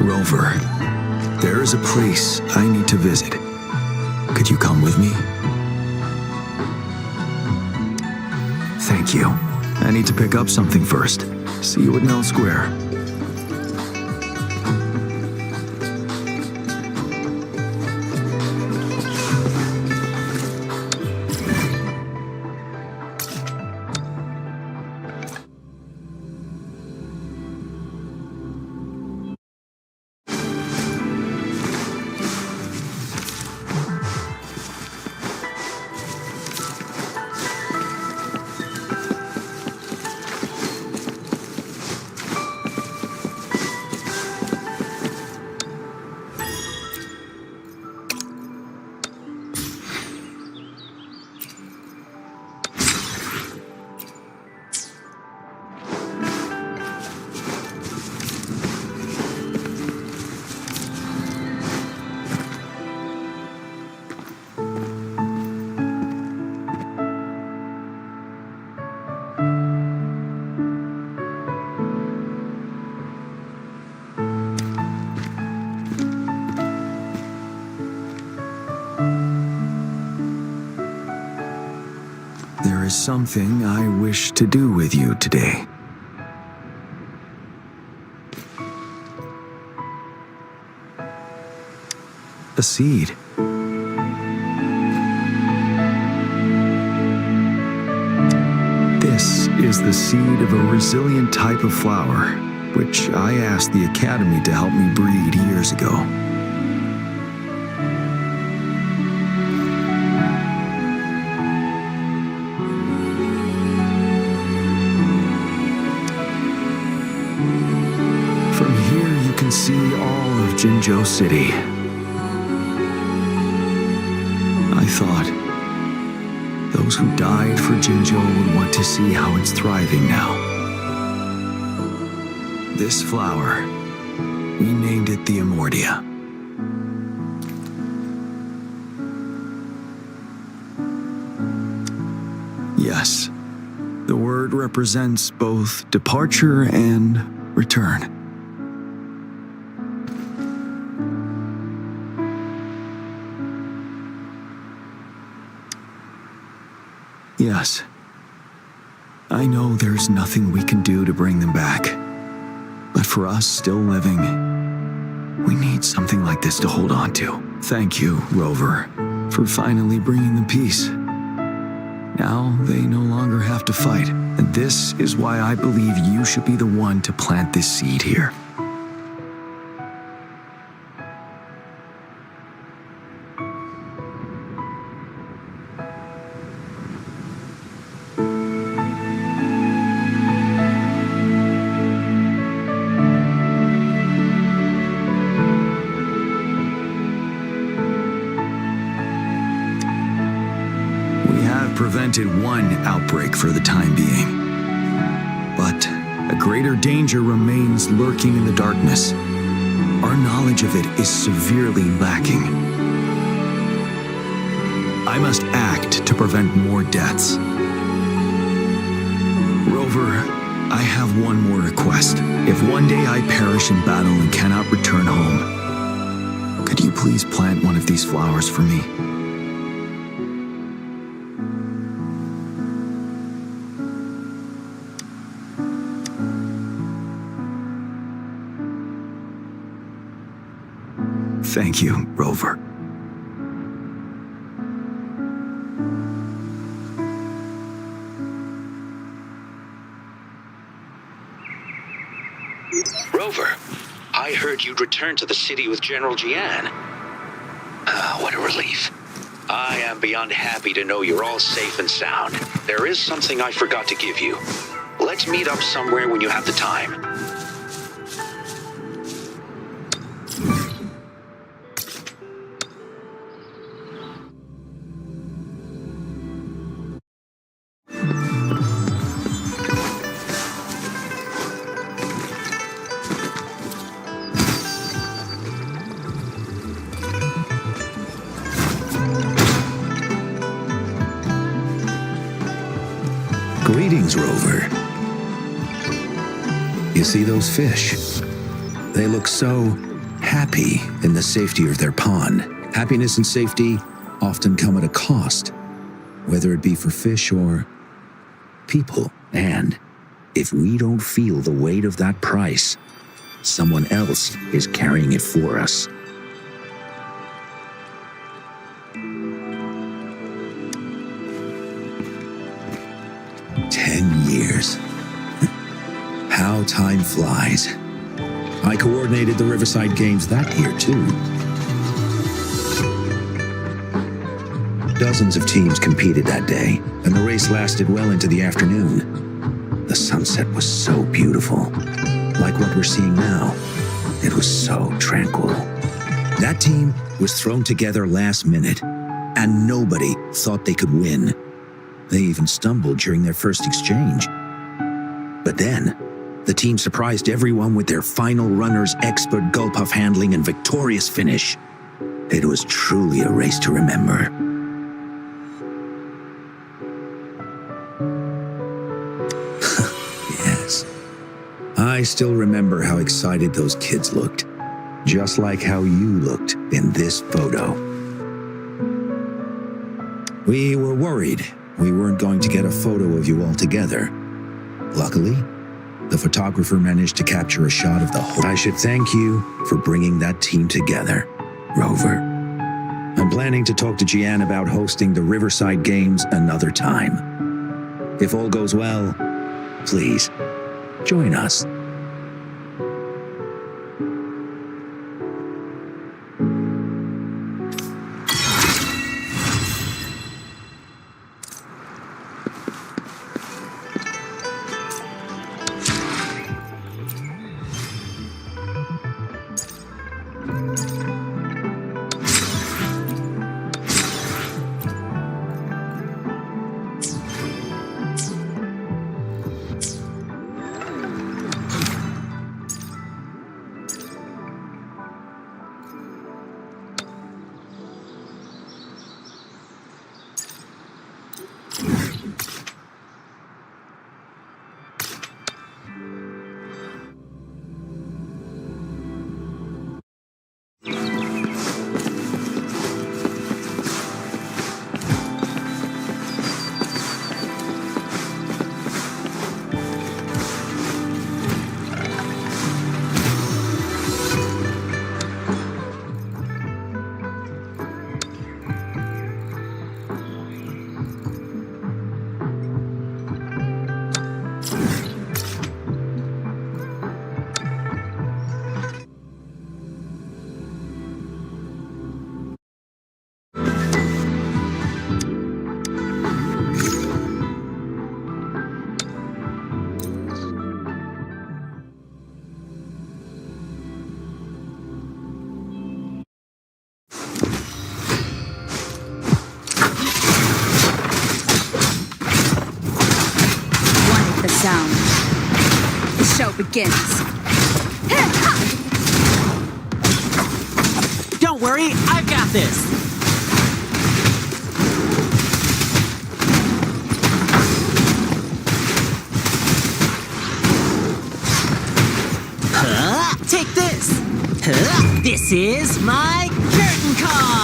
Rover, there is a place I need to visit. Could you come with me? Thank you. I need to pick up something first. See you at Nell Square. There is something I wish to do with you today. A seed. This is the seed of a resilient type of flower, which I asked the Academy to help me breed years ago. From here you can see all of Jinzhou City. I thought those who died for Jinzhou would want to see how it's thriving now. This flower, we named it the Immortia. Yes, the word represents both departure and return. Yes, I know there's nothing we can do to bring them back. But for us still living, we need something like this to hold on to. Thank you, Rover, for finally bringing them peace. Now they no longer have to fight, and this is why I believe you should be the one to plant this seed here. Prevented one outbreak for the time being. But a greater danger remains lurking in the darkness. Our knowledge of it is severely lacking. I must act to prevent more deaths. Rover, I have one more request. If one day I perish in battle and cannot return home, could you please plant one of these flowers for me? Thank you, Rover. Rover, I heard you'd returned to the city with General Jian. What a relief. I am beyond happy to know you're all safe and sound. There is something I forgot to give you. Let's meet up somewhere when you have the time. Greetings, Rover. You see those fish? They look so happy in the safety of their pond. Happiness and safety often come at a cost, whether it be for fish or people. And if we don't feel the weight of that price, someone else is carrying it for us. How time flies. I coordinated the Riverside Games that year, too. Dozens of teams competed that day, and the race lasted well into the afternoon. The sunset was so beautiful. Like what we're seeing now, it was so tranquil. That team was thrown together last minute, and nobody thought they could win. They even stumbled during their first exchange. But then, the team surprised everyone with their final runner's expert gulp-puff handling and victorious finish. It was truly a race to remember. Yes. I still remember how excited those kids looked. Just like how you looked in this photo. We were worried we weren't going to get a photo of you all together. Luckily, the photographer managed to capture a shot of the whole. I should thank you for bringing that team together, Rover. I'm planning to talk to Jian about hosting the Riverside Games another time. If all goes well, please, join us. show begins. Don't worry, I've got this. Take this. This is my curtain call.